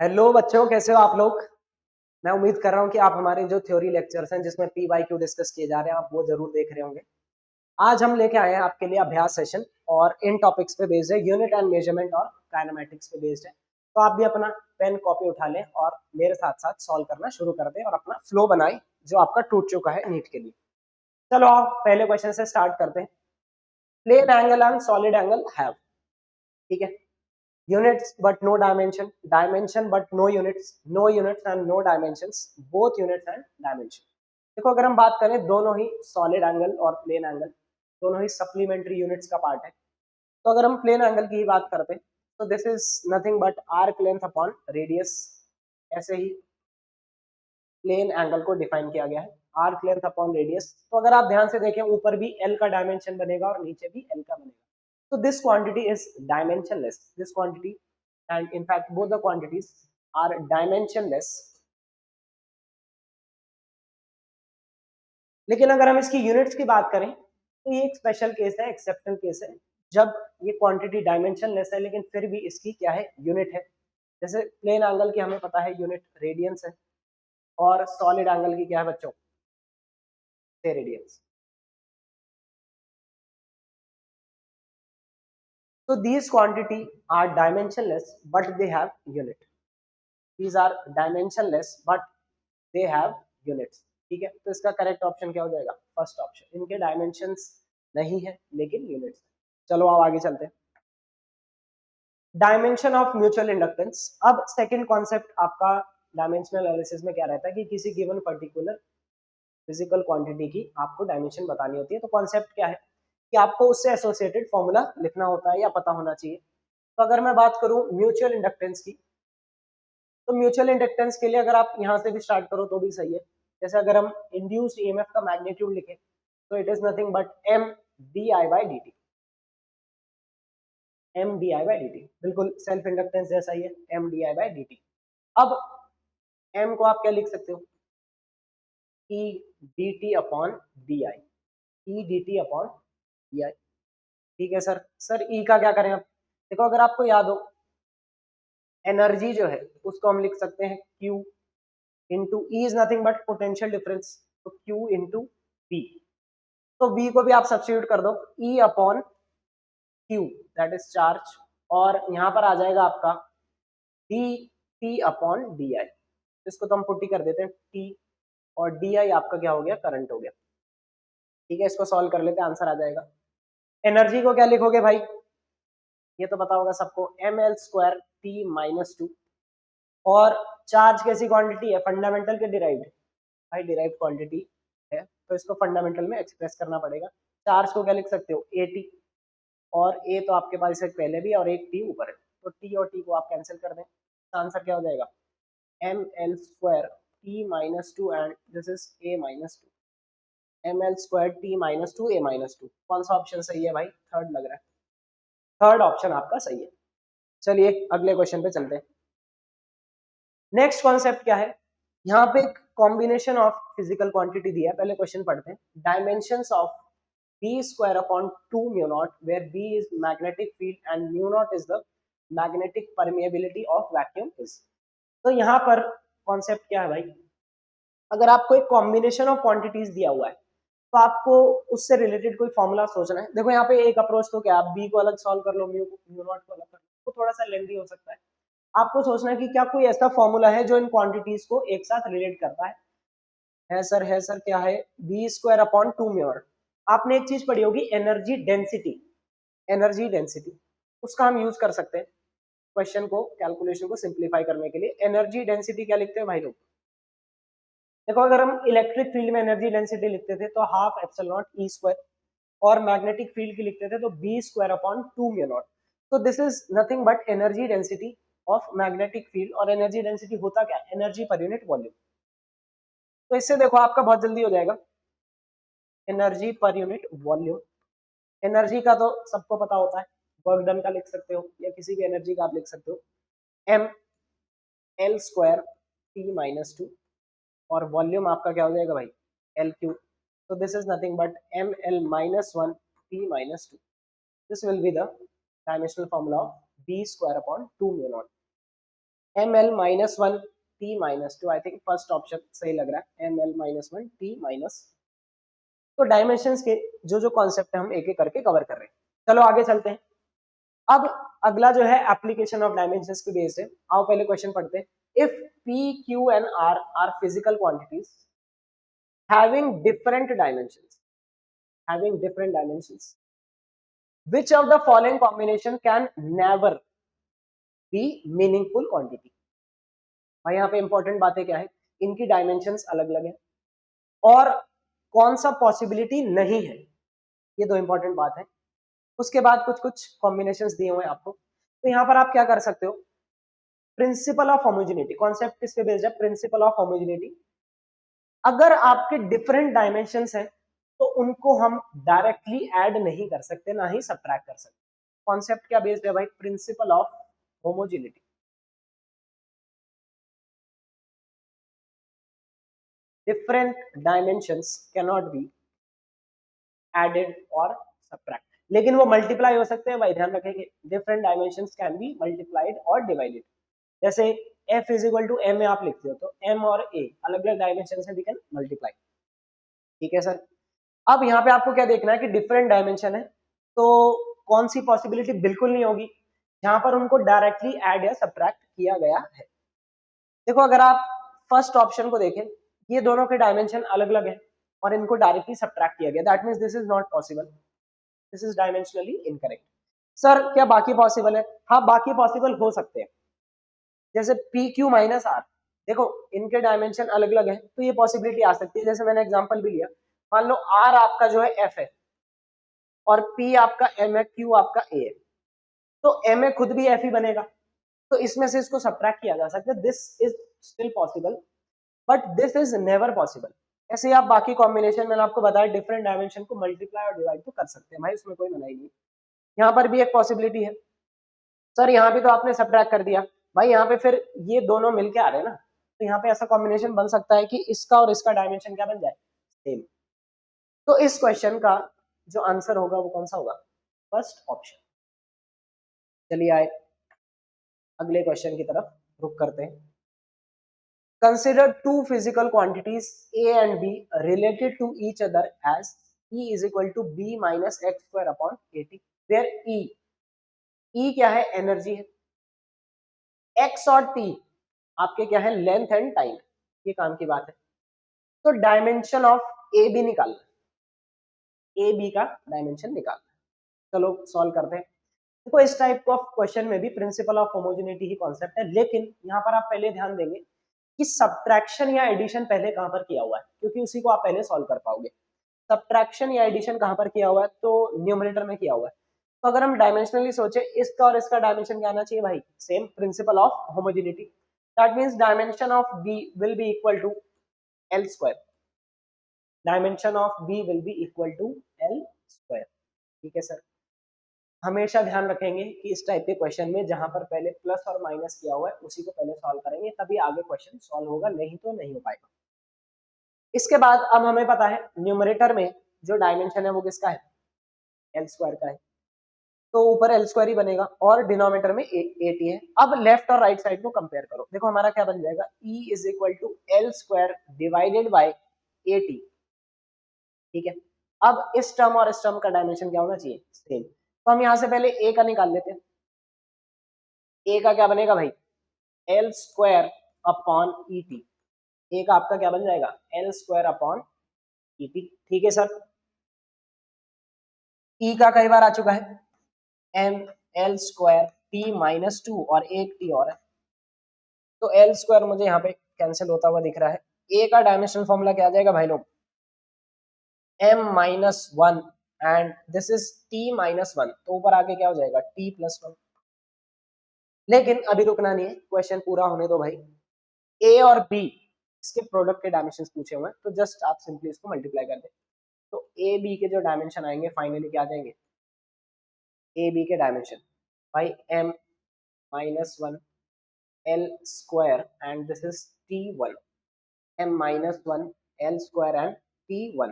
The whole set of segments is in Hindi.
हेलो बच्चों, कैसे हो आप लोग। मैं उम्मीद कर रहा हूँ कि आप हमारे जो थ्योरी लेक्चर्स हैं जिसमें पी वाई क्यू डिस्कस किए जा रहे हैं आप वो जरूर देख रहे होंगे। आज हम लेके आए हैं आपके लिए अभ्यास सेशन और इन टॉपिक्स पे बेस्ड है, यूनिट एंड मेजरमेंट और काइनेमेटिक्स पे बेस्ड है। तो आप भी अपना पेन कॉपी उठा लें और मेरे साथ साथ सॉल्व करना शुरू कर दें और अपना फ्लो बनाएं जो आपका टूट चुका है नीट के लिए। चलो आप पहले क्वेश्चन से स्टार्ट करते हैं। Plane angle and solid angle have, ठीक है, units but no dimension but no units and no dimensions, both units and dimension। देखो अगर हम बात करें, दोनों ही सॉलिड एंगल और प्लेन एंगल दोनों ही सप्लीमेंट्री यूनिट्स का पार्ट है। तो अगर हम प्लेन एंगल की ही बात करते हैं तो this is nothing but arc length upon radius. ऐसे ही प्लेन एंगल को डिफाइन किया गया है, आर्क लेंथ अपॉन रेडियस। तो अगर आप ध्यान से देखें, ऊपर भी एल का डायमेंशन बनेगा और नीचे भी एल का बनेगा। So this quantity is dimensionless. This quantity and in fact both the quantities are dimensionless. लेकिन अगर हम इसकी यूनिट्स की बात करें तो ये एक स्पेशल केस है, एक्सेप्शनल केस है, जब ये क्वांटिटी डायमेंशनलेस है लेकिन फिर भी इसकी क्या है, यूनिट है। जैसे प्लेन एंगल की हमें पता है यूनिट रेडियंस है और सॉलिड एंगल की क्या है बच्चों, radiance. So these quantity are dimensionless but they have unit. These are dimensionless but they have units। ठीक है, तो इसका करेक्ट ऑप्शन क्या हो जाएगा, फर्स्ट ऑप्शन। इनके डायमेंशंस नहीं है लेकिन यूनिट्स। चलो अब आगे चलते हैं। Dimension of mutual inductance. अब सेकंड कॉन्सेप्ट आपका डायमेंशनल एनालिसिस में क्या रहता है कि किसी गिवन पर्टिकुलर फिजिकल क्वांटिटी की आपको डायमेंशन बतानी होती है। तो कॉन्सेप्ट क्या है कि आपको उससे एसोसिएटेड फॉर्मूला लिखना होता है या पता होना चाहिए। तो अगर मैं बात करूं म्यूचुअल इंडक्टेंस की, तो म्यूचुअल इंडक्टेंस के लिए अगर आप यहां से भी स्टार्ट करो तो भी सही है। जैसे अगर हम इंड्यूस्ड ईएमएफ का मैग्नीट्यूड लिखें तो it is nothing but M D I by D T. M D I by D T बिल्कुल सेल्फ इंडक्टेंस जैसा ही है, M D I by D T. अब एम को आप क्या लिख सकते हो, E D T upon D I, E D T upon D I. ठीक है सर, सर ई का क्या करें अब। देखो अगर आपको याद हो, एनर्जी जो है उसको हम लिख सकते हैं Q into E is nothing but potential difference, तो Q इंटू V। तो V को भी आप सब्स्टिट्यूट कर दो, E upon Q that is charge, और यहां पर आ जाएगा आपका डी टी अपॉन डी आई। इसको तो हम पुट्टी कर देते हैं T, और डी आई आपका क्या हो गया, करंट हो गया। ठीक है, इसको सॉल्व कर लेते हैं, आंसर आ जाएगा। एनर्जी को क्या लिखोगे भाई, ये तो पता होगा सबको, M L square T minus two. और चार्ज कैसी क्वांटिटी है, फंडामेंटल के डिराइव्ड, भाई डिराइव्ड क्वांटिटी है तो इसको फंडामेंटल में एक्सप्रेस करना पड़ेगा। चार्ज को क्या लिख सकते हो, ए टी, और ए तो आपके पास इससे पहले भी और एक टी ऊपर है, तो टी और टी को आप कैंसिल कर दें, तो आंसर क्या हो जाएगा, M L square T minus two and this is A minus two. M L square T minus two A minus two, कौन सा ऑप्शन सही है भाई, थर्ड लग रहा है, थर्ड ऑप्शन आपका सही है। चलिए अगले क्वेश्चन पे चलते हैं। नेक्स्ट कॉन्सेप्ट क्या है, यहाँ पे एक कॉम्बिनेशन ऑफ फिजिकल क्वांटिटी दिया है, पहले क्वेश्चन पढ़ते हैं। Dimensions of b square upon 2 mu naught where b is magnetic field and mu naught is the magnetic permeability of vacuum is। तो यहाँ पर कॉन्सेप्ट क्या है भाई, अगर आपको एक कॉम्बिनेशन ऑफ क्वांटिटीज दिया हुआ है तो आपको उससे रिलेटेड कोई फॉर्मूला सोचना है। देखो यहाँ पे एक अप्रोच तो क्या, आप बी को अलग सॉल्व कर लो, म्यू नॉट को अलग कर लो, तो थोड़ा सा लेंथी हो सकता है। आपको सोचना है कि क्या कोई ऐसा फॉर्मूला है जो इन क्वांटिटीज को एक साथ रिलेट करता है। है सर क्या है, B square upon two mu. आपने एक चीज पढ़ी होगी, एनर्जी डेंसिटी, एनर्जी डेंसिटी, उसका हम यूज कर सकते हैं क्वेश्चन को, कैलकुलेशन को सिंप्लीफाई करने के लिए। एनर्जी डेंसिटी क्या लिखते हैं भाई लोग, देखो अगर हम इलेक्ट्रिक फील्ड में एनर्जी डेंसिटी लिखते थे तो half epsilon naught E square, और मैग्नेटिक फील्ड की लिखते थे तो B square upon two mu naught. तो this is nothing but energy density of magnetic field, और एनर्जी डेंसिटी होता क्या, एनर्जी पर यूनिट वॉल्यूम। तो इससे देखो आपका बहुत जल्दी हो जाएगा, energy per unit volume. Energy का तो सबको पता होता है, वर्क डन का लिख सकते हो या किसी भी एनर्जी का आप लिख सकते हो, M L square T minus two, और वॉल्यूम आपका क्या हो जाएगा भाई, एल क्यू। तो this is nothing but M L minus one T minus two. This will be the dimensional formula of B square upon two mu naught. ml-1 t-2, I think first option सही लग रहा है, ml-1 t-। तो डायमेंशंस के जो जो कॉन्सेप्ट है हम एक एक करके कवर कर रहे हैं। चलो आगे चलते हैं। अब अगला जो है एप्लीकेशन ऑफ डायमेंशंस पे बेस्ड है। आओ पहले क्वेश्चन पढ़ते हैं। If P Q and R are physical quantities having different dimensions, having different dimensions, which of the following combination can never be meaningful quantity? भाई यहाँ पे इंपॉर्टेंट बातें क्या है, इनकी डायमेंशंस अलग अलग है और कौन सा पॉसिबिलिटी नहीं है, ये दो इंपॉर्टेंट बात है। उसके बाद कुछ कुछ कॉम्बिनेशंस दिए हुए हैं आपको। तो यहाँ पर आप क्या कर सकते हो, प्रिंसिपल ऑफ होमोजेनिटी, कॉन्सेप्ट किस पे बेस्ड है, प्रिंसिपल ऑफ होमोजेनिटी। अगर आपके डिफरेंट डायमेंशंस हैं तो उनको हम डायरेक्टली ऐड नहीं कर सकते, ना ही सब्ट्रैक्ट कर सकते। कॉन्सेप्ट क्या बेस्ड है भाई, principle of homogeneity. Different dimensions can not be added और सब्ट्रैक्ट, लेकिन वो मल्टीप्लाई हो सकते हैं भाई, ध्यान रखेंगे। Different dimensions can be multiplied और डिवाइडेड। जैसे f is equal to m में आप लिखते हो तो m और a अलग अलग डायमेंशन है, वी कैन मल्टीप्लाई। ठीक है सर। अब यहाँ पे आपको क्या देखना है कि डिफरेंट डायमेंशन है तो कौन सी पॉसिबिलिटी बिल्कुल नहीं होगी जहां पर उनको डायरेक्टली ऐड या सब्ट्रैक्ट किया गया है। देखो अगर आप फर्स्ट ऑप्शन को देखें, ये दोनों के डायमेंशन अलग अलग है और इनको डायरेक्टली सब्ट्रैक्ट किया गया, that means this is not possible, this is dimensionally incorrect. Sir क्या बाकी पॉसिबल है? हाँ बाकी पॉसिबल हो सकते हैं, जैसे पी क्यू माइनस आर, देखो इनके डायमेंशन अलग अलग है तो ये पॉसिबिलिटी आ सकती है। जैसे मैंने एग्जांपल भी लिया, मान लो आर आपका जो है एफ है और पी आपका एम है, क्यू आपका ए है, तो एम ए खुद भी एफ ही बनेगा, तो इसमें से इसको सब्ट्रैक्ट किया जा सकता है। This is still possible but this is never possible. ऐसे ही आप बाकी कॉम्बिनेशन मैंने आपको बताया, डिफरेंट डायमेंशन को मल्टीप्लाई और डिवाइड तो कर सकते हैं भाई, उसमें कोई मनाही नहीं। यहाँ पर भी एक पॉसिबिलिटी है, सर यहाँ भी तो आपने सब्ट्रैक्ट कर दिया भाई, यहाँ पे फिर ये दोनों मिलके आ रहे हैं ना, तो यहाँ पे ऐसा कॉम्बिनेशन बन सकता है कि इसका और इसका डायमेंशन क्या बन जाए, सेम। तो इस क्वेश्चन का जो आंसर होगा वो कौन सा होगा, फर्स्ट ऑप्शन। चलिए आए अगले क्वेश्चन की तरफ रुक करते हैं। Consider two physical quantities A and B related to each other as E is equal to B minus x square upon AT, where E क्या है, एनर्जी है, x और t आपके क्या है, लेंथ एंड टाइम। ये काम की बात है। तो डायमेंशन ऑफ ए बी निकालना, ए बी का डायमेंशन निकालना। चलो सॉल्व करते हैं। देखो इस टाइप ऑफ क्वेश्चन में भी principal of homogeneity he concept है, लेकिन यहाँ पर आप पहले ध्यान देंगे कि सब्ट्रैक्शन या एडिशन पहले कहां पर किया हुआ है, क्योंकि उसी को आप पहले सॉल्व कर पाओगे। सब्ट्रैक्शन या एडिशन कहां पर किया हुआ है, तो न्यूमरेटर में किया हुआ है। तो अगर हम डायमेंशनली सोचे, इसका और इसका डायमेंशन क्या आना चाहिए भाई, same, principle of homogeneity. That means dimension of B will be equal to L square, dimension of B will be equal to L square. ठीक है सर। हमेशा ध्यान रखेंगे कि इस टाइप के क्वेश्चन में जहां पर पहले प्लस और माइनस किया हुआ है उसी को पहले सॉल्व करेंगे, तभी आगे क्वेश्चन सॉल्व होगा, नहीं तो नहीं हो पाएगा। इसके बाद अब हमें पता है न्यूमरेटर में जो डायमेंशन है वो किसका है, एल स्क्वायर का है, तो ऊपर एल स्क्वायर ही बनेगा और डिनोमिनेटर में ए टी है। अब लेफ्ट और राइट साइड को कंपेयर करो, देखो हमारा क्या बन जाएगा, E is equal to L square divided by A T. ठीक है। अब इस टर्म और इस टर्म का डायमेंशन क्या होना चाहिए, सेम। तो हम यहां से पहले ए का निकाल लेते हैं। ए का क्या बनेगा भाई, L square upon E T. A का आपका क्या बन जाएगा, L square upon E T. ठीक है सर। ई का कई बार आ चुका है, M L square T minus two और एक टी और है, तो एल स्क्वायर मुझे यहाँ पे कैंसिल होता हुआ दिख रहा है। ए का डायमेंशनल फॉर्मूला क्या आ जाएगा भाई लोग, M minus one and this is T minus one, तो ऊपर आके क्या हो जाएगा, टी प्लस वन। लेकिन अभी रुकना नहीं है, क्वेश्चन पूरा होने दो भाई। ए और बी इसके प्रोडक्ट के डायमेंशन पूछे हुए हैं, तो जस्ट आप सिंपली इसको मल्टीप्लाई कर दें, तो ए बी के जो डायमेंशन आएंगे फाइनली क्या आ जाएंगे, ए बी के डायमेंशन भाई M minus one L square and this is T one, M minus one L square and T one.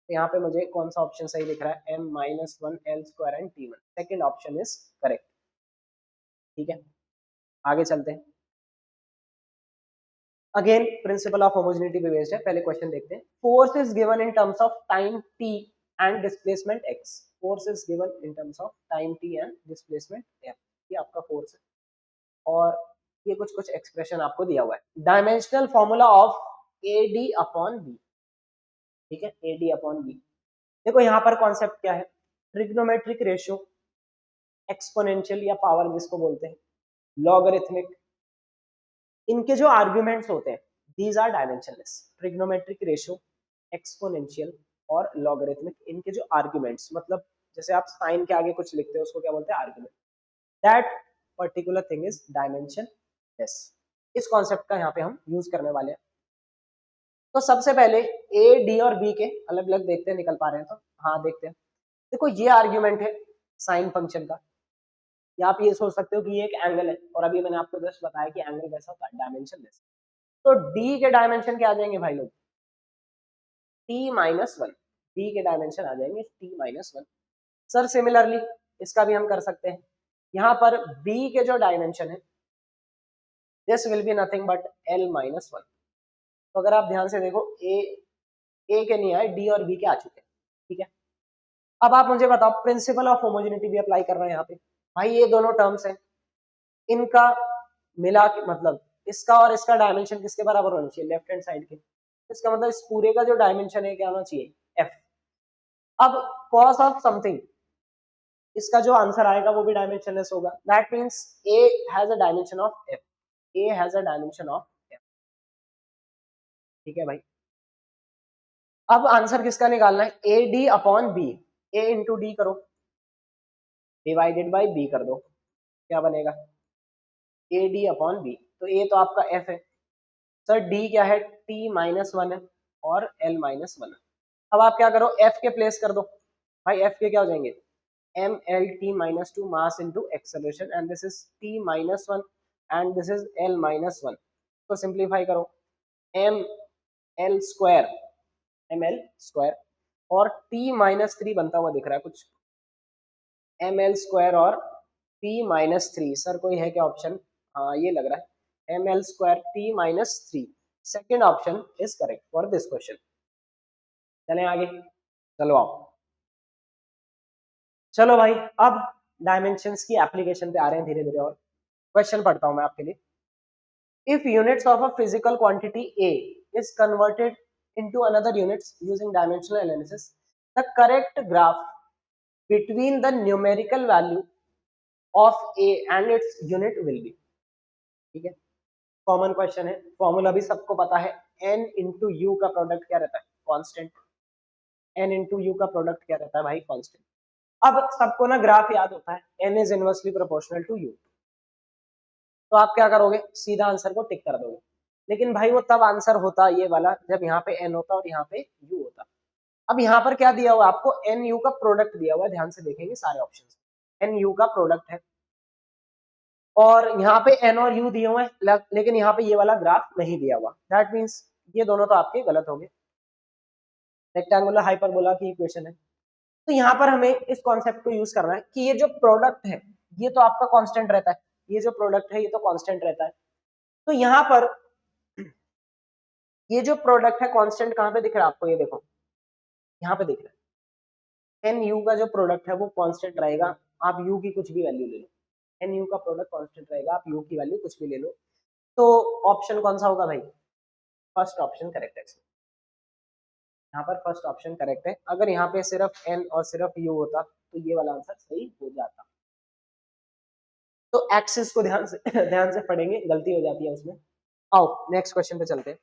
तो यहाँ पे मुझे कौन सा ऑप्शन सही दिख रहा है, M minus one L square and T one, second option is correct. ठीक है, आगे चलते हैं। अगेन प्रिंसिपल ऑफ होमोजेनिटी पे बेस्ड है। पहले क्वेश्चन देखते हैं। Force is given in terms of time t and displacement x। Force is given in terms of time t and displacement f। ये आपका फोर्स है और ये कुछ कुछ एक्सप्रेशन आपको दिया हुआ है। Dimensional formula of AD upon B, ठीक है, AD अपॉन B। देखो यहाँ पर कॉन्सेप्ट क्या है, ट्रिग्नोमेट्रिक रेशियो, एक्सपोनेंशियल या पावर जिसको बोलते हैं, लॉगरिथमिक, इनके जो आर्ग्यूमेंट्स होते हैं these are dimensionless. Trigonometric ratio, exponential और लॉगरिथमिक, इनके जो आर्ग्यूमेंट्स, मतलब जैसे आप साइन के आगे कुछ लिखते हो उसको क्या बोलते हैं, argument. That particular thing is dimensionless. इस कॉन्सेप्ट का यहाँ पे हम यूज करने वाले हैं। तो सबसे पहले ए डी और बी के अलग अलग देखते हैं, निकल पा रहे हैं तो हाँ देखते हैं। देखो ये आर्ग्यूमेंट है साइन फंक्शन का, या आप ये सोच सकते हो कि ये एक एंगल है, और अभी मैंने आपको जस्ट बताया कि एंगल कैसा होता है, डायमेंशनलेस। तो डी के डायमेंशन क्या आ जाएंगे भाई लोग, t-1। डी के डायमेंशन आ जाएंगे t-1। सर सिमिलरली इसका भी हम कर सकते हैं। यहाँ पर बी के जो डायमेंशन है this will be nothing but l-1। तो अगर आप ध्यान से देखो ए के नहीं आए, डी और बी के आ चुके हैं, ठीक है। अब आप मुझे बताओ, प्रिंसिपल ऑफ होमोजेनिटी भी अप्लाई कर रहे हैं यहाँ पे। भाई ये दोनों टर्म्स हैं, इनका मिला के मतलब इसका और इसका डायमेंशन किसके बराबर होना चाहिए, लेफ्ट हैंड साइड के। इसका मतलब इस पूरे का जो डायमेंशन है क्या होना चाहिए, एफ। अब कॉस ऑफ समथिंग, इसका जो आंसर आएगा वो भी डायमेंशनलेस होगा। That means A has a dimension of F, A has a dimension of F, ठीक है भाई। अब आंसर किसका निकालना है, A D upon B. A into D करो, डिवाइडेड बाई बी कर दो, क्या बनेगा, ए डी अपॉन बी। तो ए तो आपका एफ है सर, डी क्या है, t-1 है और l-1 है। अब आप क्या करो, एफ के प्लेस कर दो। भाई एफ के क्या हो जाएंगे, mlt-2 mass into acceleration, and this is t-1 and this is l-1। तो सिंप्लीफाई करो, M L square, ml square और t-3 बनता हुआ दिख रहा है कुछ, ml स्क्वायर और t-3। सर कोई है क्या ऑप्शन, हाँ ये लग रहा है, ml square t-3। Second option is correct for this question. चलें आगे, चलो आओ, चलो भाई अब डायमेंशंस की एप्लीकेशन पे आ रहे हैं धीरे धीरे। और क्वेश्चन पढ़ता हूं मैं आपके लिए। If units of a physical quantity A is converted into another units using dimensional analysis, the correct graph between the numerical value of a and its unit will be, ठीक है। कॉमन क्वेश्चन है, फॉर्मूला भी सबको पता है, n इंटू यू का प्रोडक्ट क्या रहता है, कांस्टेंट। n इंटू यू का प्रोडक्ट क्या रहता है भाई, कांस्टेंट। अब सबको ना ग्राफ याद होता है, n is inversely proportional to u। तो आप क्या करोगे, सीधा आंसर को टिक कर दोगे। लेकिन भाई वो तब आंसर होता ये वाला जब यहाँ पे n होता और यहाँ पे u होता। अब यहाँ पर क्या दिया हुआ है आपको, एन यू का प्रोडक्ट दिया हुआ है, ध्यान से देखेंगे सारे ऑप्शन, एन यू का प्रोडक्ट है और यहाँ पे एन और यू दिए हुए हैं, लेकिन यहाँ पे ये वाला ग्राफ नहीं दिया हुआ। दैट मीन्स ये दोनों तो आपके गलत हो गए। रेक्टेंगुलर हाइपरबोला की इक्वेशन है। तो यहाँ पर हमें इस कॉन्सेप्ट को यूज करना है कि ये जो प्रोडक्ट है ये तो आपका कांस्टेंट रहता है, ये जो प्रोडक्ट है ये तो कांस्टेंट रहता है। तो यहाँ पर ये जो प्रोडक्ट है कांस्टेंट कहाँ पे दिख रहा है आपको, ये देखो यहाँ पे दिख रहा है। एन यू का जो प्रोडक्ट है वो कांस्टेंट रहेगा, आप यू की कुछ भी वैल्यू ले लो, एन यू का प्रोडक्ट कांस्टेंट रहेगा, आप यू की वैल्यू कुछ भी ले लो। तो ऑप्शन कौन सा होगा भाई, फर्स्ट ऑप्शन करेक्ट है। यहाँ पर फर्स्ट ऑप्शन करेक्ट है। अगर यहाँ पे सिर्फ एन और सिर्फ यू होता तो ये वाला आंसर सही हो जाता। तो एक्सिस को ध्यान से ध्यान से पढ़ेंगे, गलती हो जाती है उसमें। आओ नेक्स्ट क्वेश्चन पे चलते हैं।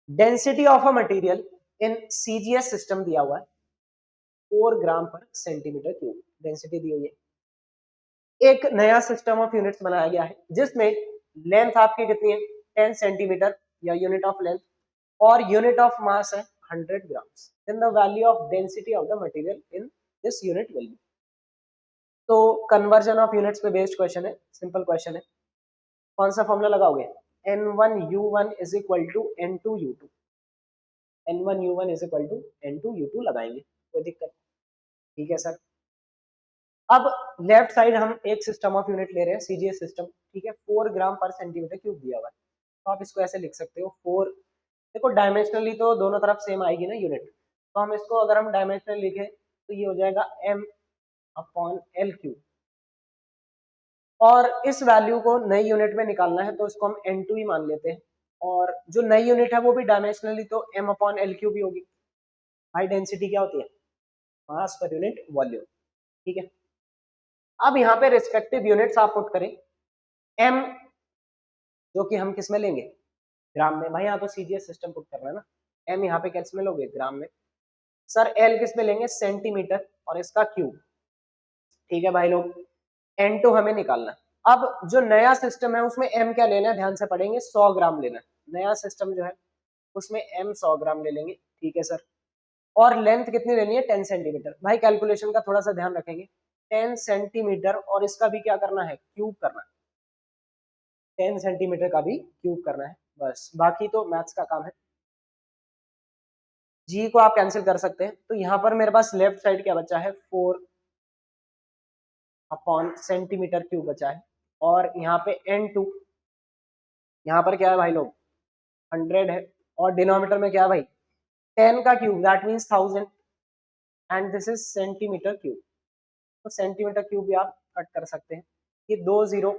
Density of a material in CGS system दिया हुआ है 4 ग्राम पर सेंटीमीटर क्यूब, डेंसिटी दी हुई है। एक नया सिस्टम ऑफ यूनिट्स बनाया गया है जिसमें लेंथ आपकी कितनी है 10 सेंटीमीटर या यूनिट ऑफ लेंथ, और यूनिट ऑफ मास है 100 grams. Then the value of density of the material in this unit will be. तो कन्वर्जन ऑफ यूनिट्स पे बेस्ड क्वेश्चन है, सिंपल क्वेश्चन है। कौन सा फॉर्मूला लगाओगे, n1u1 is equal to n2u2, n1u1 is equal to n2u2 लगाएंगे, कोई दिक्कत, ठीक है सर। अब लेफ्ट साइड हम एक सिस्टम ऑफ यूनिट ले रहे हैं सीजीएस सिस्टम, ठीक है, 4 ग्राम पर सेंटीमीटर क्यूब दिया हुआ है। तो आप इसको ऐसे लिख सकते हो 4। देखो डायमेंशनली तो दोनों तरफ सेम आएगी ना यूनिट, तो हम इसको अगर हम डायमेंशनल लिखें तो ये हो जाएगा m/l3। और इस वैल्यू को नई यूनिट में निकालना है तो इसको हम n2 ही मान लेते हैं, और जो नई यूनिट है वो भी डायमेंशनली तो m/l3 ही होगी। हाई डेंसिटी क्या होती है? मास पर यूनिट वॉल्यूम। ठीक है, अब यहाँ पे रिस्पेक्टिव यूनिट्स आप पुट करें। m जो कि हम किस में लेंगे? ग्राम में। भाई यहाँ तो सीजीएस सिस्टम पुट करना है ना, m यहाँ पे किस में लोगे? ग्राम में। सर l किस में लेंगे? सेंटीमीटर, और इसका क्यूब। ठीक है भाई लोग, n2 हमें निकालना है। अब जो नया सिस्टम है उसमें m क्या लेना है, ध्यान से पढ़ेंगे, 100 ग्राम लेना है। नया सिस्टम जो है उसमें m 100 ग्राम ले लेंगे। ठीक है सर, और लेंथ कितनी लेनी है? 10 सेंटीमीटर। भाई कैलकुलेशन का थोड़ा सा ध्यान रखेंगे, 10 सेंटीमीटर और इसका भी क्या करना है? क्यूब करना है। 10 सेंटीमीटर का भी क्यूब करना है, बस, बाकी तो मैथ्स का काम है। जी को आप कैंसिल कर सकते हैं, तो यहाँ पर मेरे पास लेफ्ट साइड क्या बचा है? 4/सेंटीमीटर क्यूब बचा है, और यहाँ पे n2, यहाँ पर क्या है भाई लोग? 100 है, और डिनोमिनेटर में क्या है भाई? 10 का cube, that means 1000, and this is centimetre cube. तो सेंटीमीटर क्यूब भी आप कट कर सकते हैं। ये 2 0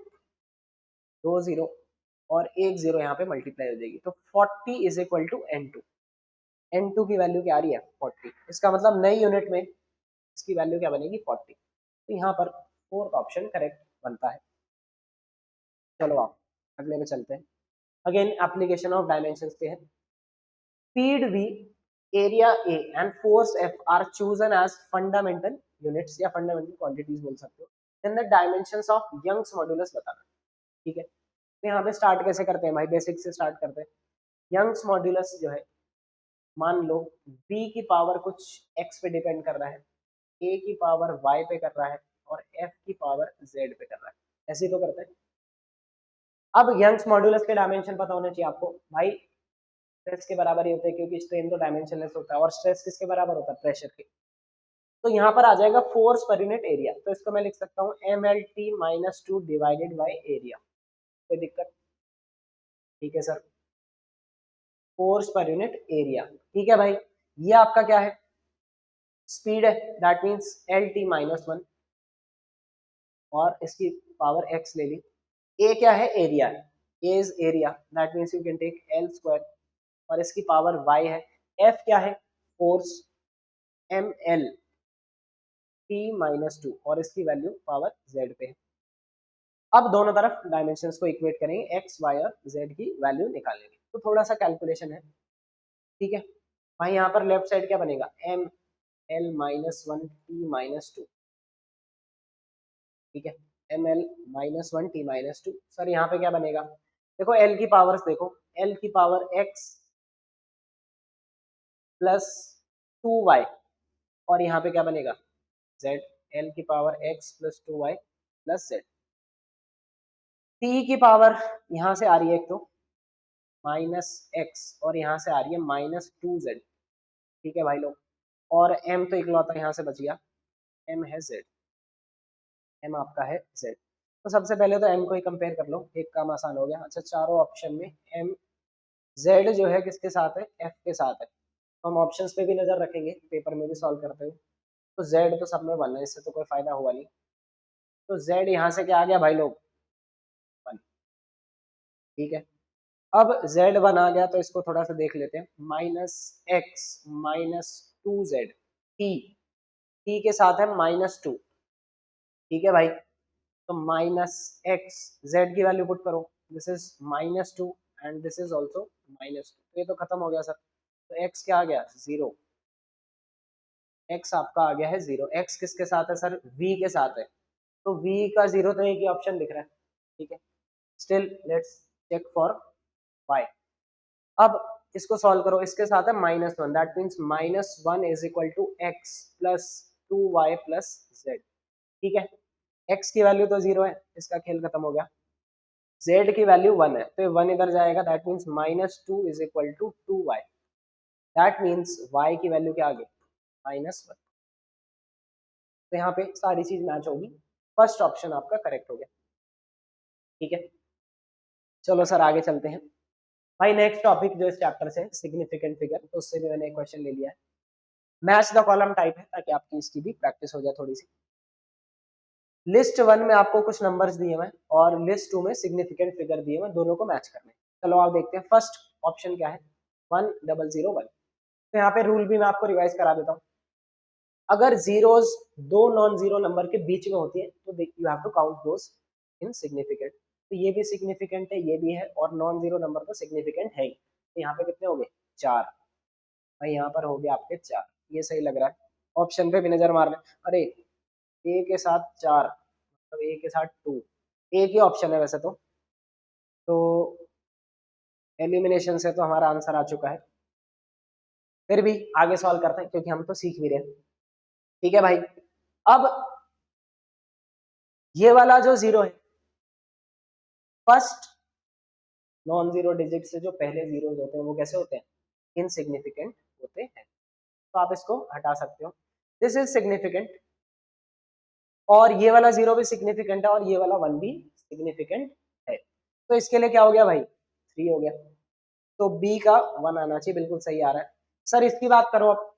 और 1 0 यहाँ पे मल्टीप्लाई हो जाएगी, तो 40 is equal to n2। n2 की वैल्यू क्या आ रही है? 40। इसका मतलब नई यूनिट में इसकी वैल्यू क्या बनेगी? 40। तो यहाँ पर फोर्थ ऑप्शन करेक्ट बनता है। चलो आप अगले में चलते हैं। अगेन एप्लीकेशन ऑफ डायमेंशंस पे है। Speed v, area a and force f are chosen as fundamental units या फंडामेंटल क्वांटिटीज बोल सकते हो। Then the dimensions of Young's modulus बताना। ठीक है, तो यहाँ पे स्टार्ट कैसे करते हैं भाई? बेसिक से स्टार्ट करते हैं। यंग्स मॉड्यूलस जो है, मान लो v की पावर कुछ x पे डिपेंड कर रहा है, a की पावर y पे कर रहा है, और f की पावर z पे कर रहा है। ऐसे ही तो करते हैं। अब यंग्स मॉड्यूलस के डायमेंशन पता होने चाहिए आपको। भाई स्ट्रेस के बराबर ही होते हैं, क्योंकि स्ट्रेन तो डायमेंशनलेस होता है, और स्ट्रेस किसके बराबर होता है? प्रेशर के। तो यहाँ पर आ जाएगा फोर्स पर यूनिट एरिया, तो इसको मैं लिख सकता हूँ mlt-2 डिवाइडेड बाई एरिया। कोई दिक्कत? ठीक है sir, force per unit area. ठीक है भाई, ये आपका क्या है? स्पीड है, दैट मीन्स lt-1, और इसकी पावर x ले ली। a क्या है? एरिया है, a is area, that means you can take l square, और इसकी पावर y है। f क्या है? फोर्स, mlt-2, और इसकी वैल्यू पावर z पे है। अब दोनों तरफ डायमेंशंस को इक्वेट करेंगे, x y और z की वैल्यू निकालेंगे। तो थोड़ा सा कैलकुलेशन है। ठीक है भाई, यहाँ पर लेफ्ट साइड क्या बनेगा? ml-1t-2। ठीक है, ml-1t-2। सर यहाँ पे क्या बनेगा? देखो l की पावर्स देखो, l की पावर x प्लस 2y, और यहाँ पे क्या बनेगा? z। l की power x plus 2y plus z। t की पावर यहाँ से आ रही है एक तो माइनस x, और यहाँ से आ रही है -2z। ठीक है भाई लोग, और m तो इकलौता यहाँ से बच गया, m है z, m आपका है z। तो सबसे पहले तो m को ही कंपेयर कर लो, एक काम आसान हो गया। अच्छा, चारों ऑप्शन में m z जो है किसके साथ है? f के साथ है। तो हम ऑप्शंस पे भी नजर रखेंगे, पेपर में भी सॉल्व करते हुए। तो z तो सब में 1 है, इससे तो कोई फायदा हुआ नहीं। तो z यहाँ से क्या आ गया भाई लोग? 1। ठीक है, अब z1 आ गया, तो इसको थोड़ा सा देख लेते हैं। -x-2z, t के साथ है -2। ठीक है भाई, तो -x, z की वैल्यू पुट करो, this is -2 and this is also -2। तो ये तो खत्म हो गया सर, तो x क्या आ गया? 0। x आपका आ गया है 0। x किसके साथ है सर? v के साथ है, तो v का 0 तो एक ही ऑप्शन दिख रहा है। ठीक है, still let's check for y। अब इसको सॉल्व करो, इसके साथ है -1, that means -1 is equal to x plus 2y plus z। ठीक है, x की वैल्यू तो 0 है, इसका खेल खत्म हो गया। z की वैल्यू 1 है, तो ये 1 इधर जाएगा, that means -2 is equal to 2y। That means y की वैल्यू क्या आ गई? -1। तो यहाँ पे सारी चीज मैच होगी, फर्स्ट ऑप्शन आपका करेक्ट हो गया। ठीक है, चलो सर आगे चलते हैं। भाई नेक्स्ट टॉपिक जो इस चैप्टर से सिग्निफिकेंट फिगर, तो उससे भी मैंने एक क्वेश्चन ले लिया है। मैच द कॉलम टाइप है ताकि आपकी इसकी भी प्रैक्टिस हो जाए थोड़ी सी। लिस्ट 1 में आपको कुछ नंबर्स दिए हुए और लिस्ट 2 में सिग्निफिकेंट फिगर दिए हुए, दोनों को मैच करने। चलो आप देखते हैं फर्स्ट ऑप्शन क्या है, 1001। तो यहाँ पे रूल भी मैं आपको रिवाइज करा देता हूँ। अगर जीरोस दो नॉन जीरो नंबर के बीच में होती है तो you have to count those in significant. तो ये भी सिग्निफिकेंट है, ये भी है, और नॉन जीरो नंबर तो सिग्निफिकेंट है ही। तो यहाँ पे कितने हो गए, 4। भाई यहाँ पर हो गया आपके 4, ये सही लग रहा है। ऑप्शन पे भी नजर मार लें। अरे ए के साथ 4 मतलब ए के साथ 2, एक ही ऑप्शन है वैसे तो एलिमिनेशन से तो हमारा आंसर आ चुका है। फिर भी आगे सॉल्व करते हैं क्योंकि हम तो सीख भी रहे हैं। ठीक है भाई, अब ये वाला जो जीरो है, फर्स्ट नॉन जीरो डिजिट से जो पहले जीरोस होते हैं वो कैसे होते हैं, इनसिग्निफिकेंट होते हैं। तो आप इसको हटा सकते हो, दिस इज सिग्निफिकेंट। और ये वाला जीरो भी सिग्निफिकेंट है और ये वाला 1 भी सिग्निफिकेंट है। तो इसके लिए क्या हो गया भाई, 3 हो गया। तो बी का 1 आना चाहिए, बिल्कुल सही आ रहा है। सर इसकी बात करो अब,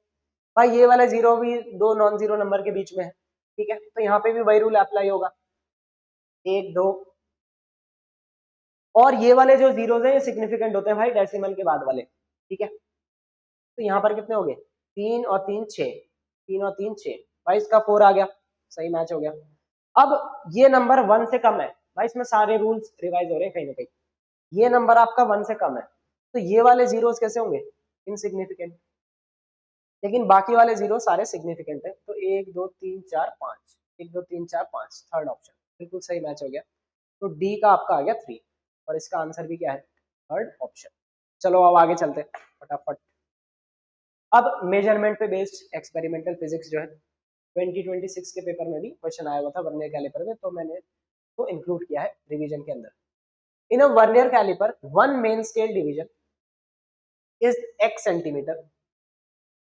भाई ये वाला जीरो भी दो नॉन जीरो नंबर के बीच में है, ठीक है, तो यहाँ पे भी वही रूल अप्लाई होगा, 1 2। और ये वाले जो जीरोस हैं ये सिग्निफिकेंट होते हैं भाई डेसिमल के बाद वाले, ठीक है। तो यहाँ पर कितने हो गए, 3 और 3 6, 3 और 3 6, भाई इसका 4 आ गया, सही मैच हो गया। अब ये नंबर 1 से कम है, भाई इसमें सारे रूल्स रिवाइज हो रहे हैं कहीं ना कहीं। ये नंबर आपका 1 से कम है तो ये वाले जीरोस कैसे होंगे, इनसिग्निफिकेंट। लेकिन बाकी वाले जीरो सारे सिग्निफिकेंट है। तो 1 2 3 4 5, 1 2 3 4 5, थर्ड ऑप्शन बिल्कुल सही मैच हो गया। तो डी का आपका आ गया 3 और इसका आंसर भी क्या है, थर्ड ऑप्शन। चलो अब आगे चलते हैं फटाफट। अब मेजरमेंट पे बेस्ड एक्सपेरिमेंटल फिजिक्स जो है 2026 के पेपर में भी क्वेश्चन आया हुआ था वर्नियर कैलिपर में, तो मैंने तो इंक्लूड किया है रिवीजन के अंदर। In a vernier calliper one main scale division is x centimetre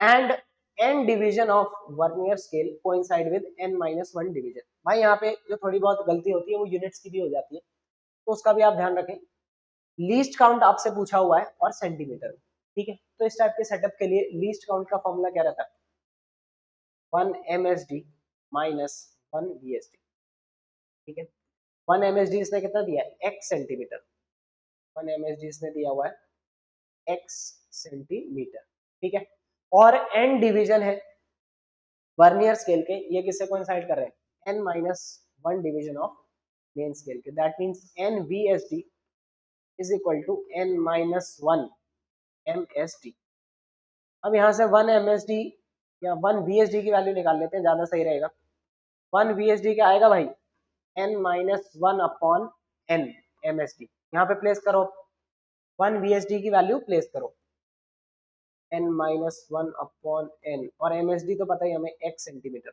and n division of vernier scale coincide with n-1 division. भाई यहाँ पे जो थोड़ी बहुत गलती होती है वो यूनिट्स की भी हो जाती है, तो उसका भी आप ध्यान रखें। लीस्ट काउंट आपसे पूछा हुआ है और सेंटीमीटर में, ठीक है। तो इस टाइप के सेटअप के लिए लीस्ट काउंट का फॉर्मूला क्या रहता है, 1 MSD माइनस 1 VSD, ठीक है। 1 MSD इसने कितना दिया है, x सेंटीमीटर, 1 MSD इसने दिया हुआ है x सेंटीमीटर, ठीक है। और n डिवीजन है वर्नियर स्केल के, ये किससे कोइंसाइड कर रहे हैं, n-1 division of main scale के, that means NVSD is equal to n-1 MSD। अब यहाँ से 1 MSD या 1 VSD की वैल्यू निकाल लेते हैं, ज्यादा सही रहेगा। 1 VSD क्या आएगा भाई, n-1 अपॉन n MSD, यहाँ पे प्लेस करो 1 VSD की वैल्यू प्लेस करो n-1 अपॉन n, और MSD तो पता ही हमें x सेंटीमीटर।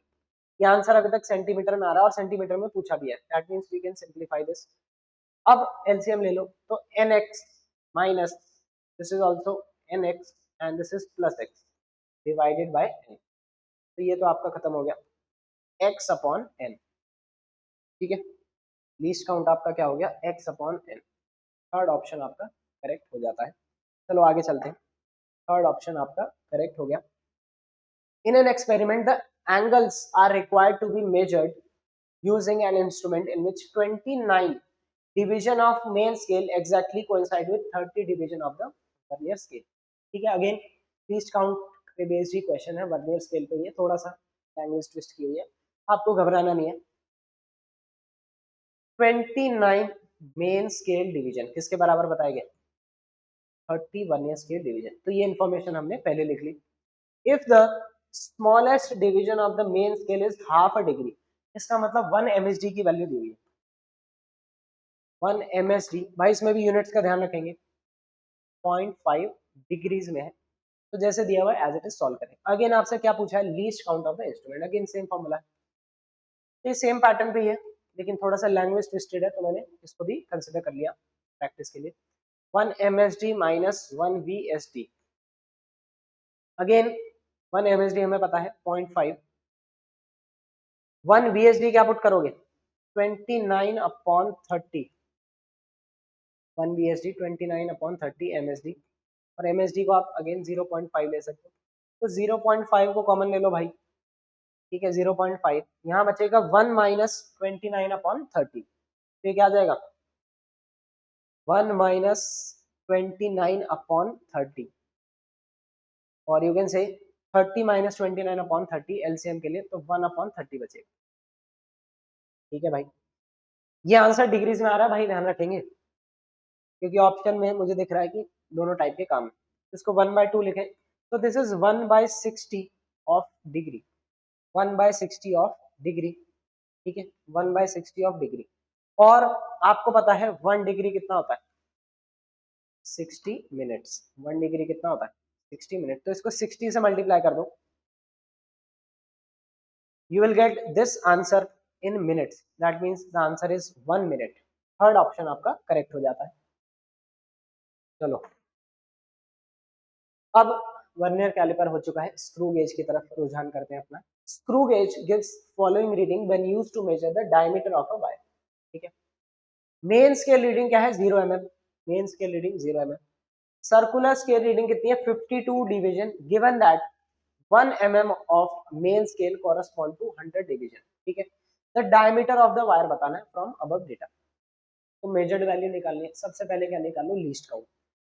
ये आंसर अभी तक सेंटीमीटर में आ रहा है और सेंटीमीटर में पूछा भी है, that means we can simplify this. अब एलसीएम ले लो, तो nx minus this is also nx and this is plus x divided by n। तो ये तो आपका खत्म हो गया x अपॉन n, ठीक है। लीस्ट काउंट आपका क्या हो गया, x upon n, third option आपका करेक्ट हो जाता है। चलो आगे चलते हैं, थर्ड ऑप्शन आपका करेक्ट हो गया। In an experiment, the angles are required to be measured using an instrument in which 29 division of main scale exactly coincide with 30 division of the vernier scale, ठीक है। अगेन लीस्ट काउंट पे बेस्ड ही क्वेश्चन है, वर्नियर स्केल पे ये थोड़ा सा लैंग्वेज ट्विस्ट की हुई है, आपको घबराना नहीं है। 29 मेन स्केल डिवीजन किसके बराबर बताए गए, 30 वर्नियर स्केल डिवीजन, तो ये इंफॉर्मेशन हमने पहले लिख ली। If the smallest division of the main scale is half a degree, इसका मतलब 1 MSD की वैल्यू दी हुई है, 1 MSD। भाई इसमें भी यूनिट्स का ध्यान रखेंगे, 0.5 डिग्रीज में है, तो जैसे दिया हुआ है एज इट इज सॉल्व करें। अगेन आपसे क्या पूछा है, least count of the instrument, again same formula है, तो ये सेम पैटर्न पे ही है लेकिन थोड़ा सा लैंग्वेज ट्विस्टेड है, तो मैंने इसको भी कंसिडर कर लिया प्रैक्टिस के लिए। 1 MSD minus 1 VSD, again 1 MSD हमें पता है 0.5, 1 VSD क्या पुट करोगे, 29 अपॉन 30, 1 BSD 29/30 MSD, और MSD को आप अगेन 0.5 ले सकते हो, तो 0.5 को कॉमन ले लो भाई, ठीक है 0.5, यहाँ बचेगा 1 माइनस 29/30, तो ये क्या आ जाएगा 1 माइनस 29/30, और यू कैन से 30 माइनस 29/30 एलसीएम के लिए, तो 1/30 बचेगा, ठीक है भाई। ये आंसर डिग्रीज में आ रहा है भाई, ध्यान रखेंगे, क्योंकि ऑप्शन में मुझे दिख रहा है कि दोनों टाइप के काम है, इसको 1/2 लिखें, तो this is 1/60 of degree, 1/60 of degree, ठीक है 1/60 ऑफ डिग्री, और आपको पता है 1 डिग्री कितना होता है 60 मिनट्स, 1 डिग्री कितना होता है 60 मिनट, तो इसको 60 से मल्टीप्लाई कर दो, you will get this answer in minutes, that means the answer is 1 minute, third option आपका करेक्ट हो जाता है। चलो अब वर्नियर कैलिपर हो चुका है, स्क्रू गेज की तरफ रुझान करते हैं अपना। Screw gauge gives following reading when used to measure the diameter of a wire, ठीक है। मेन स्केल रीडिंग क्या है 0 mm, main scale reading 0 mm, circular scale reading कितनी है 52 division, given that 1 mm of main scale correspond to 100 division, ठीक है। The diameter of the wire बताना है फ्रॉम अबव डेटा, तो मेजर्ड वैल्यू निकालनी है, सबसे पहले क्या निकालो लीस्ट काउंट,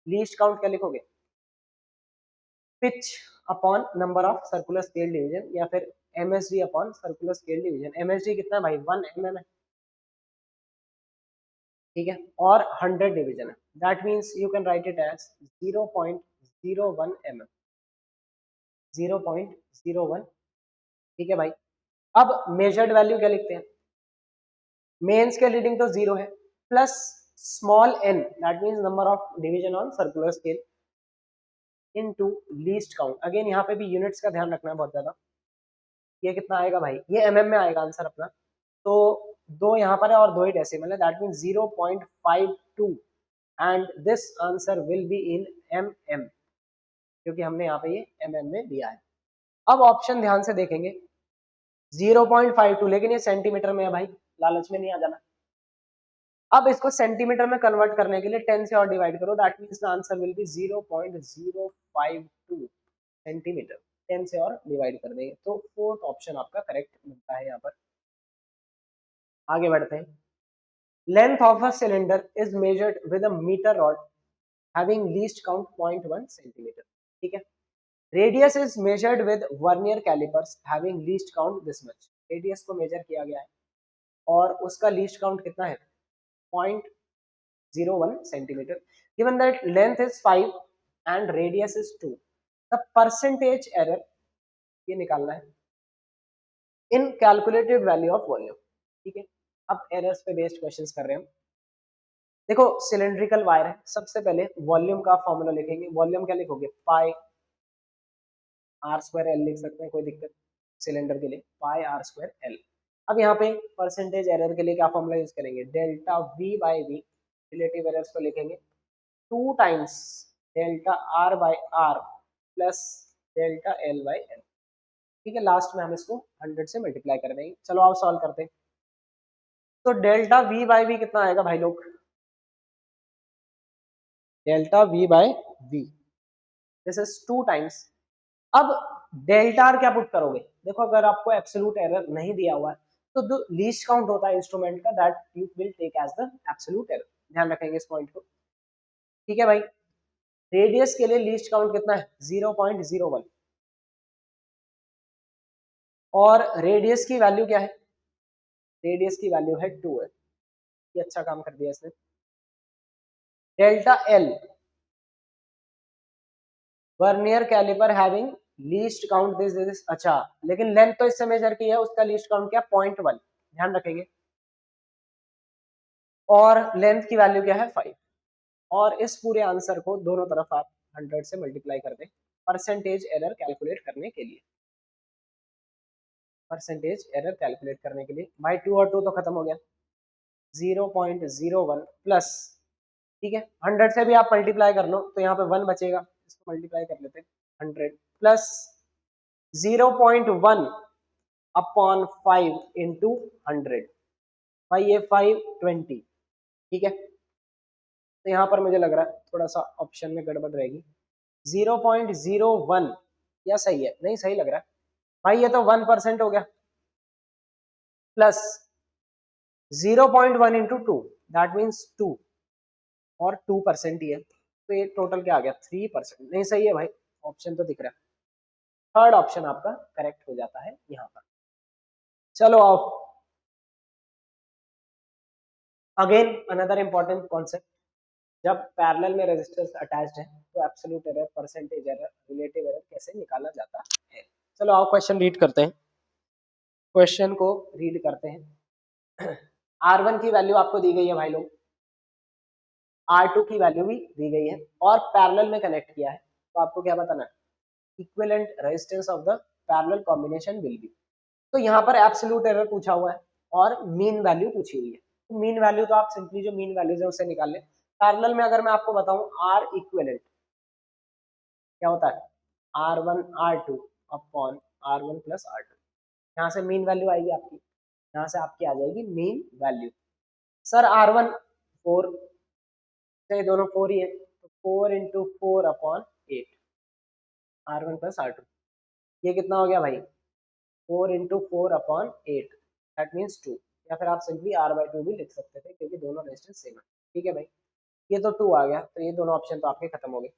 लीस्ट काउंट क्या लिखोगे pitch upon number of circular scale division, या फिर MSD upon circular scale division, MSD कितना है भाई 1 mm है, ठीक है, और 100 डिवीजन है, that means you can write it as 0.01 mm, 0.01, ठीक है भाई। अब मेजर्ड वैल्यू क्या लिखते हैं, मेन स्केल रीडिंग तो 0 है, plus small n, that means number of division on circular scale, into least count, again यहाँ पे भी यूनिट्स का ध्यान रखना है बहुत ज्यादा, ये कितना आएगा भाई, ये mm में आएगा आंसर अपना, तो दो यहाँ पर है और दो ही डेसिमल है, that means 0.52, and this answer will be in mm, क्योंकि हमने यहाँ पे ये mm में दिया है। अब ऑप्शन ध्यान से देखेंगे 0.52, लेकिन ये सेंटीमीटर में है भाई, लालच में नहीं आ जाना। अब इसको सेंटीमीटर में कन्वर्ट करने के लिए 10 से और डिवाइड करो, that means the answer will be 0.052 centimetre, 10 से और डिवाइड कर देंगे, तो फोर्थ ऑप्शन आपका करेक्ट मिलता है यहाँ पर। आगे बढ़ते हैं, length of a cylinder is measured with a metre rod having least count 0.1 centimetre, ठीक है। Radius is measured with vernier callipers having least count this much, radius को मेजर किया गया है और उसका लीस्ट काउंट कितना है 0.01 centimetre, given that length is 5 and radius is 2, the percentage error ये निकालना है इन कैलकुलेटेड वैल्यू ऑफ वॉल्यूम, ठीक है। अब एरर्स पे बेस्ड क्वेश्चंस कर रहे हैं हम। देखो सिलेंड्रिकल वायर है, सबसे पहले वॉल्यूम का फॉर्मूला लिखेंगे, वॉल्यूम क्या लिखोगे पाई आर स्क्वायर एल लिख सकते हैं, कोई दिक्कत सिलेंडर के लिए पाई आर स्क्वायर एल। अब यहाँ पे परसेंटेज एरर के लिए क्या फॉर्मूला यूज करेंगे delta V by V, relative errors को लिखेंगे 2 times delta R by R plus delta L by L, ठीक है। लास्ट में हम इसको 100 से मल्टीप्लाई कर देंगे। चलो आप सॉल्व करते हैं, तो डेल्टा वी बाई वी कितना आएगा भाई लोग, delta V by V this is 2 times. अब डेल्टा आर क्या पुट करोगे, देखो अगर आपको एब्सोल्यूट एरर नहीं दिया हुआ है तो जो लीस्ट काउंट होता है इंस्ट्रूमेंट का that you will take as the absolute error, ध्यान रखेंगे इस पॉइंट को, ठीक है भाई। रेडियस के लिए लीस्ट काउंट कितना है 0.01, और रेडियस की वैल्यू क्या है, रेडियस की वैल्यू है 2 है, ये अच्छा काम कर दिया इसने। Delta L vernier calliper having least count this, अच्छा लेकिन लेंथ तो इससे मेजर की है, उसका लीस्ट काउंट क्या 0.1, ध्यान रखेंगे, और लेंथ की वैल्यू क्या है 5, और इस पूरे आंसर को दोनों तरफ आप 100 से मल्टीप्लाई कर दें परसेंटेज एरर कैलकुलेट करने के लिए, परसेंटेज एरर कैलकुलेट करने के लिए भाई 2 और 2 तो खत्म हो गया 0.01 प्लस, ठीक है 100 से भी आप मल्टीप्लाई कर लो तो यहाँ पे 1 बचेगा, इसको मल्टीप्लाई कर लेते हैं 100 प्लस 0.1 अपॉन 5 इंटू 100, भाई ये 520, ठीक है। तो यहाँ पर मुझे लग रहा है थोड़ा सा ऑप्शन में गड़बड़ रहेगी। 0.01 या सही है? नहीं सही लग रहा है भाई, ये तो 1% हो गया, प्लस 0.1 इंटू 2 दैट मीन्स 2 और 2% ही है, तो ये टोटल क्या आ गया 3%। नहीं सही है भाई, ऑप्शन तो दिख रहा है, थर्ड ऑप्शन आपका करेक्ट हो जाता है यहाँ पर। चलो आओ, अगेन अनदर इंपॉर्टेंट कॉन्सेप्ट, जब पैरेलल में रेजिस्टर्स अटैच्ड है तो absolute error, percentage error, relative error कैसे निकाला जाता है। चलो आओ क्वेश्चन रीड करते हैं, क्वेश्चन को रीड करते हैं। R1 की वैल्यू आपको दी गई है भाई लोग, R2 की वैल्यू भी दी गई है और पैरेलल में कनेक्ट किया है, तो आपको क्या बताना है, equivalent resistance of the parallel combination will be. तो यहाँ पर एब्सोल्यूट एरर पूछा हुआ है और मीन वैल्यू पूछी हुई है, तो मीन वैल्यू तो आप सिंपली जो मीन वैल्यूज है उससे निकाल लें। पैरेलल में अगर मैं आपको बताऊं R इक्विवेलेंट क्या होता है, R1 R2 upon R1 plus R2, यहाँ से मीन वैल्यू आएगी आपकी, यहाँ से आपकी आ जाएगी मीन वैल्यू। सर R1 4, ये दोनों 4 ही है, तो 4 into 4 upon 8 R1 plus R2, ये कितना हो गया भाई 4 इंटू 4 अपॉन 8 दैट मीन्स 2, या फिर आप सिंपली R/2 भी लिख सकते थे क्योंकि दोनों रेजिस्टेंस सेम है। ठीक है भाई, ये तो 2 आ गया, तो ये दोनों ऑप्शन तो आपके खत्म हो गए।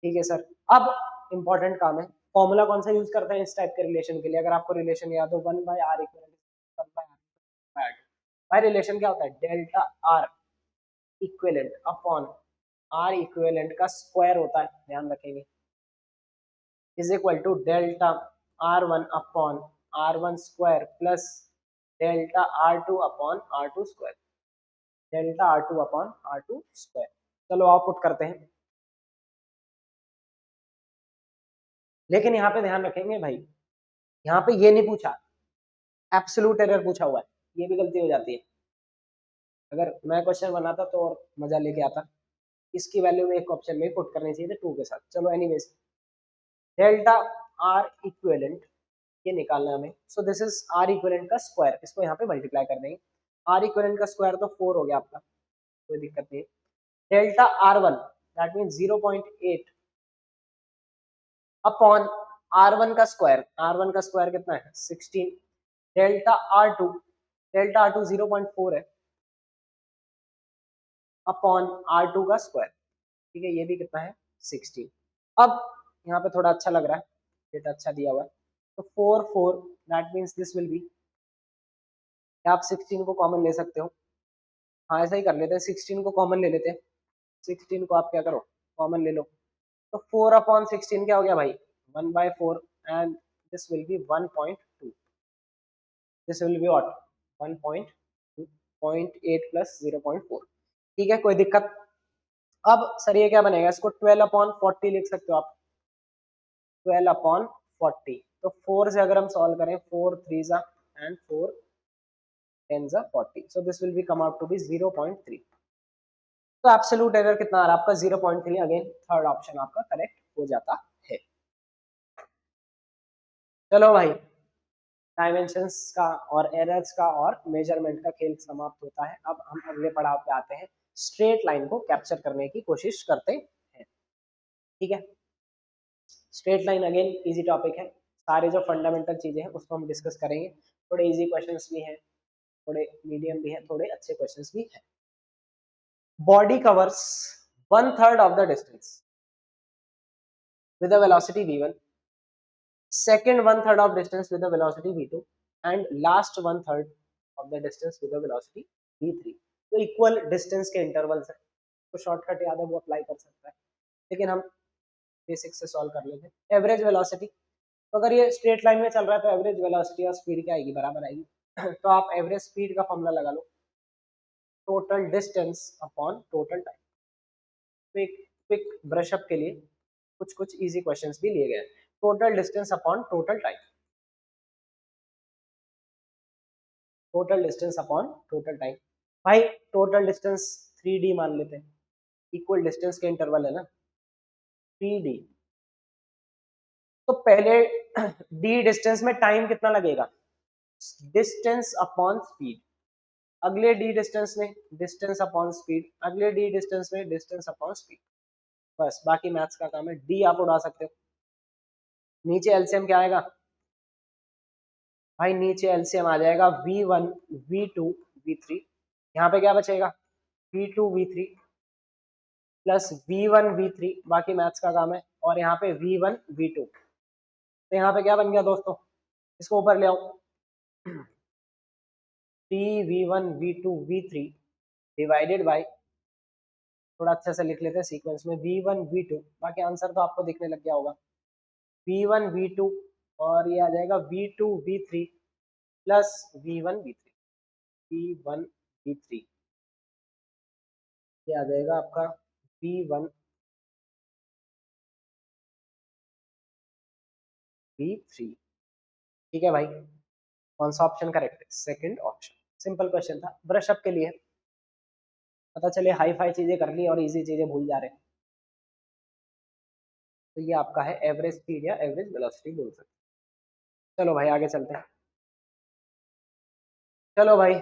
ठीक है सर, अब इंपॉर्टेंट काम है, फॉर्मूला कौन सा यूज करते हैं इस टाइप के रिलेशन के लिए, अगर आपको रिलेशन याद हो 1/r इक्वल 1/r, भाई रिलेशन क्या होता है, delta R equivalent upon R equivalent का स्क्वायर होता है, ध्यान रखेंगे, is equal to delta R1 upon R1 square plus delta R2 upon R2 square, delta R2 upon R2 square. चलो आप पुट करते हैं, लेकिन यहाँ पे ध्यान रखेंगे भाई, यहाँ पे ये नहीं पूछा, एब्सोल्यूट एरर पूछा हुआ है, ये भी गलती हो जाती है। अगर मैं क्वेश्चन बनाता तो और मजा लेके आता, इसकी वैल्यू में एक ऑप्शन में पुट करनी चाहिए 2 के साथ। चलो एनीवेज, डेल्टा आर इक्विवेलेंट ये निकालना है हमें, so this is R equivalent का स्क्वायर, इसको यहाँ पे मल्टीप्लाई कर देंगे, आर इक्विवेलेंट का स्क्वायर तो 4 हो गया आपका, कोई दिक्कत नहीं है। Delta R1 that mean 0.8 upon R1 का स्क्वायर, R1 का स्क्वायर कितना है 16, डेल्टा R2, डेल्टा R2 0.4 है अपॉन R2 का स्क्वायर, ठीक है, ये भी कितना है 16। अब यहाँ पे थोड़ा अच्छा लग रहा है, डेटा अच्छा दिया हुआ है, तो 4 4 that means this will B, आप 16 को कॉमन ले सकते हो, हाँ ऐसा ही कर लेते हैं, 16 को कॉमन ले लेते हैं, 16 को आप क्या करो कॉमन ले लो, तो 4 अपॉन 16 क्या हो गया भाई 1/4 and this will B 1.2, this will be what 1.2, 0.8 plus 0.4, ठीक है कोई दिक्कत। अब सर ये क्या बनेगा, इसको 12 अपॉन 40 लिख सकते हो आप, 12 अपॉन 40, तो 4 से अगर हम सॉल्व करें 4 3 जा एंड 4 10 जा 40, so this will be come out to be 0.3, तो एब्सोल्यूट एरर कितना आ रहा है आपका 0.3, अगेन थर्ड ऑप्शन आपका करेक्ट हो जाता है। चलो भाई, डायमेंशंस का और एरर्स का और मेजरमेंट का खेल समाप्त होता है, अब हम अगले पड़ाव पे आते हैं, स्ट्रेट लाइन को कैप्चर करने की कोशिश करते हैं। ठीक है, straight line again easy topic है, सारे जो फंडामेंटल चीजें हैं उसको हम डिस्कस करेंगे, थोड़े इजी क्वेश्चंस भी हैं, थोड़े मीडियम भी हैं, थोड़े अच्छे क्वेश्चंस भी हैं। Body covers 1/3 of the distance with a velocity v1, second 1/3 of distance with a velocity v2 and last 1/3 of the distance with a velocity v3, तो इक्वल डिस्टेंस के इंटरवल्स है, तो शॉर्टकट याद है वो अप्लाई कर सकता है, लेकिन हम बेसिक से सॉल्व कर लेते हैं। एवरेज वेलोसिटी, तो अगर ये स्ट्रेट लाइन में चल रहा है तो एवरेज वेलोसिटी और स्पीड क्या आएगी बराबर आएगी, तो आप एवरेज स्पीड का फॉर्मूला लगा लो, total distance upon total time. Quick quick brush up के लिए कुछ कुछ इजी क्वेश्चंस भी लिए गए, total distance upon total time, total distance upon total time, भाई टोटल डिस्टेंस 3d मान लेते हैं, इक्वल डिस्टेंस के इंटरवल है ना 3d, तो पहले d डिस्टेंस में टाइम कितना लगेगा, डिस्टेंस अपॉन स्पीड, अगले डी डिस्टेंस में डिस्टेंस अपॉन स्पीड, अगले डी डिस्टेंस में डिस्टेंस अपॉन स्पीड, बस बाकी मैथ्स का काम है। डी आप उड़ा सकते हो। नीचे एलसीएम क्या आएगा भाई, नीचे एलसीएम आ जाएगा v1 v2 v3, यहाँ पे क्या बचेगा v2 v3 plus v1 v3, बाकी मैथ्स का काम है, और यहाँ पे v1 v2, तो यहाँ पे क्या बन गया दोस्तों, इसको ऊपर ले आओ, 3v1 v2 v3 divided by, थोड़ा अच्छे से लिख लेते हैं सीक्वेंस में, v1 v2, बाकी आंसर तो आपको दिखने लग गया होगा, v1 v2 और ये आ जाएगा v2 v3 plus v1 v3, v1 v3, ये आ जाएगा आपका v1 v3। ठीक है भाई, कौन सा ऑप्शन करेक्ट है, सेकंड ऑप्शन। सिंपल क्वेश्चन था, ब्रश अप के लिए, पता चले हाई फाई चीजें कर ली और इजी चीजें भूल जा रहे हैं। तो ये आपका है एवरेज स्पीड या एवरेज वेलोसिटी बोल सकते। चलो भाई आगे चलते हैं। चलो भाई,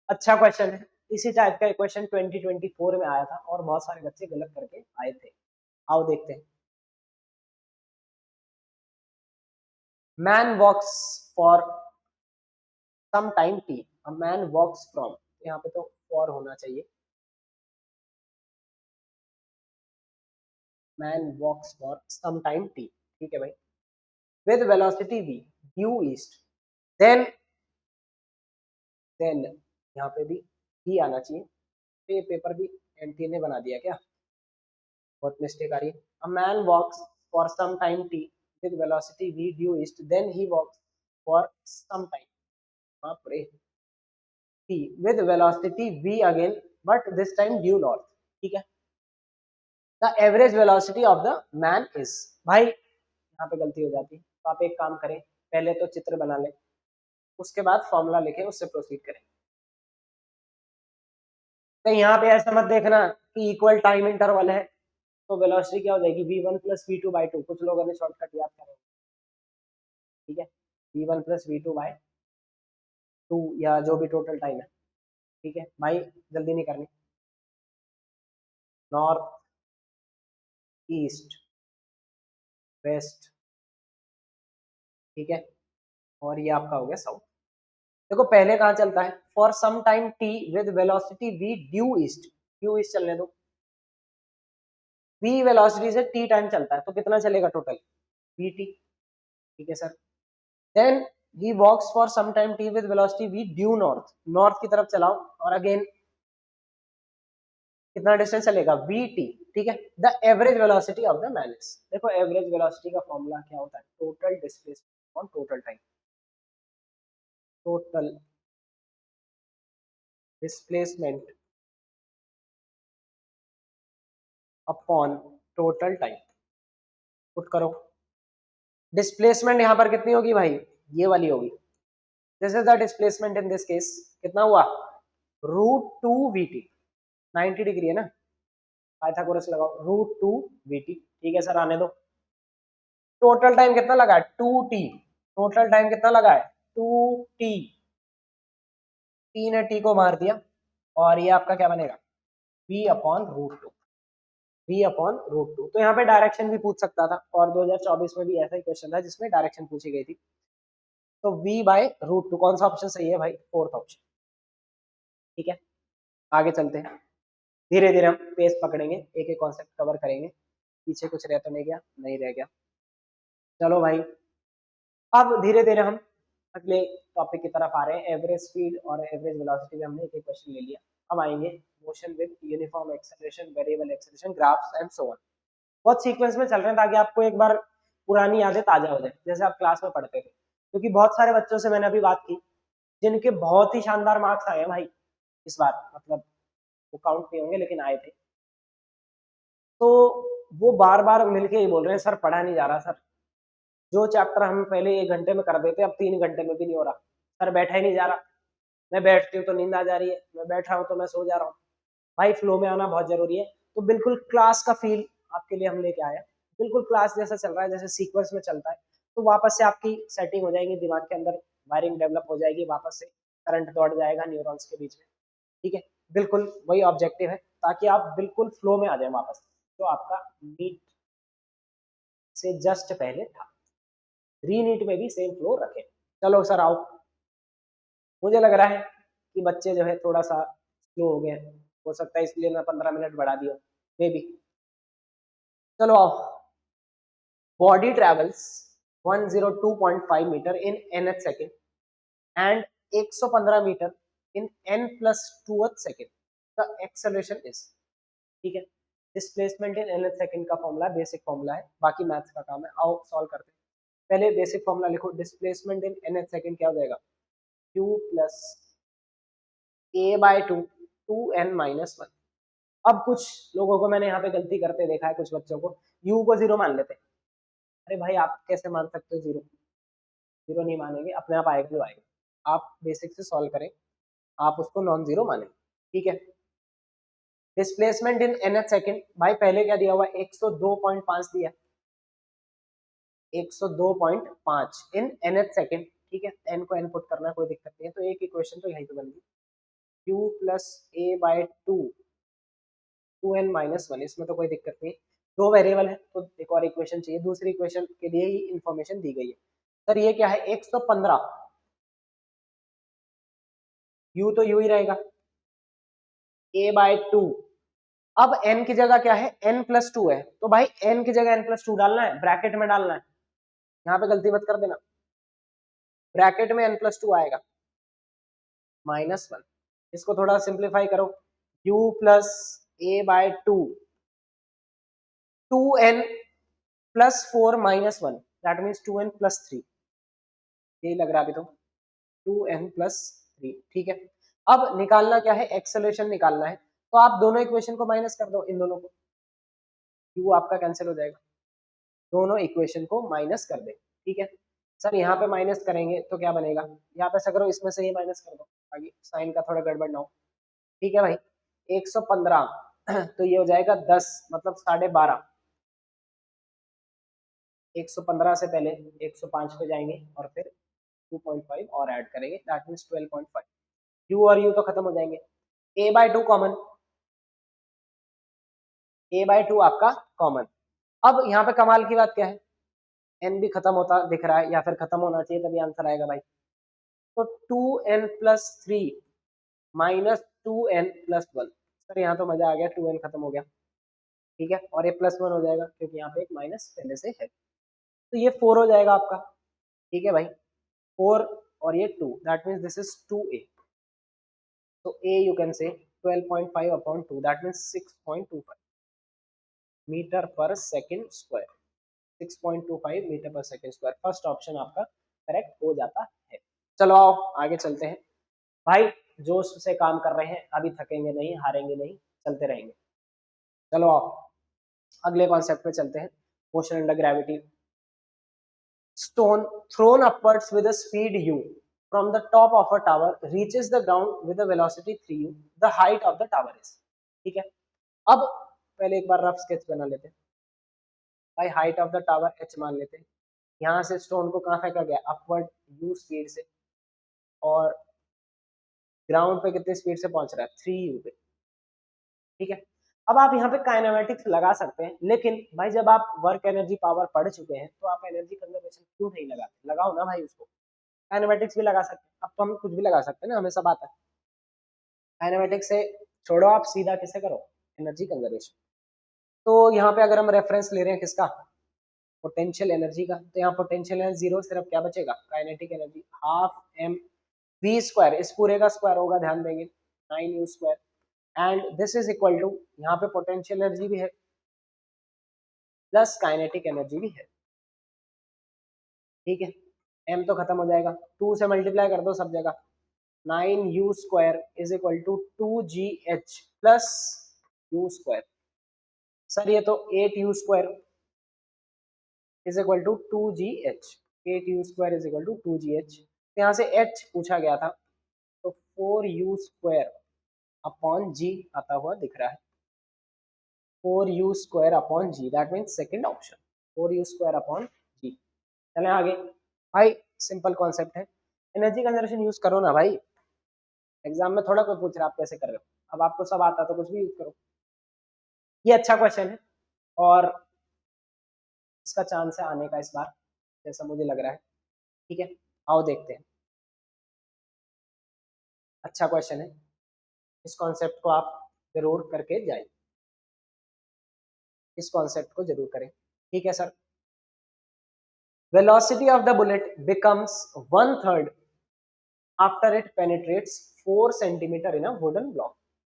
अच्छा क्वेश्चन है, इसी टाइप का क्वेश्चन 2024 में आया था और बहुत सारे बच्चे गलत करके आए थे। आओ देखते हैं। Man walks for some time T, a man walks from, यहाँ पे तो फॉर होना चाहिए, man walks for some time T, ठीक है भाई, with velocity v due east, then यहाँ पे भी ही आना चाहिए, तो ये पेपर भी एमटी ने बना दिया क्या, बहुत मिस्टेक आ रही है। A man walks for some time T with velocity v due east, then he walks for some time, बाप रे, t with velocity v again but this time due north, ठीक है। the average velocity of the man is, भाई यहाँ पे गलती हो जाती है, तो आप एक काम करें, पहले तो चित्र बना लें, उसके बाद फॉर्मूला लिखें, उससे प्रोसीड करें। तो यहाँ पे ऐसा मत देखना कि इक्वल टाइम इंटरवल है तो वेलोसिटी क्या हो जाएगी v1 प्लस v2 बाई 2, कुछ लोगों ने शॉर्टकट याद करें, ठीक है, v1 प्लस v2 बाई 2 या जो भी टोटल टाइम है, ठीक है भाई, जल्दी नहीं करनी। नॉर्थ, ईस्ट, वेस्ट, ठीक है, और ये आपका हो गया साउथ। देखो पहले कहाँ चलता है, for some time T with velocity v due east, due east चलने दो, v वेलोसिटी से t टाइम चलता है, तो कितना चलेगा टोटल vt, ठीक है sir. Then he walks for some time t with velocity v due north, north की तरफ चलाओ और अगेन कितना डिस्टेंस चलेगा vt, ठीक है। The average velocity of the man is, देखो एवरेज वेलोसिटी का फॉर्मूला क्या होता है, total displacement on total time, total displacement upon total time, put करो। डिस्प्लेसमेंट यहाँ पर कितनी होगी भाई, ये वाली होगी, this is the displacement in this case, कितना हुआ √2 vt, 90 डिग्री है ना, पाइथागोरस लगाओ, √2 vt, ठीक है सर, आने दो। टोटल टाइम कितना लगा है 2t, टोटल टाइम कितना लगा है 2t, t ने t को मार दिया और ये आपका क्या बनेगा v अपॉन √2, v अपॉन √2। तो यहाँ पे डायरेक्शन भी पूछ सकता था और 2024 में भी ऐसा ही क्वेश्चन था जिसमें डायरेक्शन पूछी गई थी। तो v बाय √2, कौन सा ऑप्शन सही है भाई, फोर्थ ऑप्शन, ठीक है। आगे चलते हैं, धीरे धीरे हम पेस पकड़ेंगे, एक एक कॉन्सेप्ट कवर करेंगे, पीछे कुछ रह तो नहीं गया, नहीं रह गया। चलो भाई, अब धीरे धीरे हम अगले टॉपिक की तरफ आ रहे हैं, एवरेज स्पीड और एवरेज वेलोसिटी में हमने एक एक क्वेश्चन ले लिया। अब आएंगे motion with uniform acceleration, variable acceleration, graphs and so on. बहुत सीक्वेंस में चल रहे हैं ताकि आपको एक बार पुरानी यादें ताजा हो जाए, जैसे आप क्लास में पढ़ते थे, क्योंकि बहुत सारे बच्चों से मैंने अभी बात की जिनके बहुत ही शानदार मार्क्स आए हैं भाई इस बार, मतलब वो काउंट नहीं होंगे लेकिन आए थे, तो वो बार बार मिलके ही बोल रहे हैं सर पढ़ा नहीं जा रहा सर, जो चैप्टर हम पहले 1 घंटे में कर देते अब 3 घंटे में भी नहीं हो रहा सर, बैठा ही नहीं जा रहा, मैं बैठती हूँ तो नींद आ जा रही है, मैं बैठ रहा हूँ तो मैं सो जा रहा हूँ। भाई फ्लो में आना बहुत जरूरी है, तो बिल्कुल क्लास का फील आपके लिए हम लेके आए, बिल्कुल क्लास जैसा चल रहा है, जैसे सीक्वेंस में चलता है, तो वापस से आपकी सेटिंग हो जाएगी, दिमाग के अंदर वायरिंग डेवलप हो जाएगी, वापस से करंट दौड़ जाएगा न्यूरॉन्स के बीच में, ठीक है। बिल्कुल वही ऑब्जेक्टिव है, ताकि आप बिल्कुल फ्लो में आ जाए वापस, जो आपका नीट से जस्ट पहले था। रीनीट में भी सेम फ्लो रखें। चलो सर आओ, मुझे लग रहा है कि बच्चे जो है थोड़ा सा स्लो हो गए हैं, हो सकता है इसलिए मैं 15 मिनट बढ़ा दिया मे बी। चलो आओ, body travels 102.5 metre in nth second and 115 metre in n+2th second, the acceleration is, ठीक है। डिस्प्लेसमेंट इन nth सेकेंड का फॉर्मूला बेसिक फॉर्मूला है, बाकी मैथ्स का काम है। आओ सॉल्व करते हैं। पहले बेसिक फॉर्मूला लिखो, डिस्प्लेसमेंट इन nth सेकेंड क्या हो जाएगा, q प्लस a/2 2n-1। अब कुछ लोगों को मैंने यहाँ पे गलती करते देखा है, कुछ बच्चों को u को 0 मान लेते हैं। अरे भाई आप कैसे मान सकते हो 0? 0 नहीं मानेंगे, अपने आप आएगा जो आएगा। आप बेसिक से सॉल्व करें, आप उसको नॉन जीरो मानेंगे, ठीक है। डिस्प्लेसमेंट इन nth सेकेंड, भाई पहले क्या दिया हुआ है, 102.5 दिया, 102.5 इन nth सेकेंड, ठीक है। n को n पुट करना कोई दिक्कत नहीं है, तो एक इक्वेशन तो यहीं पे बन गई, q प्लस a/2 2n-1, इसमें तो कोई दिक्कत नहीं। दो वेरिएबल है तो एक और इक्वेशन चाहिए, दूसरी इक्वेशन के लिए ही इंफॉर्मेशन दी गई है। सर ये क्या है, 115, u तो u ही रहेगा, a/2, अब n की जगह क्या है, n+2 है, तो भाई n की जगह n+2 डालना है, ब्रैकेट में डालना है, यहाँ पे गलती मत कर देना, ब्रैकेट में n+2 आएगा -1। इसको थोड़ा सिंप्लीफाई करो, u plus a/2 2n+4-1, that means 2n+3, यही लग रहा है अभी तो, 2n+3, ठीक है। अब निकालना क्या है, एक्सेलरेशन निकालना है, तो आप दोनों इक्वेशन को माइनस कर दो, इन दोनों को, u आपका कैंसिल हो जाएगा, दोनों इक्वेशन को माइनस कर दे, ठीक है। सर यहाँ पे माइनस करेंगे तो क्या बनेगा, यहाँ पे करो, इसमें से ही माइनस कर दो, आगे साइन का थोड़ा गड़बड़ ना हो, ठीक है भाई। 115 तो ये हो जाएगा 10, मतलब 12.5, 115 से पहले 105 पे जाएंगे और फिर 2.5 और ऐड करेंगे, दैट मीन्स 12.5। यू और यू तो खत्म हो जाएंगे, a/2 कॉमन, a/2 आपका कॉमन। अब यहाँ पे कमाल की बात क्या है, n भी खत्म होता दिख रहा है, या फिर खत्म होना चाहिए तभी आंसर आएगा भाई, तो 2n+3 माइनस 2n+1, सर यहाँ तो मजा आ गया, 2n खत्म हो गया, ठीक है, और ये +1 हो जाएगा क्योंकि यहाँ पे एक माइनस पहले से है, तो ये 4 हो जाएगा आपका, ठीक है भाई, 4 और ये 2, that means this is 2a, तो a you can say 12.5/2, that means 6.25 metre पर सेकेंड स्क्वायर, 6.25 मीटर पर सेकेंड स्क्वायर, फर्स्ट ऑप्शन आपका करेक्ट हो जाता है। चलो आओ आगे चलते हैं भाई, जोश से काम कर रहे हैं, अभी थकेंगे नहीं, हारेंगे नहीं, चलते रहेंगे। चलो आओ अगले कॉन्सेप्ट पे चलते हैं, motion under gravity. Stone throne upwards with a speed u from the top of a tower reaches the ground with a velocity 3u, the height of the tower is, ठीक है। अब पहले एक बार रफ स्केच बना लेते हैं भाई, height of the tower h मान लेते हैं, यहाँ से स्टोन को कहाँ फेंका गया, अपवर्ड u स्पीड से, और ग्राउंड पे कितनी स्पीड से पहुंच रहा है, 3u पे, ठीक है। अब आप यहाँ पे काइनेमेटिक्स लगा सकते हैं, लेकिन भाई जब आप वर्क एनर्जी पावर पढ़ चुके हैं तो आप एनर्जी कंजर्वेशन क्यों नहीं लगाते, लगाओ ना भाई उसको, काइनेमेटिक्स भी लगा सकते हैं, अब तो हम कुछ भी लगा सकते हैं ना, हमें सब आता है। काइनेमेटिक्स से छोड़ो, आप सीधा किसे करो, एनर्जी कंजर्वेशन। तो यहाँ पे अगर हम रेफरेंस ले रहे हैं किसका, पोटेंशियल एनर्जी का, तो यहाँ पोटेंशियल एनर्जी जीरो, सिर्फ क्या बचेगा, kinetic energy half m v square, इस पूरे का स्क्वायर होगा, ध्यान देंगे 9u square, and this is equal to, यहाँ पे पोटेंशियल एनर्जी भी है प्लस काइनेटिक एनर्जी भी है, ठीक है। m तो खत्म हो जाएगा, 2 से मल्टीप्लाई कर दो सब जगह, 9u square is equal to 2gh plus u square, sir ये तो 8u square is equal to 2gh, 8u square is equal to 2gh, यहाँ से h पूछा गया था, तो 4u स्क्वायर अपॉन g आता हुआ दिख रहा है, 4u square upon g, that means second option, 4u square upon g। चलें आगे भाई, सिंपल कॉन्सेप्ट है, एनर्जी कंजर्वेशन यूज करो ना भाई, एग्जाम में थोड़ा कोई पूछ रहा है आप कैसे कर रहे हो, अब आपको सब आता तो कुछ भी यूज करो। ये अच्छा क्वेश्चन है और इसका चांस है आने का इस बार, जैसा मुझे लग रहा है। ठीक है, आओ देखते हैं। अच्छा क्वेश्चन है, इस कॉन्सेप्ट को आप जरूर करके जाए, इस कॉन्सेप्ट को जरूर करें। ठीक है sir. Velocity of the bullet becomes 1/3 after it penetrates 4 centimetre in a wooden block.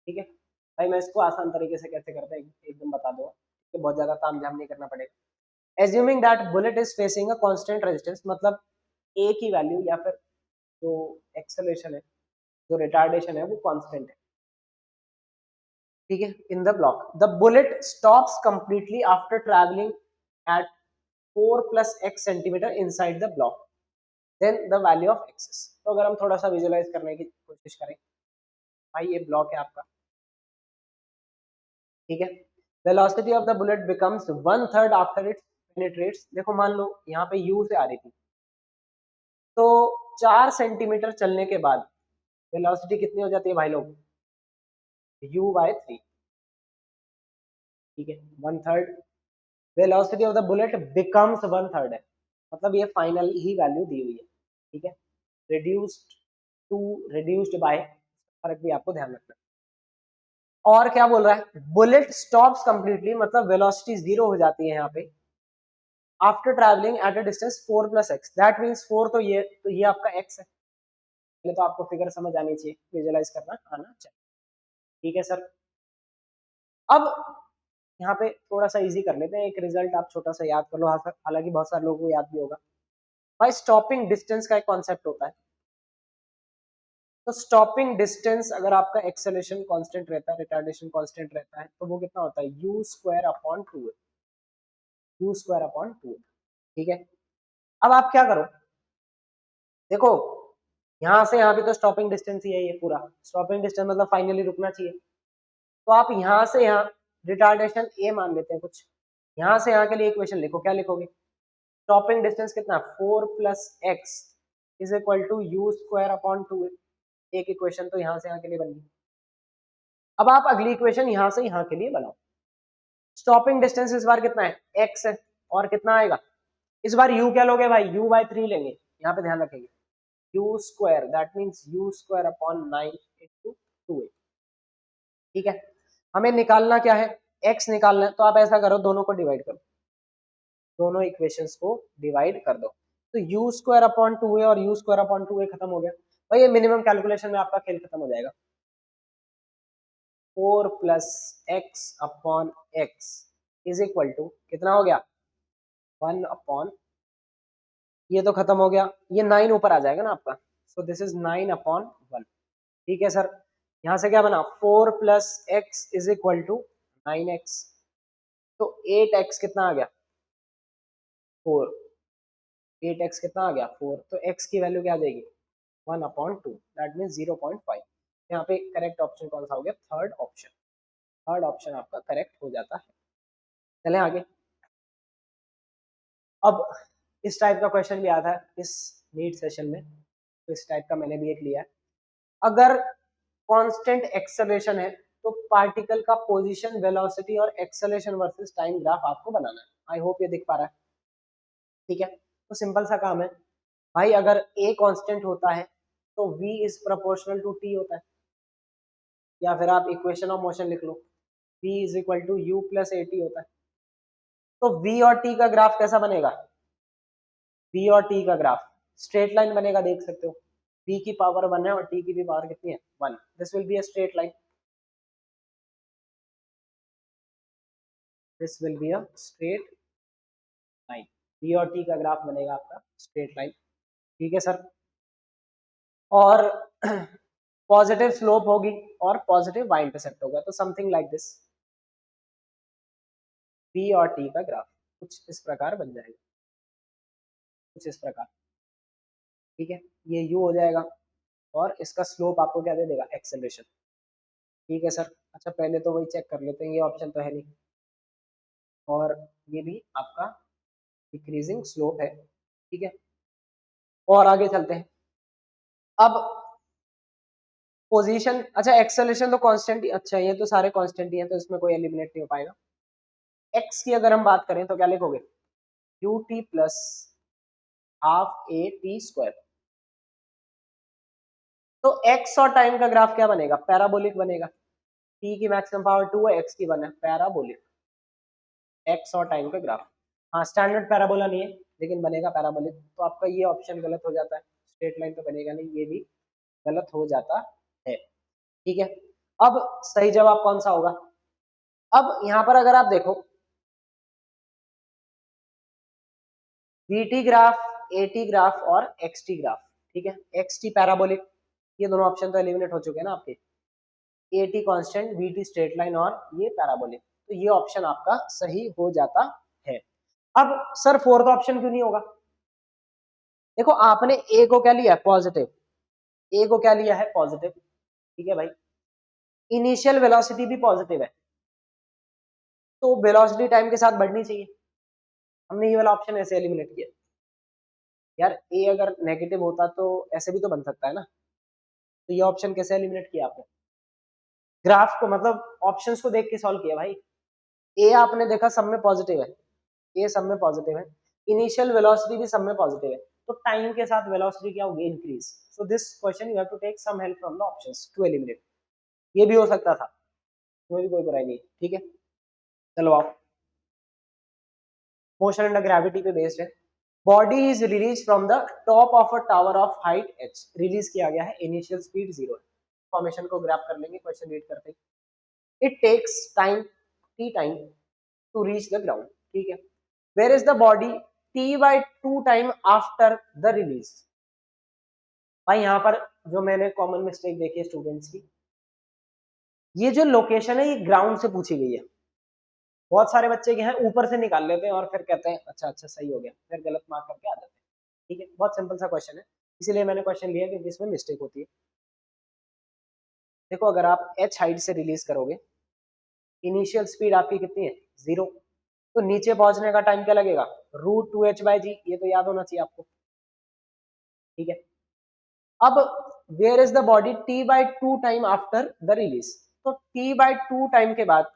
ठीक है भाई, मैं इसको आसान तरीके से कैसे करते हैं एकदम बता दूंगा, कि बहुत ज्यादा ताम झाम नहीं करना पड़ेगा। Assuming that bullet is facing a constant resistance, मतलब ए की वैल्यू या फिर जो एक्सेलरेशन है, जो रिटार्डेशन है वो कांस्टेंट है। ठीक है, in the block the bullet stops completely after travelling at 4 + x centimetre inside the block, then the value of x. तो अगर हम थोड़ा सा विजुअलाइज करने की कोशिश करें, भाई ये ब्लॉक है आपका। ठीक है, velocity of the bullet becomes 1/3 after it penetrates, देखो मान लो यहाँ पे u से आ रही थी, तो 4 सेंटीमीटर चलने के बाद वेलोसिटी कितनी हो जाती है भाई लोग, u/3। ठीक है, 1/3 velocity of the bullet becomes 1/3 है, मतलब ये फाइनल ही वैल्यू दी हुई है। ठीक है, रिड्यूस्ड टू रिड्यूस्ड बाय, फर्क भी आपको ध्यान रखना। और क्या बोल रहा है, बुलेट स्टॉप्स कंप्लीटली, मतलब वेलोसिटी जीरो हो जाती है यहाँ पे after travelling at a distance 4 + x, that means 4, तो ये आपका x है। पहले तो आपको फिगर समझ आनी चाहिए, विजुअलाइज करना आना चाहिए। ठीक है सर। अब यहाँ पे थोड़ा सा इजी कर लेते हैं, एक रिजल्ट आप छोटा सा याद कर लो, हालांकि बहुत सारे लोगों को याद भी होगा। भाई स्टॉपिंग डिस्टेंस का एक कॉन्सेप्ट होता है, तो स्टॉपिंग डिस्टेंस अगर आपका एक्सेलरेशन कांस्टेंट रहता है, रिटार्डेशन कांस्टेंट रहता है, तो वो कितना होता है, u² / 2 ठीक है। अब आप क्या करो, देखो यहाँ से यहाँ भी तो स्टॉपिंग डिस्टेंस ही है, ये पूरा स्टॉपिंग डिस्टेंस मतलब फाइनली रुकना चाहिए। तो आप यहाँ से यहाँ रिटार्डेशन ए मान लेते हैं कुछ, यहाँ से यहाँ के लिए इक्वेशन लिखो, क्या लिखोगे, स्टॉपिंग डिस्टेंस कितना, 4 + x = u²/2। एक इक्वेशन तो यहाँ से यहाँ के लिए बन गई। अब आप अगली इक्वेशन यहाँ से यहाँ के लिए बनाओ। स्टॉपिंग डिस्टेंस इस बार कितना है, x है, और कितना आएगा, इस बार u क्या लोगे भाई, u/3 लेंगे, यहाँ पे ध्यान रखेंगे, u², that means u²/9 × 2a। ठीक है, हमें निकालना क्या है, x निकालना है, तो आप ऐसा करो, दोनों को डिवाइड करो, दोनों इक्वेशंस को डिवाइड कर दो, तो u²/2a और u²/2a खत्म हो गया भाई, ये मिनिमम कैलकुलेशन में आपका खेल खत्म हो जाएगा। 4 + x/x = कितना हो गया, 1/, ये तो खत्म हो गया, ये 9 ऊपर आ जाएगा ना आपका, सो दिस इज 9/1। ठीक है सर, यहाँ से क्या बना, 4 + x = 9x, तो 8x कितना आ गया, 4, 8x कितना आ गया, 4, तो x की वैल्यू क्या आ जाएगी, 1/2, दैट मीन्स 0.5। यहाँ पे करेक्ट ऑप्शन कौन सा हो गया, थर्ड ऑप्शन, थर्ड ऑप्शन आपका करेक्ट हो जाता है। चलें आगे। अब इस टाइप का क्वेश्चन भी आया था इस नीट सेशन में, तो इस टाइप का मैंने भी एक लिया है। अगर कांस्टेंट एक्सेलरेशन है, तो पार्टिकल का पोजीशन, वेलोसिटी और एक्सेलरेशन वर्सेस टाइम ग्राफ आपको बनाना है। आई होप ये दिख पा रहा है। ठीक है, तो सिंपल सा काम है भाई, अगर a कांस्टेंट होता है तो v is proportional to t होता है, या फिर आप इक्वेशन ऑफ मोशन लिख लो, v = u + at होता है। तो v और t का ग्राफ कैसा बनेगा, v और t का ग्राफ स्ट्रेट लाइन बनेगा, देख सकते हो, v की पावर 1 है और t की भी पावर कितनी है, 1, this will be a straight line, this will be a straight line, v और t का ग्राफ बनेगा आपका स्ट्रेट लाइन। ठीक है सर, और पॉजिटिव स्लोप होगी और पॉजिटिव वाई इंटरसेप्ट होगा, तो समथिंग लाइक दिस, v और t का ग्राफ कुछ इस प्रकार बन जाएगा, कुछ इस प्रकार। ठीक है, ये u हो जाएगा और इसका स्लोप आपको क्या दे देगा, एक्सेलरेशन। ठीक है सर, अच्छा पहले तो वही चेक कर लेते हैं, ये ऑप्शन तो है नहीं, और ये भी आपका डिक्रीजिंग स्लोप है। ठीक है, और आगे चलते हैं। अब पोजीशन, अच्छा एक्सेलरेशन तो कांस्टेंट ही, अच्छा ये तो सारे कांस्टेंट ही हैं तो इसमें कोई एलिमिनेट नहीं हो पाएगा। एक्स की अगर हम बात करें तो क्या लिखोगे, you t plus half a t square. तो एक्स और टाइम का ग्राफ क्या बनेगा, पैराबोलिक बनेगा। टी की मैक्सिमम पावर 2 है, एक्स की 1 है, पैराबोलिक। एक्स और टाइम का ग्राफ, हाँ स्टैंडर्ड पैराबोला नहीं है लेकिन बनेगा पैराबोलिक। तो आपका ये ऑप्शन गलत हो जाता है, स्ट्रेट लाइन तो बनेगा नहीं, ये भी गलत हो जाता है। ठीक है, अब सही जवाब कौन सा होगा। अब यहां पर अगर आप देखो वीटी ग्राफ, एटी ग्राफ और एक्सटी ग्राफ, ठीक है, एक्सटी पैराबोलिक, ये दोनों ऑप्शन तो एलिमिनेट हो चुके हैं ना आपके। Eighty constant, VT straight line और ये पैराबोलिक, तो ये ऑप्शन आपका सही हो जाता है। अब सर फोर्थ ऑप्शन क्यों नहीं होगा, देखो आपने ए को क्या लिया है पॉजिटिव, ए को क्या लिया है पॉजिटिव, ठीक है भाई, इनिशियल वेलोसिटी भी पॉजिटिव है तो वेलोसिटी टाइम के साथ बढ़नी चाहिए, हमने ये वाला ऑप्शन ऐसे एलिमिनेट किया। यार ए अगर नेगेटिव होता तो ऐसे भी तो बन सकता है ना, तो ये ऑप्शन कैसे एलिमिनेट किया आपने, ग्राफ को मतलब ऑप्शंस को देख के सॉल्व किया भाई। ए आपने देखा सब में पॉजिटिव है, ए सब में पॉजिटिव है, इनिशियल वेलोसिटी भी सब में पॉजिटिव है, तो टाइम के साथ वेलोसिटी क्या होगी, increase. So this question you have to take some help from the options to eliminate. ये भी हो सकता था, इसमें भी कोई बुराई नहीं, ठीक है। चलो आओ, मोशन अंडर ग्रेविटी पे बेस्ड है। Body is release from the top of a tower of height h, release किया गया है, इनिशियल स्पीड 0 है। फॉर्मेशन को ग्रैब कर लेंगे क्वेश्चन रीड करते हैं। It takes time, t time to reach the ground, ठीक है। Where is the body, t/2 time after the release. भाई यहाँ पर जो मैंने कॉमन मिस्टेक देखी है स्टूडेंट्स की, ये जो लोकेशन है ये ग्राउंड से पूछी गई है। बहुत सारे बच्चे के हैं ऊपर से निकाल लेते हैं और फिर कहते हैं अच्छा अच्छा सही हो गया, फिर गलत मार्क करके आ जाते हैं। ठीक है, बहुत सिंपल सा क्वेश्चन है, इसीलिए मैंने क्वेश्चन लिया कि जिसमें मिस्टेक होती है। देखो अगर आप h हाइट से रिलीज करोगे, इनिशियल स्पीड आपकी कितनी है 0, तो नीचे पहुंचने का टाइम क्या लगेगा, √2h/g, ये तो याद होना चाहिए आपको, ठीक है। अब where is the body, t/2 time after the release, तो t/2 टाइम के बाद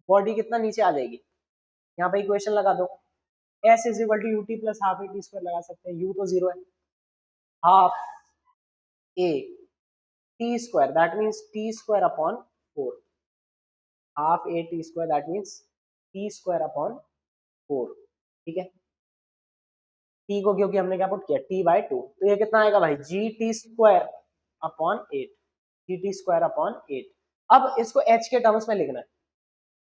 बॉडी कितना नीचे आ जाएगी, यहाँ पे इक्वेशन लगा दो, s is equal to u t plus half a t square लगा सकते हैं, u तो 0 है, half a t square that means t square upon 4, half a t square that means t square upon 4, ठीक है। टी को क्योंकि हमने क्या पुट किया t/2, तो ये कितना आएगा भाई G T square upon 8, G T square upon 8। अब इसको h के टर्म्स में लिखना है,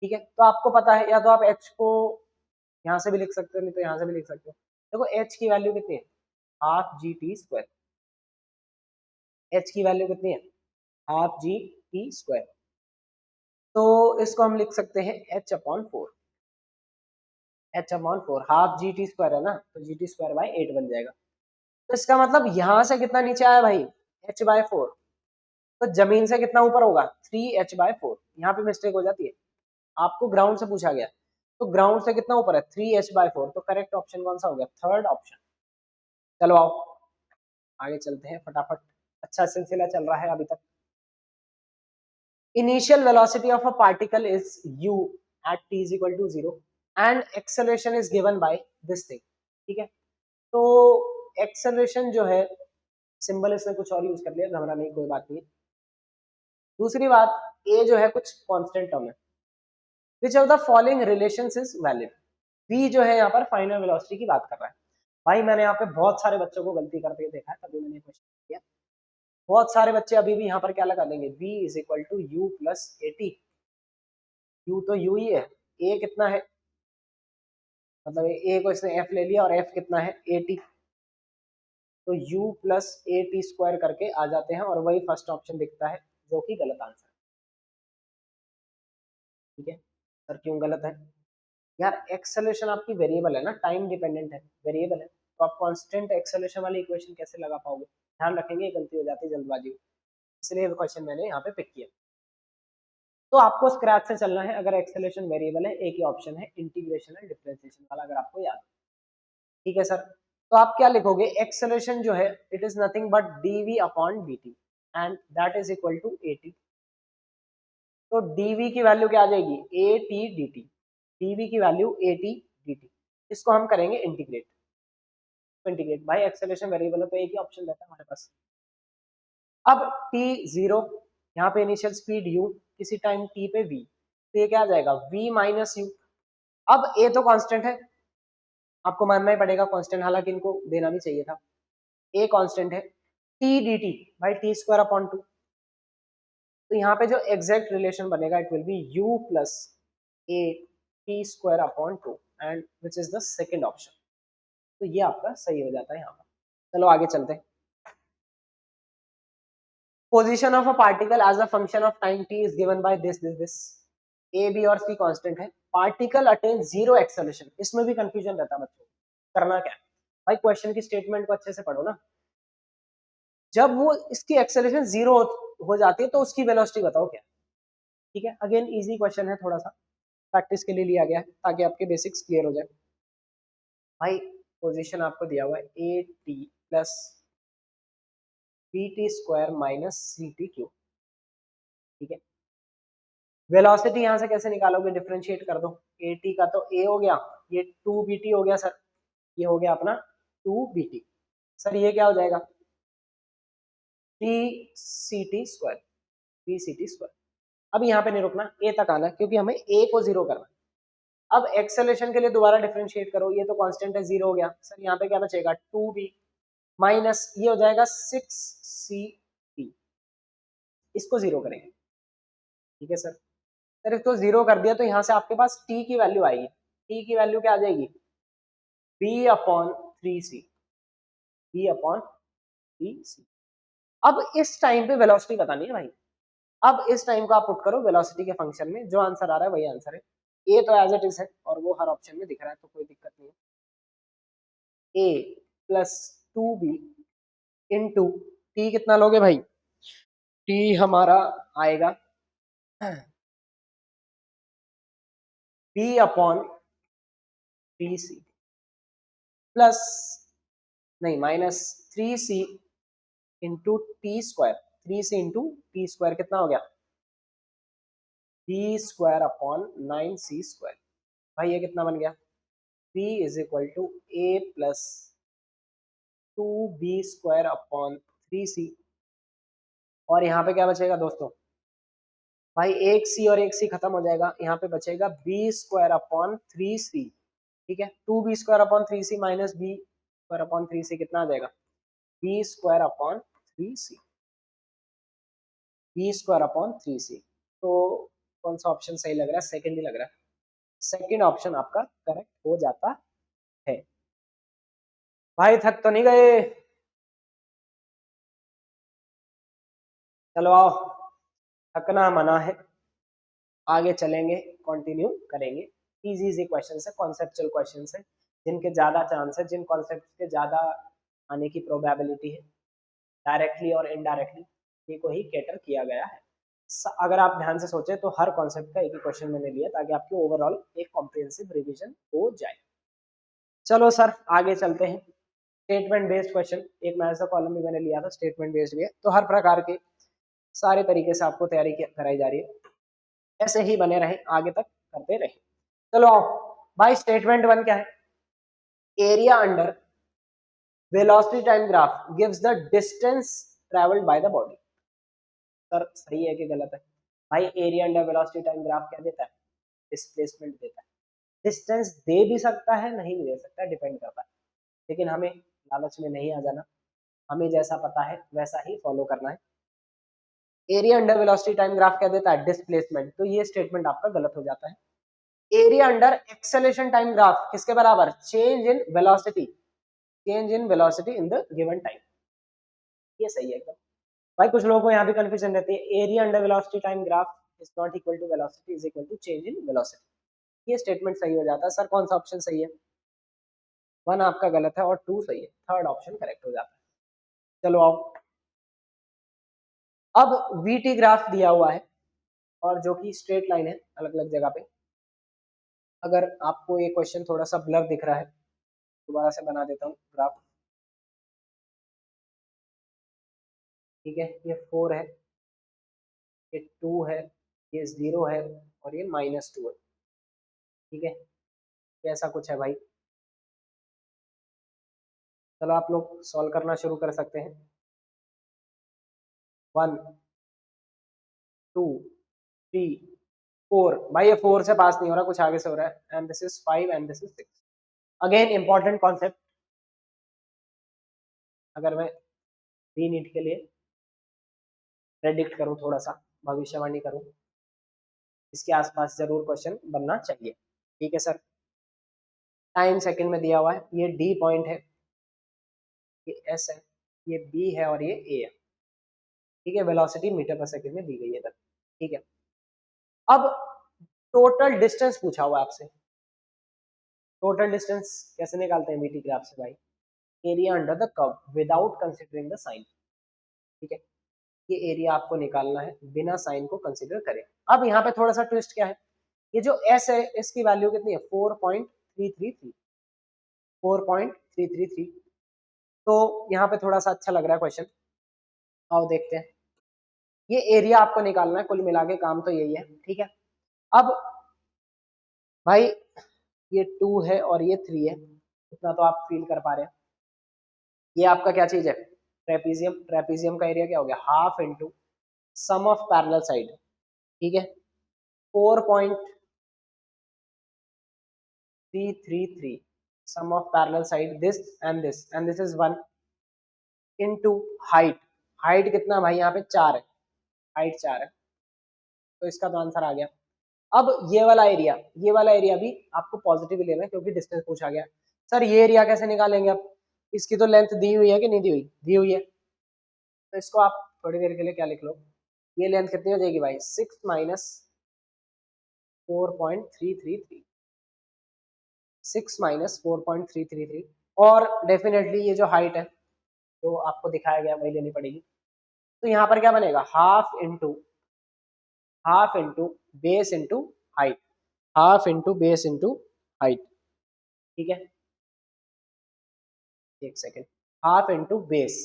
ठीक है, तो आपको पता है या तो आप h को यहाँ से भी लिख सकते हो नहीं तो यहाँ से भी लिख सकते हो। देखो h की वैल्यू कितनी है, half G T square, h की वैल्यू कितनी है, हाफ जी टी स्क्वायर, तो इसको हम लिख सकते हैं h/4, h/4 half G T square है ना, तो जी टी स्क्वायर बाई 8 बन जाएगा। तो इसका मतलब यहां से कितना नीचे आया भाई, h/4, तो जमीन से कितना ऊपर होगा 3h/4, यहाँ पे मिस्टेक हो जाती है, आपको ग्राउंड से पूछा गया, तो ग्राउंड से कितना ऊपर है 3h/4, तो करेक्ट ऑप्शन कौन सा हो गया, थर्ड ऑप्शन। चलो आओ आगे चलते हैं फटाफट, अच्छा सिलसिला चल रहा है अभी तक। Initial velocity of a particle is u at t is equal to 0 and acceleration is given by this thing, ठीक है। तो acceleration जो है सिंबल इसने कुछ और यूज कर लिया, घबराने की कोई बात नहीं। दूसरी बात, a जो है कुछ कांस्टेंट टर्म है, which of the following relations is valid, v जो है यहाँ पर फाइनल वेलोसिटी की बात कर रहा है। भाई मैंने यहाँ पे बहुत सारे बच्चों को गलती करते हुए देखा है, तभी मैंने क्वेश्चन किया। बहुत सारे बच्चे अभी भी यहाँ पर क्या लगा देंगे, v is equal to u plus a t, u तो u ही है, a कितना है, मतलब a को इसने f ले लिया और f कितना है 80, तो u plus a t square करके आ जाते हैं और वही फर्स्ट ऑप्शन दिखता है जो कि गलत आंसर है, ठीक है। सर क्यों गलत है, यार एक्सेलरेशन आपकी वेरिएबल है ना, टाइम डिपेंडेंट है, वेरिएबल है, तो आप कांस्टेंट एक्सेलरेशन वाली इक्वेशन कैसे लगा पाओगे, ध्यान रखेंगे, गलती हो जाती है जल्दबाजी में, इसलिए क्वेश्चन मैंने यहाँ पे पिक किया। तो आपको स्क्रैच से चलना है, अगर एक्सेलरेशन वेरिएबल है, एक ही ऑप्शन है इंटीग्रेशन एंड डिफरेंशिएशन वाला, अगर आपको याद, ठीक है सर। तो आप क्या लिखोगे, एक्सेलरेशन जो है it is nothing but dv upon dt, and that is equal to AT। तो dv की वैल्यू क्या आ जाएगी, AT dt। dv की वैल्यू AT dt, इसको हम करेंगे इंटीग्रेट। तो इंटीग्रेट भाई, एक्सेलरेशन वेरिएबल है तो एक ही ऑप्शन रहता है हमारे पास। अब t0, यहाँ पे इनिशियल स्पीड u, किसी टाइम t पे v, तो ये क्या आ जाएगा v माइनस यू। अब a तो कांस्टेंट है, आपको मानना ही पड़ेगा कांस्टेंट, हालांकि इनको देना भी चाहिए था। a कांस्टेंट है, t dt भाई t स्क्वायर अपॉन 2। तो यहाँ पे जो एग्जैक्ट रिलेशन बनेगा it will be u plus a t square upon 2 and which is the second option. तो ये आपका सही हो जाता है यहाँ पर। चलो आगे चलते हैं। Position of a particle as a function of time t is given by this a b और c कांस्टेंट है। पार्टिकल अटेन जीरो एक्सेलरेशन, इसमें भी कंफ्यूजन रहता है बच्चों, करना क्या है भाई, क्वेश्चन की स्टेटमेंट को अच्छे से पढ़ो ना। जब वो इसकी एक्सेलरेशन जीरो हो जाती है तो उसकी वेलोसिटी बताओ क्या। ठीक है, अगेन इजी क्वेश्चन है, थोड़ा सा प्रैक्टिस के लिए लिया गया है ताकि आपके बेसिक्स क्लियर हो जाए। भाई पोजीशन आपको दिया हुआ है a t plus b t square minus c t cube. ठीक है, वेलोसिटी यहां से कैसे निकालोगे, डिफरेंशिएट कर दो। ए टी का तो ए हो गया, ये टू बी टी हो गया सर, ये हो गया अपना टू बी टी। सर ये क्या हो जाएगा, t c t square, t c t square. अब यहाँ पे नहीं रुकना, ए तक आना है क्योंकि हमें ए को जीरो करना है। अब एक्सेलरेशन के लिए दोबारा डिफरेंशिएट करो, ये तो कांस्टेंट है, जीरो हो गया सर, यहाँ पे क्या बचेगा टू बी माइनस ये हो जाएगा सिक्स सी टी, इसको जीरो करेंगे। ठीक है सर, सर इसको जीरो कर दिया तो यहाँ से आपके पास टी की वैल्यू आएगी, टी की वैल्यू क्या आ जाएगी b upon three c, b upon three c. अब इस टाइम पे वेलोसिटी बतानी है भाई। अब इस टाइम को आप पुट करो वेलोसिटी के फंक्शन में, जो आंसर आ रहा है वही आंसर है। ए तो एज इट इज है और वो हर ऑप्शन में दिख रहा है तो कोई दिक्कत नहीं है। A plus two B into T, कितना लोगे भाई, टी हमारा आएगा B upon three C plus नहीं minus three C into T square, three C into T square कितना हो गया B square upon nine C square. भाई ये कितना बन गया, B is equal to A plus two B square upon three C. और यहाँ पे क्या बचेगा दोस्तों, भाई एक सी और एक सी खत्म हो जाएगा, यहाँ पे बचेगा b square upon three c. ठीक है, two B square upon three c minus b square upon three c कितना आ जाएगा b square upon three c, b square upon three c. तो कौन सा ऑप्शन सही लग रहा है, सेकंड ही लग रहा है, सेकंड ऑप्शन आपका करेक्ट हो जाता है। भाई थक तो नहीं गए, चलो आओ, थकना मना है, आगे चलेंगे, कंटिन्यू करेंगे। इजी इजी क्वेश्चन है, कॉन्सेप्चुअल क्वेश्चन है, जिनके ज्यादा चांस है, जिन कॉन्सेप्ट के ज्यादा आने की प्रोबेबिलिटी है, डायरेक्टली और इनडायरेक्टली ये को ही कैटर किया गया है। अगर आप ध्यान से सोचें तो हर कॉन्सेप्ट का एक ही क्वेश्चन मैंने लिया ताकि आपकी ओवरऑल एक कॉम्प्रिहेंसिव रिवीजन हो जाए। चलो सर आगे चलते हैं। स्टेटमेंट बेस्ड क्वेश्चन, एक मैथ्स का कॉलम भी मैंने लिया था, स्टेटमेंट बेस्ड भी है, तो हर प्रकार के सारे तरीके से आपको तैयारी कराई जा रही है, ऐसे ही बने रहे, आगे तक करते रहे। चलो आओ भाई, स्टेटमेंट वन क्या है, area under velocity time graph gives the distance travelled by the body. Sir सही है कि गलत है, भाई area under velocity time graph क्या देता है, डिस्प्लेसमेंट देता है। डिस्टेंस दे भी सकता है नहीं भी दे सकता है, डिपेंड करता है, लेकिन हमें लालच में नहीं आ जाना, हमें जैसा पता है वैसा ही फॉलो करना है। Area under velocity time graph क्या देता है, डिस्प्लेसमेंट, तो ये स्टेटमेंट आपका गलत हो जाता है। Area under acceleration time graph किसके बराबर, change in velocity, change in velocity in the given time, ये सही है एकदम। भाई कुछ लोगों को यहाँ भी कंफ्यूजन रहती है, area under velocity time graph is not equal to velocity is equal to change in velocity, ये स्टेटमेंट सही हो जाता है। सर कौन सा ऑप्शन सही है, वन आपका गलत है और टू सही है, थर्ड ऑप्शन करेक्ट हो जाता है। चलो आओ, अब वीटी ग्राफ दिया हुआ है और जो कि स्ट्रेट लाइन है अलग अलग जगह पे। अगर आपको ये क्वेश्चन थोड़ा सा ब्लर दिख रहा है, दोबारा से बना देता हूँ ग्राफ। ठीक है, ये 4 है, ये 2 है, ये 0 है और ये -2 है। ठीक है, ये ऐसा कुछ है भाई। चलो आप लोग सॉल्व करना शुरू कर सकते हैं। 1 2 3 4, भाई ये 4 से पास नहीं हो रहा, कुछ आगे से हो रहा है। And this is 5 and this is 6। Again important concept, अगर मैं री नीट के लिए प्रेडिक्ट करूं, थोड़ा सा भविष्यवाणी करूं, इसके आसपास जरूर क्वेश्चन बनना चाहिए। ठीक है सर, टाइम सेकंड में दिया हुआ है, ये डी पॉइंट है, ये एस है, ये बी है और ये ए है। ठीक है, वेलोसिटी मीटर पर सेकंड में दी गई है इधर। ठीक है, अब टोटल डिस्टेंस पूछा हुआ है आपसे। टोटल डिस्टेंस कैसे निकालते हैं वीटी ग्राफ से भाई? Area under the curve without considering the sign. ठीक है, ये एरिया आपको निकालना है बिना साइन को कंसिडर करें। अब यहाँ पे थोड़ा सा ट्विस्ट क्या है, ये जो एस है इसकी वैल्यू कितनी है? 4.333, 4.333। तो यहाँ पे थोड़ा सा अच्छा लग रहा है क्वेश्चन, आओ देखते हैं। ये एरिया आपको निकालना है, कुल मिला के काम तो यही है। ठीक है, अब भाई ये 2 है और ये 3 है, इतना तो आप फील कर पा रहे हैं। ये आपका क्या चीज है? ट्रेपीजियम। ट्रेपीजियम का एरिया क्या हो गया? Half into sum of parallel side. ठीक है, 4.333 sum of parallel side, this and this is 1 into height. Height कितना भाई? यहाँ पे 4 है, हाइट 4 है, तो इसका तो आंसर आ गया। अब ये वाला एरिया भी आपको पॉजिटिव लेना है क्योंकि डिस्टेंस पूछा गया। सर ये एरिया कैसे निकालेंगे? अब इसकी तो लेंथ दी हुई है कि नहीं दी हुई? दी हुई है, तो इसको आप थोड़ी देर के लिए क्या लिख लो, ये लेंथ कितनी हो जाएगी भाई? 6 माइनस 4.333, 6 माइनस 4.333। और डेफिनेटली ये जो हाइट है जो आपको दिखाया गया वही लेनी पड़ेगी। तो यहाँ पर क्या बनेगा? Half into base into height, half into base into height. ठीक है, एक second, half into base,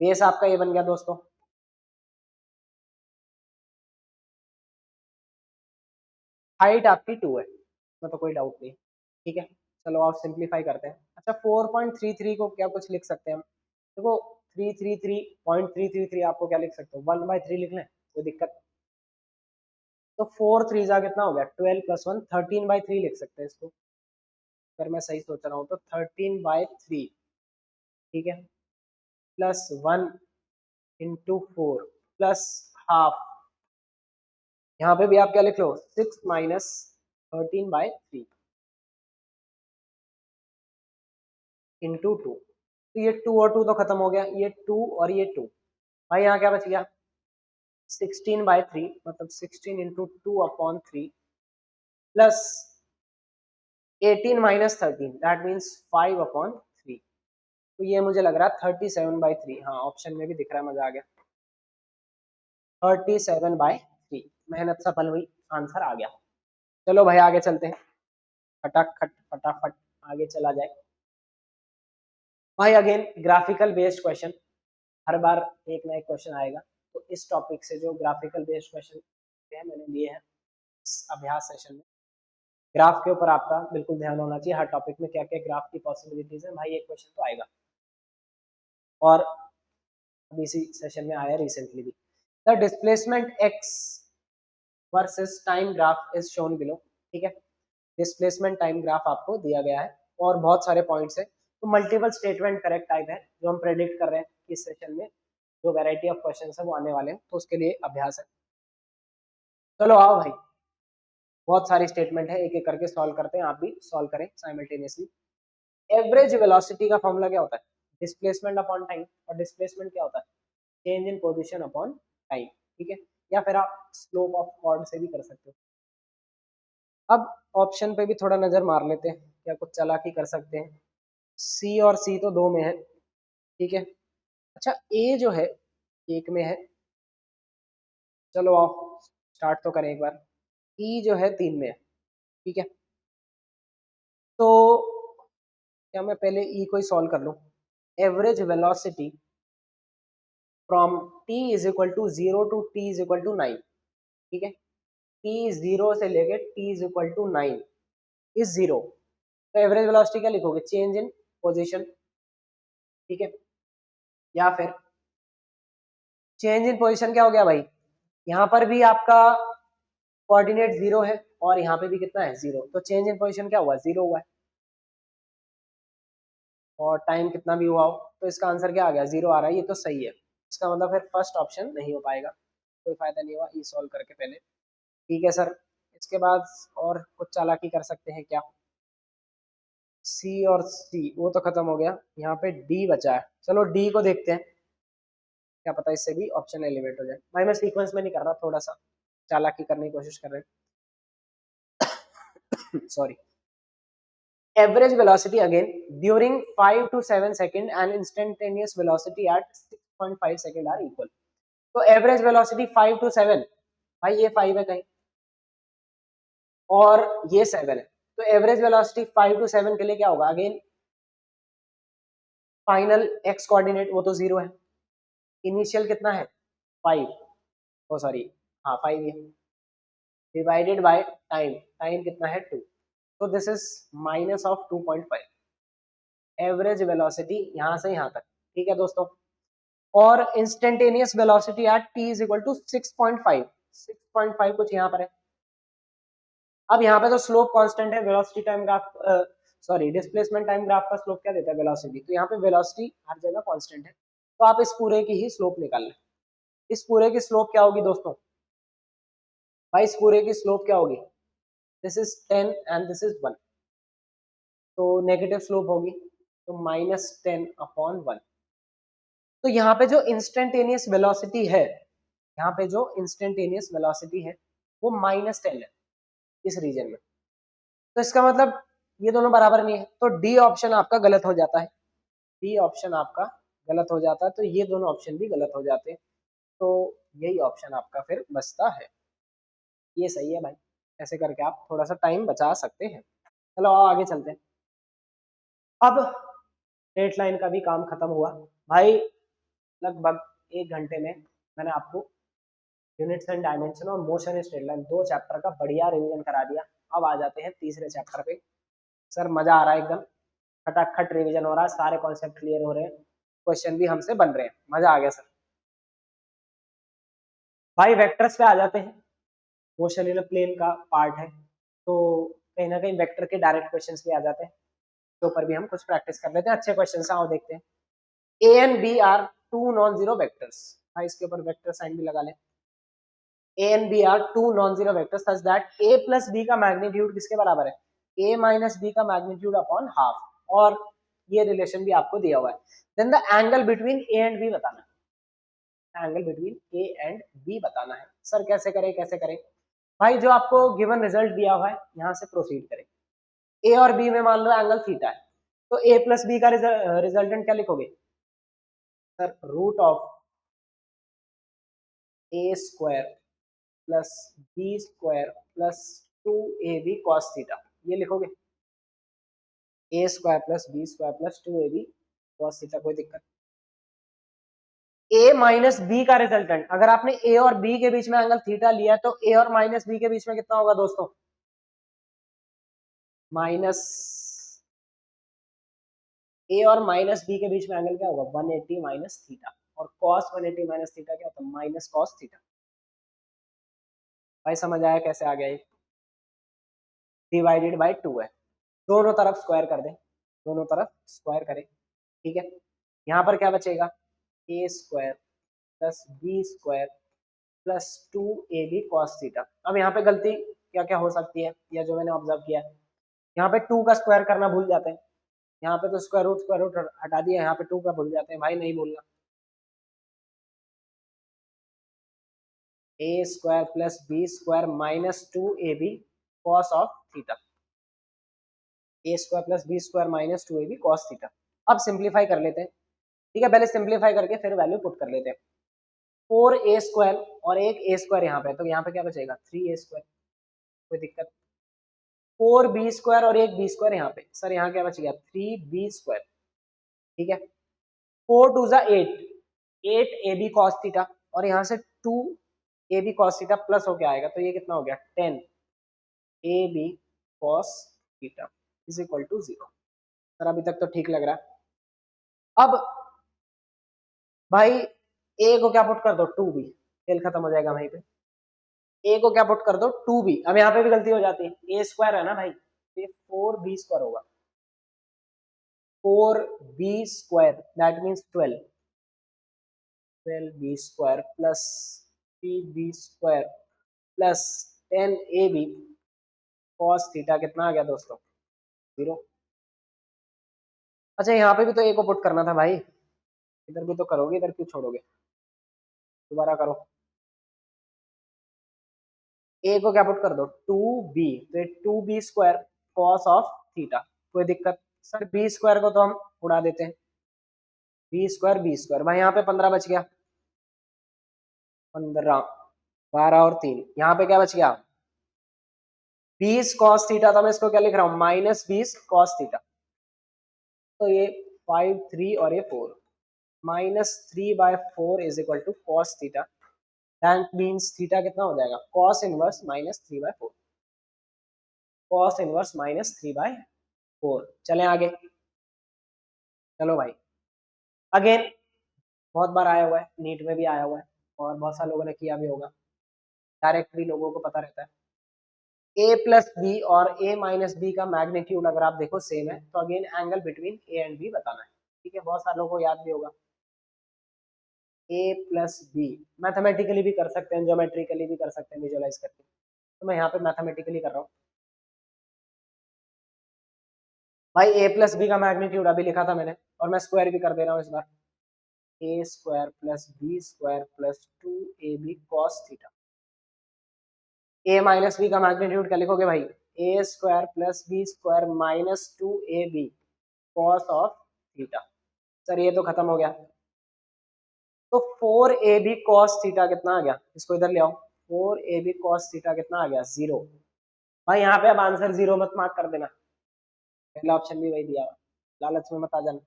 base आपका ये बन गया दोस्तों। हाइट आपकी 2 है, इसमें तो कोई डाउट नहीं। ठीक है, चलो आप सिंप्लीफाई करते हैं। अच्छा 4.33 को क्या कुछ लिख सकते हैं हम? देखो 333.333 आपको क्या लिख सकते हो? 1/3 लिख लें, कोई दिक्कत? तो 4 3 जा कितना हो गया? 12 प्लस 1, 13/3 लिख सकते हैं इसको, अगर मैं सही सोच रहा हूँ तो 13/3। ठीक है, प्लस 1 इंटू 4 प्लस हाफ, यहाँ पे भी आप क्या लिख लो? 6 माइनस 13/3 इंटू 2। तो ये 2 और 2 तो खत्म हो गया, ये 2 और ये 2, भाई यहाँ क्या बच गया? 16/3, मतलब 16 into 2/3 plus 18 minus 13, that means 5/3। तो ये मुझे लग रहा है 37/3। हाँ, ऑप्शन में भी दिख रहा है, मजा आ गया। 37/3, मेहनत सफल हुई, आंसर आ गया। चलो भाई आगे चलते हैं, फटाफट फटाफट आगे चला जाए। भाई अगेन ग्राफिकल बेस्ड क्वेश्चन, हर बार एक ना एक क्वेश्चन आएगा। तो इस टॉपिक से जो ग्राफिकल बेस्ड क्वेश्चन है मैंने लिए हैं इस अभ्यास सेशन में, ग्राफ के ऊपर आपका बिल्कुल ध्यान होना चाहिए। हर टॉपिक में क्या क्या ग्राफ की पॉसिबिलिटीज है, भाई एक क्वेश्चन तो आएगा। और अभी इसी सेशन में आया रिसेंटली भी, the displacement x versus time graph is shown below. ठीक है, डिस्प्लेसमेंट टाइम ग्राफ आपको दिया गया है और बहुत सारे पॉइंट्स है। तो मल्टीपल स्टेटमेंट करेक्ट टाइप है जो हम प्रेडिक्ट कर रहे हैं कि इस सेशन में जो वैरायटी ऑफ क्वेश्चन है वो आने वाले हैं, तो उसके लिए अभ्यास है। चलो आओ भाई, बहुत सारी स्टेटमेंट है, एक एक करके सॉल्व करते हैं, आप भी सॉल्व करें साइमल्टेनियसली। एवरेज वेलोसिटी का फॉर्मूला क्या होता है? डिस्प्लेसमेंट अपॉन टाइम, और डिस्प्लेसमेंट क्या होता है? Change in position upon time. ठीक है, या फिर आप स्लोप ऑफ कॉर्ड से भी कर सकते हो। अब ऑप्शन पे भी थोड़ा नजर मार लेते हैं, क्या कुछ चालाकी कर सकते हैं। सी और सी तो दो में है, ठीक है। अच्छा ए जो है एक में है, चलो आओ स्टार्ट तो करें एक बार। ई जो है 3 में है, ठीक है। तो क्या मैं पहले ई को ही सॉल्व कर लूं? Average velocity from t is equal to 0 to t is equal to 9, ठीक है, t 0 से लेके t is equal to 9 is 0, तो एवरेज वेलोसिटी क्या लिखोगे, चेंज इन पोजीशन, ठीक है, या फिर चेंज इन पोजीशन क्या हो गया भाई, यहाँ पर भी आपका कोऑर्डिनेट 0 है और यहाँ पे भी कितना है 0, तो चेंज इन पोजीशन क्या हुआ, 0 हुआ है, और टाइम कितना भी हुआ हो तो इसका आंसर क्या आ गया, 0 आ रहा है, ये तो सही है। इसका मतलब फिर फर्स्ट ऑप्शन नहीं हो पाएगा, कोई फायदा नहीं हुआ ई सॉल्व करके पहले, ठीक है सर। इसके बाद और कुछ चालाकी कर सकते हैं क्या, सी और सी वो तो खत्म हो गया, यहाँ पे डी बचा है, चलो डी को देखते हैं, क्या पता इससे भी ऑप्शन एलिमिनेट हो जाए। भाई मैं सीक्वेंस में नहीं कर रहा, थोड़ा सा चालाकी करने की कोशिश कर रहे हैं sorry. Average velocity again during 5 to 7 second and instantaneous velocity at 6.5 second are equal. तो एवरेज वेलोसिटी 5 to 7, भाई ये 5 है कहीं और ये 7 है, तो एवरेज वेलोसिटी 5 to 7 के लिए क्या होगा, अगेन फाइनल एक्स कोऑर्डिनेट वो तो 0 है, इनिशियल कितना है 5, ओ सॉरी हाँ 5 है, डिवाइडेड बाय टाइम, टाइम कितना है 2, तो this is minus of 2.5 average velocity यहाँ से यहाँ तक, ठीक है दोस्तों। और instantaneous velocity at t is equal to 6.5, 6.5 कुछ यहाँ पर है। अब यहाँ पे तो स्लोप कांस्टेंट है, velocity time graph sorry displacement time graph का स्लोप क्या देता है, वेलोसिटी, तो यहाँ पे वेलोसिटी हर जगह कांस्टेंट है, तो आप इस पूरे की ही स्लोप निकाल लें। इस पूरे की स्लोप क्या होगी दोस्तों, भाई इस पूरे की स्लोप क्या होगी, this is 10 and this is 1, तो नेगेटिव स्लोप होगी, तो -10/1। तो यहाँ पे जो इंस्टेंटेनियस वेलोसिटी है, यहाँ पे जो इंस्टेंटेनियस वेलोसिटी है वो -10 है इस रीजन में, तो इसका मतलब ये दोनों बराबर नहीं है, तो डी ऑप्शन आपका गलत हो जाता है, डी ऑप्शन आपका गलत हो जाता है, तो ये दोनों ऑप्शन भी गलत हो जाते हैं, तो यही ऑप्शन आपका फिर बचता है, ये सही है भाई, ऐसे करके आप थोड़ा सा टाइम बचा सकते हैं। चलो आओ आगे चलते हैं। अब स्ट्रेट लाइन का भी काम खत्म हुआ भाई, लगभग 1 घंटे में मैंने आपको यूनिट्स एंड डायमेंशन और मोशन स्ट्रेट लाइन 2 चैप्टर का बढ़िया रिवीजन करा दिया। अब आ जाते हैं तीसरे चैप्टर पे, सर मजा आ रहा है एकदम, खटाखट रिवीजन हो रहा है, सारे कॉन्सेप्ट क्लियर हो रहे हैं, क्वेश्चन भी हमसे बन रहे हैं, मजा आ गया सर। भाई वेक्टर्स पे आ जाते हैं, मोशन इन प्लेन का पार्ट है, तो कहीं ना कहीं वेक्टर के डायरेक्ट क्वेश्चंस भी आ जाते हैं, तो ऊपर भी हम कुछ प्रैक्टिस कर लेते हैं, अच्छे क्वेश्चन आओ देखते हैं। A and b are two non zero vectors, भाई इसके ऊपर वेक्टर साइन भी लगा लें, a and b are two non zero vectors such that a plus B का मैग्नीट्यूड किसके बराबर है, ए माइनस बी का मैग्नीट्यूड अपॉन हाफ, और ये रिलेशन भी आपको दिया हुआ है। Then the angle between a and b बताना है, angle between a and b बताना है। सर कैसे करें कैसे करें, भाई जो आपको गिवन रिजल्ट दिया हुआ है यहाँ से प्रोसीड करें। ए और बी में मान लो एंगल थीटा है, तो ए प्लस बी का रिजल्टेंट क्या लिखोगे, square root of A square plus B square plus 2ab cos theta, ये लिखोगे, A square plus B square plus 2ab cos theta, कोई दिक्कत। ए माइनस बी का रिजल्टेंट, अगर आपने ए और बी के बीच में एंगल थीटा लिया है तो ए और माइनस बी के बीच में कितना होगा दोस्तों, माइनस, ए और माइनस बी के बीच में एंगल क्या होगा 180 माइनस थीटा, और cos 180 माइनस थीटा क्या होता है, माइनस cos थीटा। भाई समझ आया कैसे आ गया, ये डिवाइडेड बाय 2 है, दोनों तरफ स्क्वायर कर दें, दोनों तरफ स्क्वायर करें, ठीक है, यहाँ पर क्या बचेगा, A square plus B square plus 2ab cos theta. अब यहाँ पे गलती क्या क्या हो सकती है, या जो मैंने ऑब्जर्व किया है, यहाँ पे 2 का स्क्वायर करना भूल जाते हैं, यहाँ पे तो स्क्वायर रूट हटा दिया, यहाँ पे 2 का भूल जाते हैं, भाई नहीं भूलना, A square plus B square minus 2ab cos of theta, A square plus B square minus 2ab cos theta. अब सिंप्लीफाई कर लेते हैं, ठीक है, पहले सिंप्लीफाई करके फिर वैल्यू पुट कर लेते हैं, 4a स्क्वायर और एक a स्क्वायर यहाँ पे, तो यहाँ पे क्या बचेगा 3a स्क्वायर, कोई दिक्कत, 4b स्क्वायर और एक b स्क्वायर यहाँ पे, सर यहाँ क्या बच गया 3b स्क्वायर, ठीक है, 4 2 8, 8 ए बी कॉस थीटा और यहाँ से 2 a b cos theta plus होके आएगा, तो ये कितना हो गया 10 a b cos theta is equal to 0। Sir अभी तक तो ठीक लग रहा है। अब भाई ए को क्या पुट कर दो 2b, खेल खत्म हो जाएगा वहीं पे। ए को क्या पुट कर दो 2b, अब यहाँ पे भी गलती हो जाती है, ए स्क्वायर है ना भाई, ये 4b स्क्वायर होगा, 4b square that means 12b square plus 3b square plus 10ab cos theta कितना आ गया दोस्तों 0। अच्छा यहाँ पे भी तो ए को पुट करना था भाई, इधर भी तो करोगे, इधर क्यों छोड़ोगे, दोबारा करो। ए को क्या पुट कर दो 2b, तो 2b square cos of theta, कोई दिक्कत सर, बी स्क्वायर को तो हम उड़ा देते हैं, बी स्क्वायर भाई, यहाँ पे 15 बच गया, 15 12 और 3, यहाँ पे क्या बच गया 20 कॉस थीटा था, मैं इसको क्या लिख रहा हूँ -20 कॉस थीटा, तो ये 5 3 और ये 4, -3/4 is equal to cos theta, that means theta कितना हो जाएगा कॉस इनवर्स -3/4, कॉस इनवर्स -3/4। चलें आगे, चलो भाई अगेन बहुत बार आया हुआ है, नीट में भी आया हुआ है और बहुत सारे लोगों ने किया भी होगा, डायरेक्ट भी लोगों को पता रहता है। a प्लस बी और a माइनस बी का मैग्नीट्यूड अगर आप देखो सेम है, तो again angle between a and b बताना है, ठीक है, बहुत सारे लोगों को याद भी होगा। a प्लस बी मैथमेटिकली भी कर सकते हैं, ज्योमेट्रिकली भी कर सकते हैं, विजुअलाइज करके, तो मैं यहाँ पे मैथमेटिकली कर रहा हूँ भाई। a प्लस बी का मैग्नीट्यूड अभी लिखा था मैंने, और मैं स्क्वायर भी कर दे रहा हूँ इस बार, a square plus B square plus 2ab cos theta. a minus B का मैग्नीट्यूड क्या लिखोगे भाई, a square plus B square -2ab cos of theta. Sir ये तो खत्म हो गया, तो 4ab कॉस थीटा कितना आ गया, इसको इधर ले आओ, 4ab कॉस थीटा कितना आ गया 0। भाई यहाँ पे अब आंसर 0 मत मार्क कर देना, पहला ऑप्शन भी वही दिया हुआ, लालच में मत आ जाना।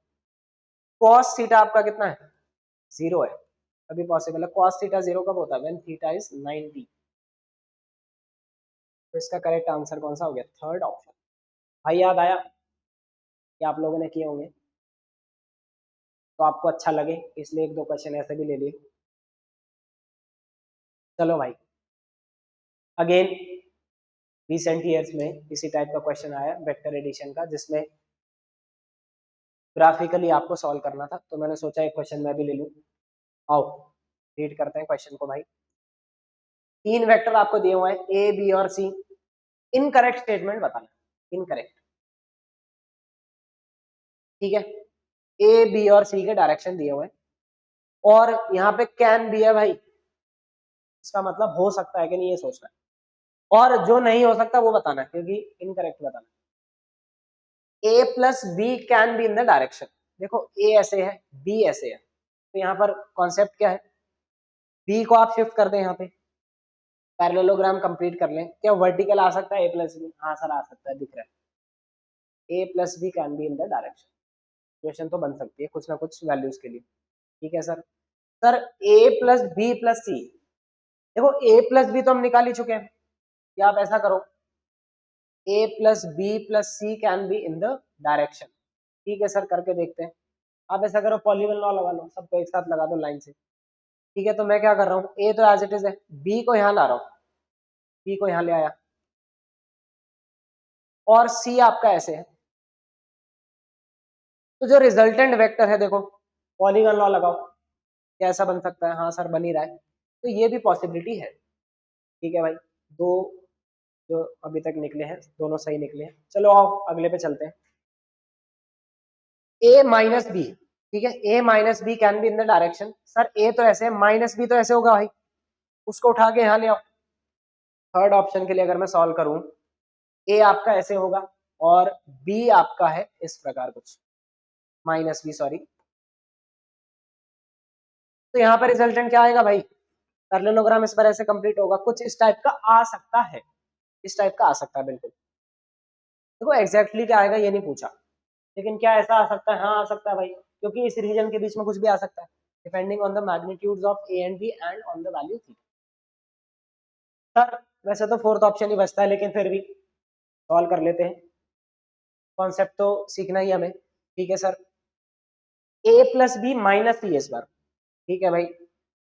कॉस थीटा आपका कितना है 0 है, अभी पॉसिबल है कॉस थीटा 0 कब होता है, व्हेन थीटा इज 90। तो इसका करेक्ट आंसर कौन सा हो गया, थर्ड ऑप्शन। भाई याद आया कि आप लोगों ने किए होंगे, तो आपको अच्छा लगे इसलिए एक दो क्वेश्चन ऐसे भी ले लिए। चलो भाई अगेन रिसेंट ईयर्स में इसी टाइप का क्वेश्चन आया वेक्टर एडिशन का, जिसमें ग्राफिकली आपको सॉल्व करना था, तो मैंने सोचा एक क्वेश्चन मैं भी ले लूं। आओ रीड करते हैं क्वेश्चन को भाई। 3 वेक्टर आपको दिए हुए हैं ए बी और सी, इनकरेक्ट स्टेटमेंट बताना, इनकरेक्ट, ठीक है, ए बी और सी के डायरेक्शन दिए हुए हैं, और यहाँ पे कैन भी है भाई, इसका मतलब हो सकता है कि नहीं ये सोचना है, और जो नहीं हो सकता वो बताना है, क्योंकि इनकरेक्ट बताना है। A plus B can be in the direction, देखो ए ऐसे है बी ऐसे है, तो यहाँ पर कॉन्सेप्ट क्या है, बी को आप शिफ्ट कर दें, यहाँ पे पैरेललोग्राम कंप्लीट कर लें, क्या वर्टिकल आ सकता है ए प्लस बी, हाँ सर आ सकता है, दिख रहा है, A plus B can be in the direction, question तो बन सकती है कुछ ना कुछ वैल्यूज के लिए, ठीक है सर। सर ए प्लस बी प्लस सी, देखो ए प्लस बी तो हम निकाल ही चुके हैं, या आप ऐसा करो A plus B plus C can be in the direction, ठीक है सर करके देखते हैं। आप ऐसा करो पॉलीगन लॉ लगा लो, सबको एक साथ लगा दो लाइन से, ठीक है, तो मैं क्या कर रहा हूँ, ए तो एज इट इज है, बी को यहाँ ला रहा हूँ, बी को यहाँ ले आया, और सी आपका ऐसे है, तो जो रिजल्टेंट वेक्टर है देखो, पॉलीगन लॉ लगाओ, कैसा बन सकता है, हाँ सर बन ही रहा है, तो ये भी पॉसिबिलिटी है, ठीक है भाई, दो जो अभी तक निकले हैं दोनों सही निकले हैं। चलो आओ अगले पे चलते हैं। ए माइनस बी, ठीक है, ए minus B can be in the direction, sir A तो ऐसे है माइनस बी तो ऐसे होगा भाई, उसको उठा के यहाँ ले आओ, थर्ड ऑप्शन के लिए अगर मैं सॉल्व करूं, ए आपका ऐसे होगा और बी आपका है इस प्रकार कुछ, माइनस बी सॉरी, तो यहाँ पर रिजल्टेंट क्या आएगा भाई, पैरेललोग्राम इस पर ऐसे कंप्लीट होगा, कुछ इस टाइप का आ सकता है, इस टाइप का आ सकता है बिल्कुल, देखो एग्जैक्टली क्या आएगा ये नहीं पूछा, लेकिन क्या ऐसा आ सकता है, हाँ आ सकता है भाई, क्योंकि इस रीजन के बीच में कुछ भी आ सकता है, depending on the magnitudes of a and b and on the value theta. Sir वैसे तो फोर्थ ऑप्शन ही बचता है, लेकिन फिर भी सॉल्व कर लेते हैं, कॉन्सेप्ट तो सीखना ही हमें। ठीक है सर, ए प्लस बी माइनस सी इस बार। ठीक है भाई,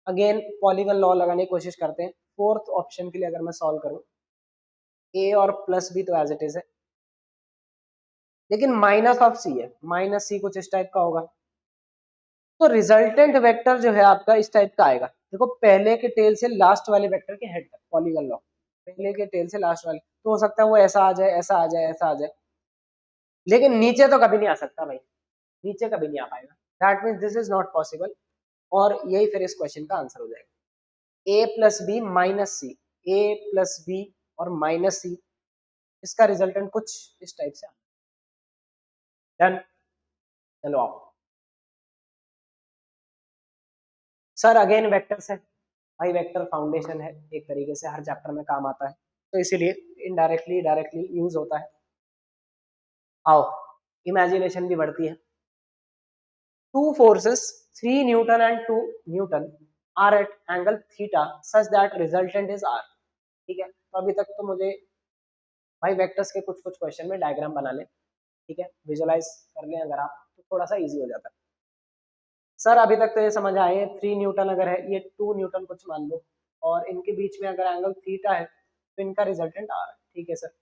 अगेन पॉलीगन लॉ लगाने की कोशिश करते हैं। फोर्थ ऑप्शन के लिए अगर मैं सॉल्व करूं, ए और प्लस बी तो एज इट इज है, लेकिन माइनस ऑफ सी है, माइनस सी कुछ इस टाइप का होगा, तो रिजल्टेंट वेक्टर जो है आपका इस टाइप का आएगा। देखो पहले के टेल से लास्ट वाले वेक्टर के हेड तक, पॉलीगन लॉ, पहले के टेल से लास्ट वाले, तो हो सकता है वो ऐसा आ जाए, ऐसा आ जाए, ऐसा आ जाए, लेकिन नीचे तो कभी नहीं आ सकता भाई, नीचे कभी नहीं आ पाएगा। That means this is not possible, और यही फिर इस क्वेश्चन का आंसर हो जाएगा। ए प्लस बी माइनस सी, ए प्लस बी और माइनस सी, इसका रिजल्टेंट कुछ इस टाइप से। डन, चलो आओ सर, अगेन वेक्टर्स है भाई, वेक्टर फाउंडेशन है एक तरीके से, हर चैप्टर में काम आता है, तो इसीलिए इनडायरेक्टली डायरेक्टली यूज होता है। आओ, इमेजिनेशन भी बढ़ती है। Two forces 3 newton and 2 newton are at angle theta such that resultant is r. ठीक है, तो अभी तक तो मुझे भाई वेक्टर्स के कुछ कुछ क्वेश्चन में डायग्राम बना लें, ठीक है, विजुअलाइज कर लें अगर आप, तो थोड़ा सा इजी हो जाता है। सर अभी तक तो ये समझ आए, 3 न्यूटन अगर है, ये 2 न्यूटन कुछ मान लो, और इनके बीच में अगर एंगल थीटा है, तो इनका रिजल्टेंट आर है। ठीक है सर,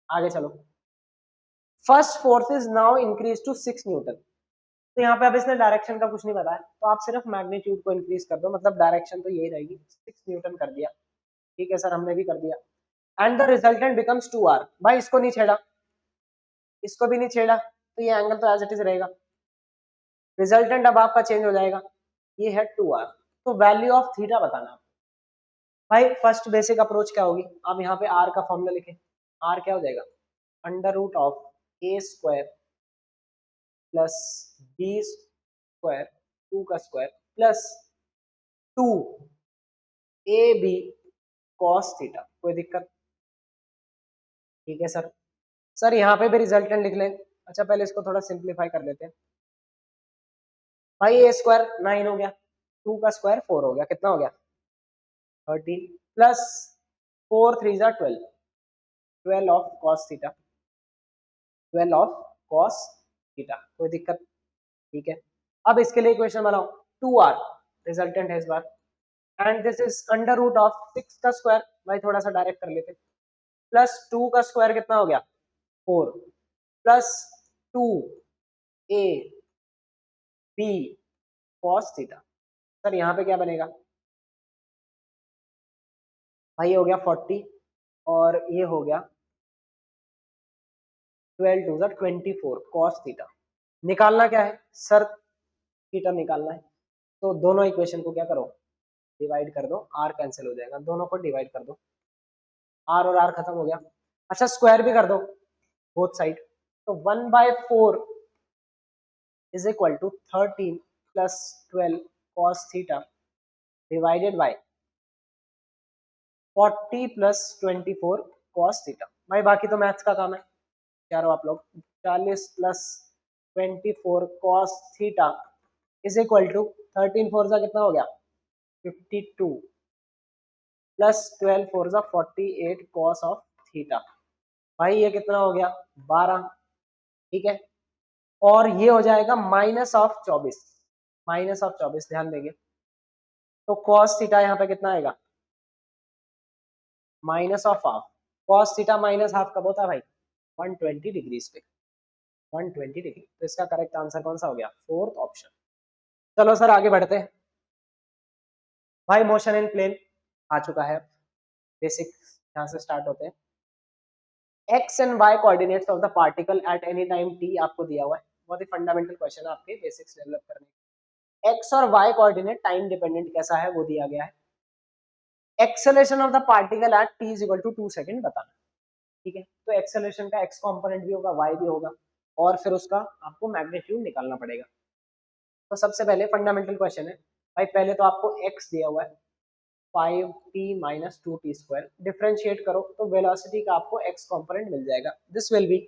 आगे चलो। First force is now increase to 6 newton. तो यहाँ पे अब इसने डायरेक्शन का कुछ नहीं बताया, तो आप सिर्फ मैग्नीट्यूड को इंक्रीज कर दो, मतलब डायरेक्शन तो यही रहेगी, 6 न्यूटन कर दिया। ठीक है सर, हमने भी कर दिया। And the resultant becomes 2r। भाई इसको नहीं छेड़ा, इसको भी नहीं छेड़ा, तो ये एंगल तो एज इट इज रहेगा। रिजल्टेंट अब आपका चेंज हो जाएगा, ये है 2r। तो वैल्यू ऑफ थीटा बताना। भाई फर्स्ट बेसिक अप्रोच क्या होगी, आप यहाँ पे r का फॉर्मूला लिखें। r क्या हो जाएगा, under root of A square plus B square 2 का square plus 2 a b cos theta. कोई दिक्कत? ठीक है सर। सर यहाँ पे भी रिजल्टेंट लिख लें। अच्छा पहले इसको थोड़ा सिंप्लीफाई कर लेते हैं। भाई ए स्क्वायर 9 हो गया, 2 का स्क्वायर 4 हो गया, कितना हो गया 13, प्लस 4 3 जा 12, 12 of cos theta, 12 of cos theta. कोई दिक्कत? ठीक है, अब इसके लिए इक्वेशन बनाओ, 2r रिजल्टेंट है इस बार, and this is under root of 6 का स्क्वायर, भाई थोड़ा सा डायरेक्ट कर लेते, प्लस 2 का स्क्वायर कितना हो गया 4, plus 2 a b cos theta. Sir यहाँ पे क्या बनेगा, भाई ये हो गया 40, और ये हो गया 12 टू ज़ा 24 कॉस थीटा। निकालना क्या है सर, थीटा निकालना है, तो दोनों इक्वेशन को क्या करो, डिवाइड कर दो, आर कैंसिल हो जाएगा, दोनों को डिवाइड कर दो, आर और आर खत्म हो गया। अच्छा स्क्वायर भी कर दो बोथ साइड, तो 1/4 is equal to 13 plus 12 cos theta divided by 40 plus 24 cos theta. भाई बाकी तो मैथ्स का काम है, क्या रहो आप लोग, 40 plus 24 cos theta is equal to 13 four का कितना हो गया 52, प्लस 12 फोर का 48 कॉस ऑफ थीटा। भाई ये कितना हो गया 12। ठीक है, और ये हो जाएगा माइनस ऑफ 24, माइनस ऑफ 24 ध्यान देंगे, तो कॉस थीटा यहाँ पे कितना आएगा minus of half. Cos theta minus half कब होता है भाई 120 डिग्रीज पे, 120 डिग्री। तो इसका करेक्ट आंसर कौन सा हो गया, फोर्थ ऑप्शन। चलो सर आगे बढ़ते हैं। भाई मोशन इन प्लेन आ चुका है, बेसिक यहाँ से स्टार्ट होते हैं। X and y coordinates of the particle at any time t आपको दिया हुआ है, बहुत ही फंडामेंटल क्वेश्चन है आपके बेसिक्स डेवलप करने। एक्स और वाई कोऑर्डिनेट टाइम डिपेंडेंट कैसा है वो दिया गया है। Acceleration of the particle at t is equal to 2 second बताना। ठीक है, तो एक्सेलरेशन का एक्स कंपोनेंट भी होगा, वाई भी होगा, और फिर उसका आपको मैग्नीट्यूड निकालना पड़ेगा। तो सबसे पहले फंडामेंटल क्वेश्चन है भाई, पहले तो आपको एक्स दिया हुआ है 5t minus 2t square, differentiate करो तो वेलोसिटी का आपको एक्स कंपोनेंट मिल जाएगा, this will B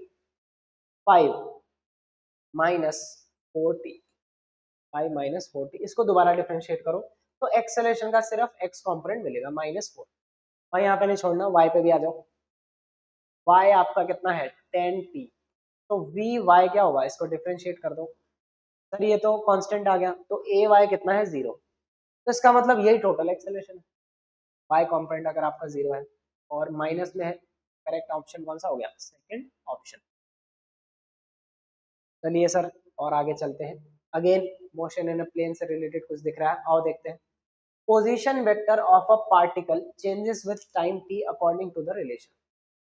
5 minus 4t y minus 40, इसको दोबारा डिफरेंशिएट करो तो एक्सेलरेशन का सिर्फ x कॉम्पोनेंट मिलेगा -4। भाई यहाँ पे नहीं छोड़ना, y पे भी आ जाओ। y आपका कितना है 10t, तो vy क्या होगा, इसको डिफरेंशिएट कर दो। सर ये तो कांस्टेंट आ गया, तो ay कितना है 0, तो इसका मतलब यही टोटल एक्सेलरेशन है। y कॉम्पोनेंट अगर आपका 0 है और माइनस में है, करेक्ट ऑप्शन कौन सा हो गया, सेकंड ऑप्शन। चलिए सर और आगे चलते हैं। Again motion in a plane से रिलेटेड कुछ दिख रहा है, आओ देखते हैं। Position vector of a particle changes with time t according to the relation.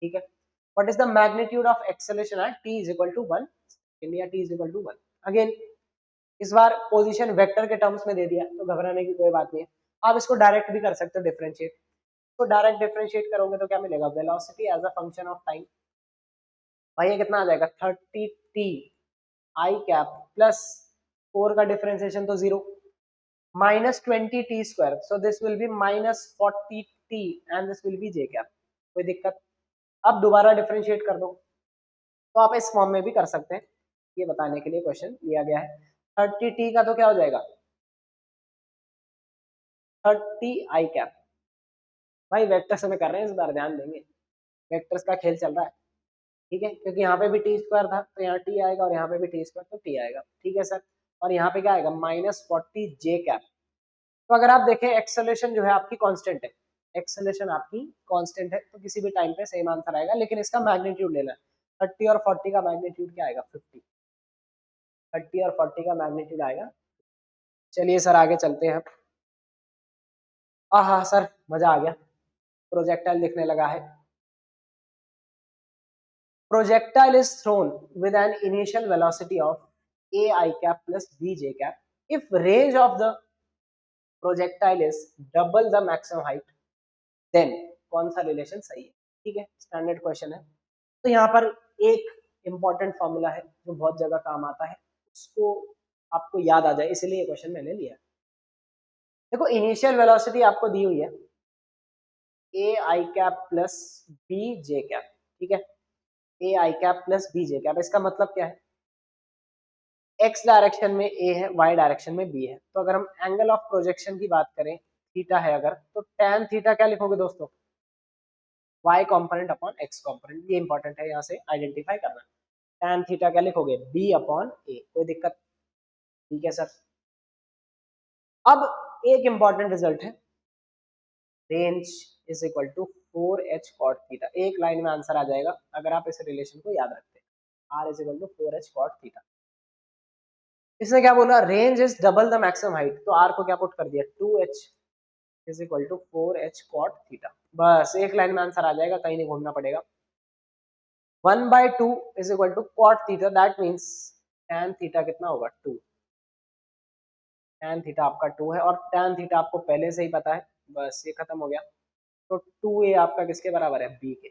ठीक है, what is the magnitude of acceleration at t is equal to 1, India t is equal to 1। Again इस बार पोजीशन वेक्टर के टर्म्स में दे दिया तो घबराने की कोई बात नहीं है। आप इसको डायरेक्ट भी कर सकते हो डिफरेंशिएट, तो डायरेक्ट डिफरेंशिएट करोगे तो क्या मिलेगा, velocity as a function of time. भाई ये कितना आ जाएगा 30t आई कैप प्लस 4 का डिफरेंशिएशन तो 0 minus 20t square, so this will be minus 40t and this will be J cap. कोई दिक्कत? अब दोबारा डिफरेंशिएट कर दो, तो आप इस फॉर्म में भी कर सकते हैं, ये बताने के लिए क्वेश्चन दिया गया है। 30t का तो क्या हो जाएगा 30 आई कैप। भाई वेक्टर से में कर रहे हैं इस बार, ध्यान देंगे, वेक्टर्स का खेल चल रहा है। ठीक है, क्योंकि यहाँ पे भी टी स्क्वायर था तो यहाँ टी आएगा और यहाँ पे भी टी स्क्वायर तो टी आएगा। ठीक है सर, और यहाँ पे क्या आएगा -40 जे कैप। तो अगर आप देखें एक्सेलरेशन जो है आपकी कांस्टेंट है, एक्सेलरेशन आपकी कांस्टेंट है, तो किसी भी टाइम पे सेम आंसर आएगा, लेकिन इसका मैग्नीट्यूड लेना है। 30 और 40 का मैग्नीट्यूड क्या आएगा 50, 30 और 40 का मैग्नीट्यूड आएगा। चलिए सर आगे चलते हैं। हाँ सर मजा आ गया, प्रोजेक्टाइल दिखने लगा है। Projectile is thrown with an initial velocity of a I cap plus b j cap. If range of the projectile is double the maximum height, then कौन सा रिलेशन सही है? ठीक है, स्टैंडर्ड क्वेश्चन है। तो यहाँ पर एक इंपॉर्टेंट फॉर्मूला है जो बहुत जगह काम आता है, उसको आपको याद आ जाए, इसलिए क्वेश्चन मैंने लिया। देखो इनिशियल वेलोसिटी आपको दी हुई है A I cap plus B J cap. ठीक है, A I cap plus B J cap, इसका मतलब क्या है, एक्स डायरेक्शन में ए है, वाई डायरेक्शन में बी है। तो अगर हम एंगल ऑफ प्रोजेक्शन की बात करें, थीटा है अगर, तो tan थीटा क्या लिखोगे दोस्तों, y component upon x component, ये इंपॉर्टेंट है यहाँ से आइडेंटिफाई करना। tan थीटा क्या लिखोगे b अपॉन a, कोई दिक्कत? ठीक है सर। अब एक इंपॉर्टेंट रिजल्ट है, range is equal to 4h cot theta, एक लाइन में आंसर आ जाएगा अगर आप इस रिलेशन को याद रखते हैं, r is equal to 4h cot theta. इसने क्या बोला, range is double the maximum height, तो r को क्या पुट कर दिया 2h is equal to 4h cot theta. बस एक लाइन में आंसर आ जाएगा, कहीं नहीं घूमना पड़ेगा। 1/2 is equal to cot theta, that means tan theta कितना होगा 2, tan थीटा आपका 2 है, और tan थीटा आपको पहले से ही पता है, बस ये खत्म हो गया। तो 2a आपका किसके बराबर है, b के।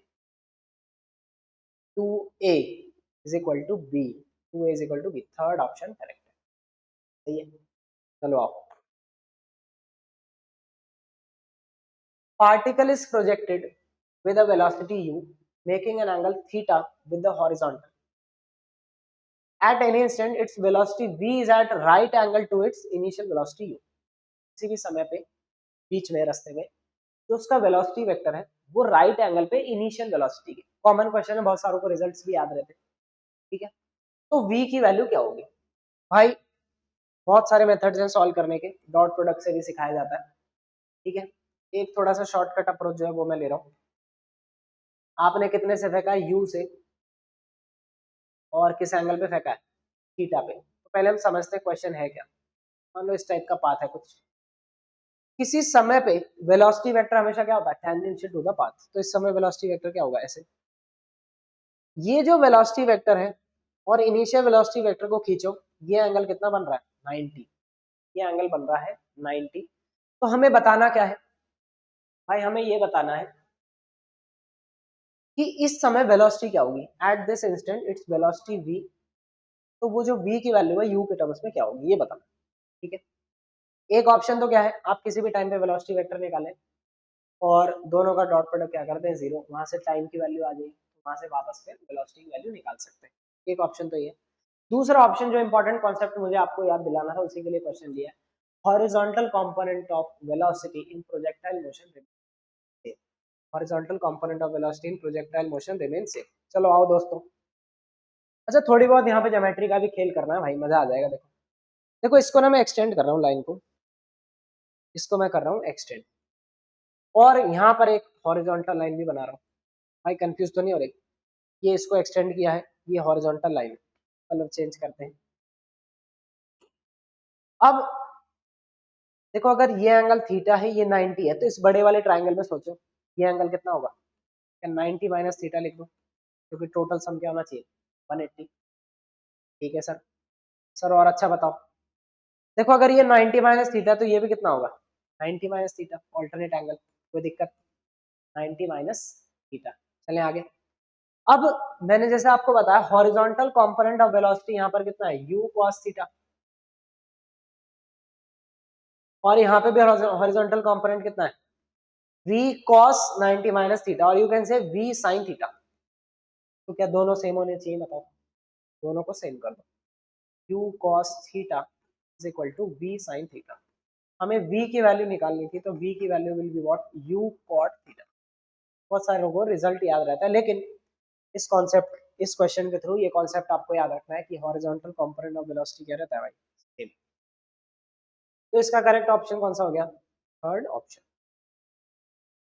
2a is equal to b, 2a is equal to b, third option correct है। सही है, चलो आओ। Particle is projected with a velocity u, making an angle theta with the horizontal. At any instant, its velocity v is at right angle to its initial velocity u. किसी भी समय पे बीच में रास्ते में जो उसका वेलोसिटी वेक्टर है वो राइट एंगल पे इनिशियल वेलोसिटी के, कॉमन क्वेश्चन है, बहुत सारों को रिजल्ट्स भी याद रहते हैं। ठीक है, तो v की वैल्यू क्या होगी? भाई बहुत सारे मेथड्स हैं सॉल्व करने के, डॉट प्रोडक्ट से भी सिखाया जाता है। ठीक है, एक थोड़ा सा शॉर्टकट अप्रोच जो है वो मैं ले रहा हूँ। आपने कितने से फेंका है, u से, और किस एंगल पे फेंका है, थीटा पे। तो पहले हम समझते हैं क्वेश्चन है क्या। मान लो इस टाइप का पाथ है कुछ, किसी समय पे वेलोसिटी वेक्टर हमेशा क्या होता है, टेंजेंशियल टू द पाथ, तो इस समय वेलोसिटी वेक्टर क्या होगा, ऐसे। ये जो वेलोसिटी वेक्टर है और इनिशियल वेलोसिटी वेक्टर को खींचो, ये एंगल कितना बन रहा है 90, ये एंगल बन रहा है 90। तो हमें बताना क्या है भाई, हमें ये बताना है कि इस समय वेलोसिटी क्या होगी, at this instant its velocity v, तो वो जो v की वैल्यू है u के टर्म्स में क्या होगी ये बताना। ठीक है, एक ऑप्शन तो क्या है, आप किसी भी टाइम पे वेलोसिटी वेक्टर निकालें और दोनों का डॉट प्रोडक्ट क्या करते हैं 0, वहां से टाइम की वैल्यू आ जाएगी, वहां से वापस फिर वेलोसिटी की वैल्यू निकाल सकते हैं। एक ऑप्शन तो ये। दूसरा ऑप्शन जो इंपॉर्टेंट कॉन्सेप्ट मुझे आपको याद दिलाना था उसी के लिए क्वेश्चन दिया है, horizontal component of velocity in projectile motion remain, horizontal component of velocity in projectile motion remain same. चलो आओ दोस्तों, अच्छा थोड़ी बहुत यहाँ पे ज्योमेट्री का भी खेल करना है भाई, मजा आ जाएगा। देखो देखो इसको ना मैं एक्सटेंड कर रहा हूँ लाइन को, इसको मैं कर रहा हूँ एक्सटेंड, और यहाँ पर एक हॉरिजॉन्टल लाइन भी बना रहा हूँ। भाई कंफ्यूज तो नहीं हो रही, ये इसको एक्सटेंड किया है, ये हॉरिजॉन्टल लाइन, कलर चेंज करते हैं। अब देखो अगर ये एंगल थीटा है, ये 90 है, तो इस बड़े वाले ट्राइंगल में सोचो ये एंगल कितना होगा, क्या 90 माइनस थीटा लिख दो, क्योंकि टोटल सम क्या होना चाहिए 180। ठीक है सर, सर और अच्छा बताओ, देखो अगर ये 90 माइनस थीटा तो ये भी कितना होगा 90 माइनस थीटा, ऑल्टरनेट एंगल, कोई दिक्कत, 90 माइनस थीटा। चलें आगे। अब मैंने जैसे आपको बताया हॉरिजॉन्टल कंपोनेंट ऑफ वेलोसिटी यहाँ पर कितना है u cos थीटा, और यहाँ पे भी हॉरिजॉन्टल कंपोनेंट कितना है v cos 90 माइनस थीटा, और यू कैन से v sin थीटा। तो क्या दोनों सेम होने चाहिए, बताओ, दोनों को सेम कर दो, u cos theta is equal to v sin theta. हमें v की वैल्यू निकालनी थी, तो v की value will be what u cot theta. बहुत सारे लोगों को रिजल्ट याद रहता है, लेकिन इस कॉन्सेप्ट, इस क्वेश्चन के थ्रू ये कॉन्सेप्ट आपको याद रखना है कि हॉरिजॉन्टल कंपोनेंट ऑफ वेलोसिटी क्या रहता है भाई, सेम। तो इसका करेक्ट ऑप्शन कौन सा हो गया, थर्ड ऑप्शन।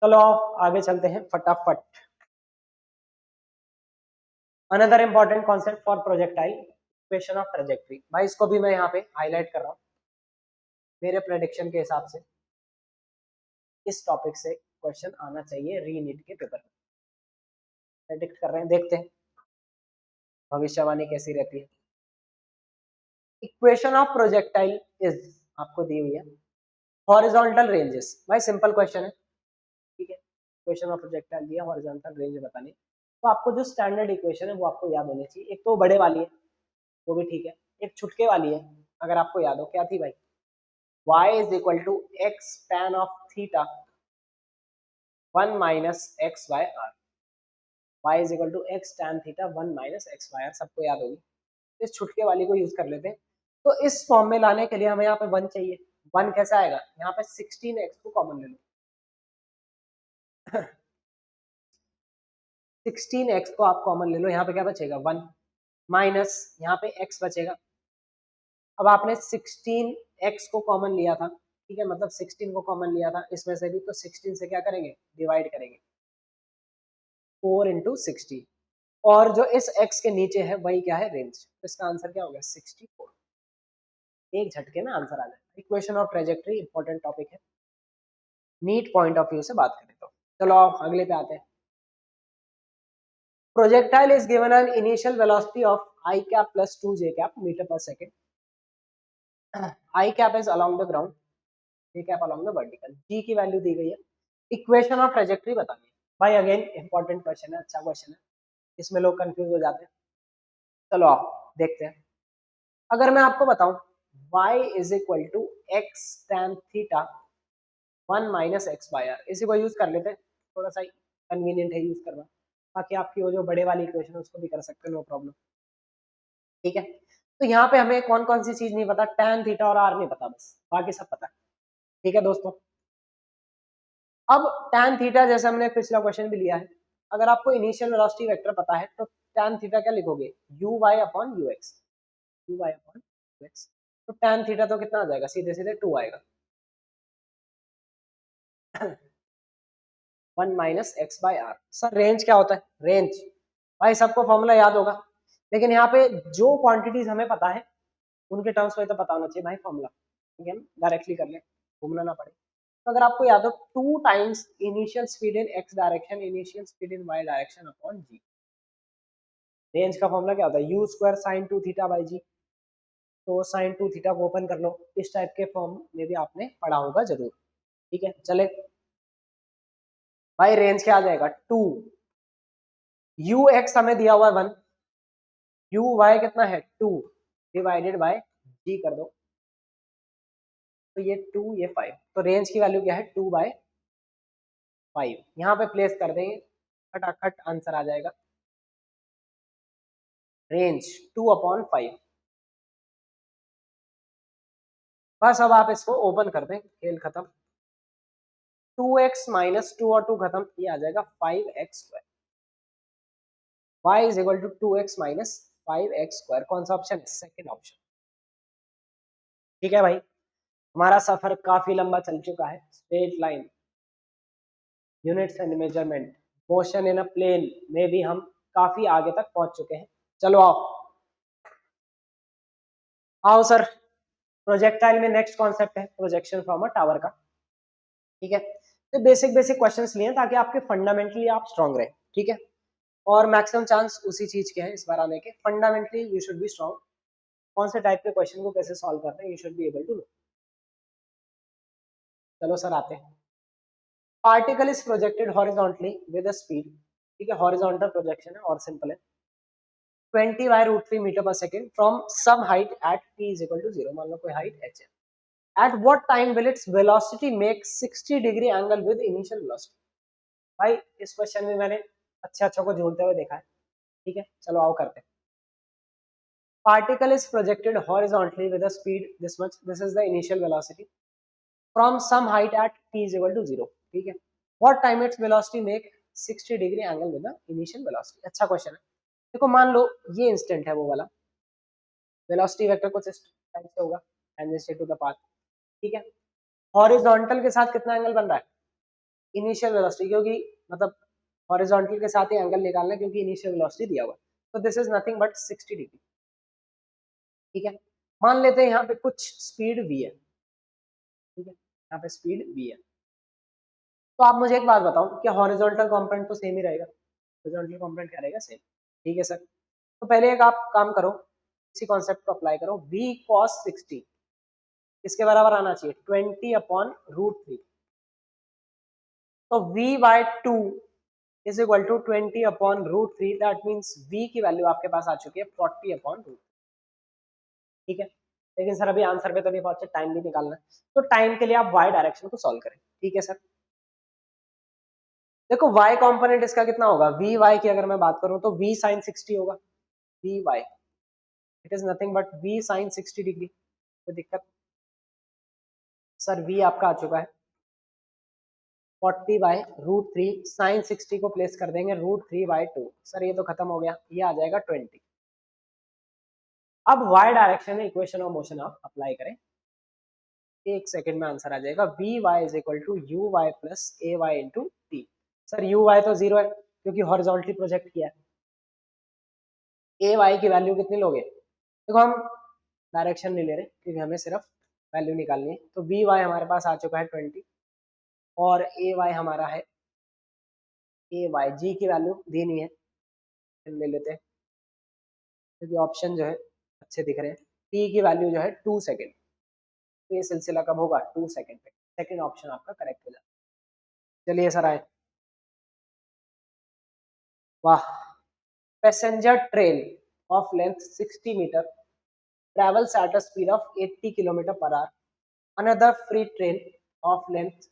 चलो आगे चलते हैं फटाफट। Another important concept for projectile, equation of trajectory. भाई इसको भी मैं यहाँ पे हाईलाइट कर रहा हूँ, मेरे प्रेडिक्शन के हिसाब से इस टॉपिक से क्वेश्चन आना चाहिए री नीट के पेपर में। प्रेडिक्ट कर रहे हैं, देखते हैं भविष्यवाणी कैसी रहती है। इक्वेशन ऑफ प्रोजेक्टाइल इज आपको दी हुई है, हॉरिजॉन्टल रेंजेस। भाई सिंपल क्वेश्चन है, ठीक है, इक्वेशन ऑफ प्रोजेक्टाइल दिया, हॉरिजॉन्टल रेंज बतानी, तो आपको जो स्टैंडर्ड इक्वेशन है वो आपको याद होनी चाहिए। एक तो बड़े वाली है, वो भी ठीक है, एक छुटके वाली है, अगर आपको याद हो क्या थी भाई, y is equal to x tan of theta 1 minus x by r, y is equal to x tan theta 1 minus x by r, सबको याद होगी। इस छुटके वाली को यूज कर लेते हैं। तो इस फॉर्म में लाने के लिए हमें यहाँ पे 1 चाहिए। 1 कैसे आएगा, यहाँ पे 16x को कॉमन ले लो 16x को आप कॉमन ले लो, यहाँ पे क्या बचेगा 1 माइनस यहाँ पे x बचेगा। अब आपने 16x को कॉमन लिया था, ठीक है, मतलब 16 को कॉमन लिया था इसमें से भी, तो 16 से क्या करेंगे डिवाइड करेंगे, 4 इंटू 16, और जो इस x के नीचे है वही क्या है रेंज, तो इसका आंसर क्या होगा 64। एक झटके में आंसर आ जाएगा। Equation of trajectory important topic है, नीट पॉइंट ऑफ व्यू से बात करें तो। चलो आओ अगले पे आते हैं। Projectile is given an initial velocity of i cap plus 2 j cap metre पर second, i cap is along the ground, j cap along the vertical, g की वैल्यू दी गई है, इक्वेशन ऑफ ट्रेजेक्टरी बतानी है। भाई अगेन इंपॉर्टेंट क्वेश्चन है, अच्छा क्वेश्चन है, इसमें लोग कंफ्यूज हो जाते हैं। चलो आओ देखते हैं। अगर मैं आपको बताऊं y is equal to x tan theta 1 minus x by r, इसी को यूज कर लेते हैं, थोड़ा सा कन्वीनियंट है यूज करना। बाकी आपकी वो जो बड़े वाली इक्वेशन है उसको भी कर सकते हैं, नो प्रॉब्लम, ठीक है। तो यहाँ पे हमें कौन कौन सी चीज नहीं पता, tan थीटा और r नहीं पता, बस बाकी सब पता है, ठीक है दोस्तों। अब tan थीटा जैसे हमने पिछला क्वेश्चन भी लिया है, अगर आपको इनिशियल वेलोसिटी वेक्टर पता है तो tan थीटा क्या लिखोगे u y upon u x, u y upon u x, तो tan थीटा तो कितना आ जाएगा, सीधे सीधे 2 आएगा 1 minus x by r. Sir range क्या होता है, रेंज भाई सबको फॉर्मूला याद होगा, लेकिन यहाँ पे जो क्वांटिटीज हमें पता है उनके टर्म्स में तो पता होना चाहिए भाई फॉर्मूला, ठीक है, डायरेक्टली कर ले, घूमना ना पड़े। तो अगर आपको याद हो 2 times initial speed in X direction initial speed in Y direction upon G, range का फॉर्मूला क्या होता है U square sine 2 theta by G. तो साइन 2 थीटा को ओपन कर लो, इस टाइप के फॉर्म में भी आपने पढ़ा होगा जरूर, ठीक है। चले भाई रेंज क्या आ जाएगा 2, यू एक्स हमें दिया हुआ है 1, यू वाई कितना है 2 डिवाइडेड बाय जी कर दो, तो ये 2 ये 5, तो रेंज की वैल्यू क्या है 2 बाय 5, यहाँ पे प्लेस कर देंगे, खटाखट आंसर आ जाएगा रेंज 2/5। बस अब आप इसको ओपन कर दें, खेल खत्म। 2x माइनस 2 और 2 खत्म, ये आ जाएगा 5x²। y is equal to 2x minus 5x²। कौन सा ऑप्शन? Second option. ठीक है भाई, हमारा सफर काफी लंबा चल चुका है। Straight line, units and measurement, motion in a plane में भी हम काफी आगे तक पहुंच चुके हैं। चलो आओ आओ सर, प्रोजेक्टाइल में नेक्स्ट कॉन्सेप्ट है प्रोजेक्शन फ्रॉम अ टावर का। ठीक है, तो बेसिक बेसिक क्वेश्चंस लिए ताकि आपके फंडामेंटली आप स्ट्रांग रहे। ठीक है, और मैक्सिमम चांस उसी चीज के हैं इस बार आने के। Fundamentally you should B strong. कौन से टाइप के क्वेश्चन को कैसे सॉल्व करते हैं, you should be able to know. चलो सर आते हैं। Particle is projected horizontally with a speed. ठीक है, हॉरिजॉन्टल प्रोजेक्शन है और सिंपल है। 20/√3 मीटर पर second from some height at t is equal to 0। मान लो कोई हाइट h है। At what time will its velocity make 60 degree angle with initial velocity. भाई इस क्वेश्चन में मैंने अच्छे अच्छों को जोड़ते हुए देखा है। ठीक है, चलो आओ करते हैं। Particle is projected horizontally with a speed this much. This is the initial velocity from some height at t is equal to 0. ठीक है, what time its velocity make 60 degree angle with the initial velocity। अच्छा क्वेश्चन है। देखो मान लो ये इंस्टेंट है, वो वाला वेलोसिटी वेक्टर कुछ इस टाइप से होगा, टेंजेंशियल टू द पाथ। ठीक है, हॉरिजॉन्टल के साथ कितना एंगल बन रहा है? इनिशियल वेलोसिटी, क्योंकि मतलब हॉरिजॉन्टल के साथ ही एंगल निकालना है क्योंकि इनिशियल वेलोसिटी दिया हुआ है। तो this is nothing but 60 degree. ठीक है, मान लेते हैं यहाँ पे कुछ स्पीड v है। ठीक है, यहाँ पे स्पीड v है। तो आप मुझे एक बात बताओ, क्या हॉरिजॉन्टल कंपोनेंट तो सेम ही रहेगा? हॉरिजॉन्टल कंपोनेंट क्या रहेगा? सेम। ठीक है सर, तो पहले एक आप काम करो, इसी कॉन्सेप्ट को अप्लाई करो। v cos 60 इसके बराबर आना चाहिए 20/√3। तो v by 2 is equal to 20/√3। That means v की वैल्यू आपके पास आ चुकी है 40/√3। ठीक है, लेकिन सर अभी आंसर पे तो नहीं पहुंचे, टाइम भी निकालना है। तो टाइम के लिए आप y डायरेक्शन को सॉल्व करें। ठीक है सर, देखो y कंपोनेंट इसका कितना होगा, vy की अगर मैं बात करूं तो v sin 60 होगा। vy it is nothing but v sin 60 degree. कोई दिक्कत? सर v आपका आ चुका है 40/√3। sin 60 को प्लेस कर देंगे √3/2। सर ये तो खत्म हो गया, ये आ जाएगा 20। अब y डायरेक्शन में इक्वेशन ऑफ मोशन आप अप्लाई करें, एक सेकंड में आंसर आ जाएगा। vy is equal to uy plus ay into t. Sir uy तो 0 है क्योंकि हॉरिजॉन्टली प्रोजेक्ट किया है। ay की वैल्यू कितनी लोगे? देखो हम डायरेक्शन नहीं ले रहे क्योंकि हमें सिर्फ वैल्यू निकालनी है। तो vy हमारे पास आ चुका है 20 और ay हमारा है ay। g की वैल्यू दी नहीं है, ले लेते हैं क्योंकि ऑप्शन जो है अच्छे दिख रहे हैं। t की वैल्यू जो है 2 सेकेंड। तो ये सिलसिला कब होगा? 2 सेकेंड पे। सेकेंड ऑप्शन आपका करेक्ट हो जाता है। चलिए सर आए। वाह, passenger train of length 60 meter travels at a speed of 80 km per hour. Another freight train of length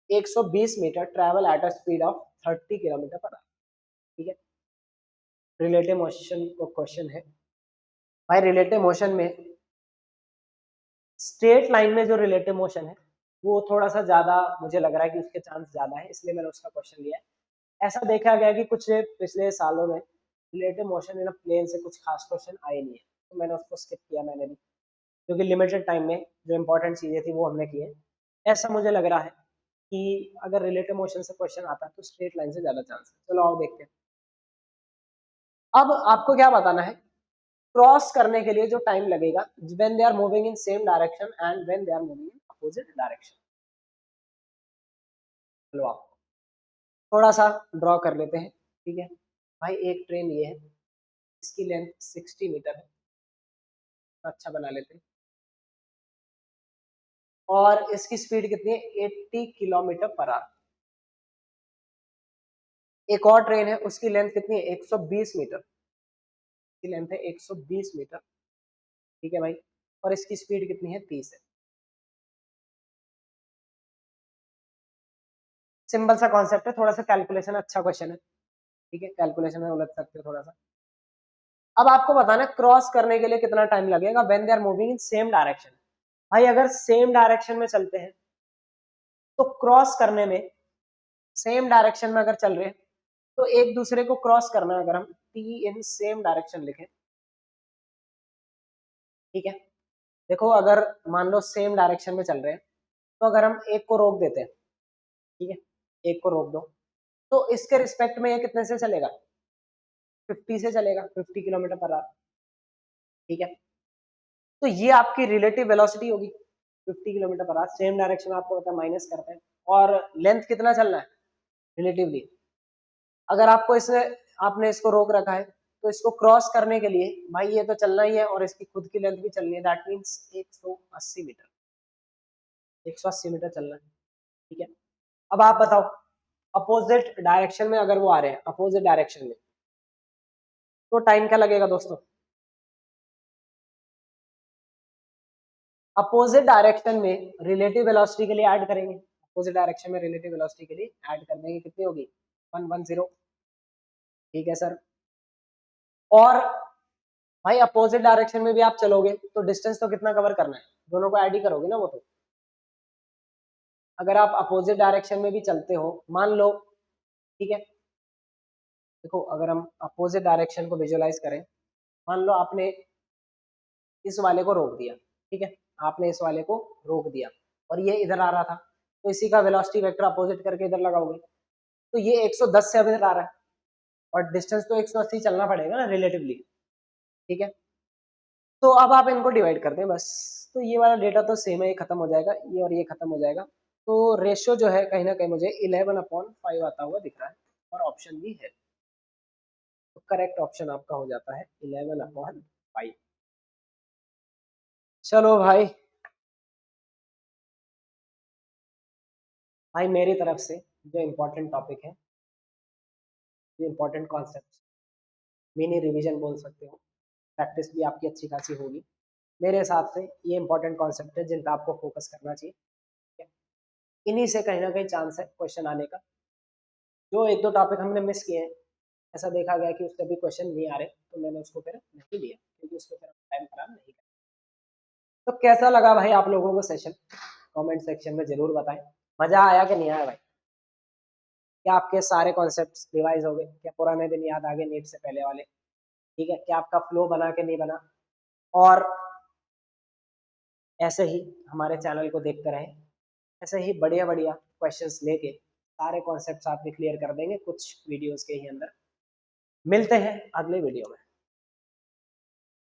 120 metre travel at a speed of 30 km per hour. ठीक है, रिलेटिव मोशन को क्वेश्चन है भाई। रिलेटिव मोशन में स्ट्रेट लाइन में जो रिलेटिव मोशन है वो थोड़ा सा ज्यादा मुझे लग रहा है कि उसके चांस ज्यादा है, इसलिए मैंने उसका क्वेश्चन लिया है। ऐसा देखा गया कि कुछ पिछले सालों में रिलेटिव मोशन इन प्लेन से कुछ खास क्वेश्चन आए नहीं है, तो मैंने उसको स्किप किया मैंने भी, क्योंकि लिमिटेड टाइम में जो इंपॉर्टेंट चीजें थी वो हमने की है। ऐसा मुझे लग रहा है कि अगर रिलेटिव मोशन से क्वेश्चन आता है तो स्ट्रेट लाइन से ज्यादा चांस है। चलो आओ देखते हैं। अब आपको क्या बताना है, क्रॉस करने के लिए जो टाइम लगेगा when they are moving in same direction and when they are moving in opposite direction. चलो आप थोड़ा सा ड्रॉ कर लेते हैं। ठीक है भाई, एक ट्रेन ये है, इसकी लेंथ 60 मीटर है। अच्छा बना लेते हैं, और इसकी स्पीड कितनी है? 80 किलोमीटर पर आवर। एक और ट्रेन है, उसकी लेंथ कितनी है? 120 मीटर की लेंथ है, 120 मीटर। ठीक है भाई, और इसकी स्पीड कितनी है? 30 है। सिंपल सा कॉन्सेप्ट है, थोड़ा सा कैलकुलेशन, अच्छा क्वेश्चन है। ठीक है, कैलकुलेशन में उलझ सकते हो थोड़ा सा। अब आपको बताना क्रॉस करने के लिए कितना टाइम लगेगा when they are moving in same direction. भाई अगर सेम डायरेक्शन में चलते हैं तो क्रॉस करने में, सेम डायरेक्शन में अगर चल रहे हैं तो एक दूसरे को क्रॉस करना है। अगर हम टी इन सेम डायरेक्शन लिखें, ठीक है, देखो अगर मान लो सेम डायरेक्शन में चल रहे हैं तो अगर हम एक को रोक देते हैं, ठीक है, एक को रोक दो, तो इसके रिस्पेक्ट में ये कितने से चलेगा, 50 से चलेगा, 50 किलोमीटर पर आवर, ठीक है। तो ये आपकी रिलेटिव वेलोसिटी होगी 50 kilometre per hour. Same direction में आपको पता है माइनस करते हैं, और लेंथ कितना चलना है रिलेटिवली। अगर आपको इसमें, आपने इसको रोक रखा है तो इसको क्रॉस करने के लिए भाई ये तो चलना ही है और इसकी खुद की लेंथ भी चलनी है, दैट मीन्स 180 मीटर, 180 मीटर चलना है, ठीक है। अब आप बताओ अपोजिट डायरेक्शन में अगर वो आ रहे हैं, अपोजिट डायरेक्शन में, तो टाइम क्या लगेगा दोस्तों। अपोजिट डायरेक्शन में रिलेटिव वेलोसिटी के लिए ऐड करेंगे, अपोजिट डायरेक्शन में रिलेटिव वेलोसिटी के लिए ऐड करने की कितनी होगी, 110, ठीक है सर। और भाई अपोजिट डायरेक्शन में भी आप चलोगे तो डिस्टेंस तो कितना कवर करना है, दोनों को ऐड ही करोगे ना वो तो। अगर आप अपोजिट डायरेक्शन में भी चलते हो, मान लो, ठीक है, देखो अगर हम अपोजिट डायरेक्शन को विजुअलाइज करें, मान लो आपने इस वाले को रोक दिया, ठीक है, आपने इस वाले को रोक दिया और ये इधर आ रहा था, तो इसी का वेलोसिटी वेक्टर अपोजिट करके इधर लगाओगे तो ये 110 से अब इधर आ रहा है और डिस्टेंस तो 180 चलना पड़ेगा ना रिलेटिवली, ठीक है। तो अब आप इनको डिवाइड कर दें बस, तो ये वाला डेटा तो सेम है, ये खत्म हो जाएगा, ये और ये खत्म हो जाएगा। तो रेशियो जो है कहीं ना कहीं मुझे 11/5 आता हुआ दिख रहा है और ऑप्शन भी है, तो करेक्ट ऑप्शन आपका हो जाता है 11/5। चलो भाई, भाई मेरी तरफ से जो इम्पोर्टेंट टॉपिक है, जो इम्पोर्टेंट कॉन्सेप्ट, मिनी रिवीजन बोल सकते हो, प्रैक्टिस भी आपकी अच्छी खासी होगी। मेरे हिसाब से ये इंपॉर्टेंट कॉन्सेप्ट है जिन पर आपको फोकस करना चाहिए, ठीक है? इन्हीं से कहीं ना कहीं चांस है क्वेश्चन आने का। जो एक दो टॉपिक हमने मिस किए हैं, ऐसा देखा गया कि उससे भी क्वेश्चन नहीं आ रहे, तो मैंने उसको फिर नहीं लिया, क्योंकि उसको फिर टाइम खराब नहीं करना। तो कैसा लगा भाई आप लोगों को सेशन, कमेंट सेक्शन में जरूर बताएं। मजा आया कि नहीं आया भाई, क्या आपके सारे कॉन्सेप्ट रिवाइज हो गए, क्या पुराने दिन याद आ गए नीट से पहले वाले, ठीक है, क्या आपका फ्लो बना के नहीं बना। और ऐसे ही हमारे चैनल को देखते रहें, ऐसे ही बढ़िया बढ़िया क्वेश्चंस लेके सारे कॉन्सेप्ट्स आपके क्लियर कर देंगे कुछ वीडियोस के ही अंदर। मिलते हैं अगले वीडियो में।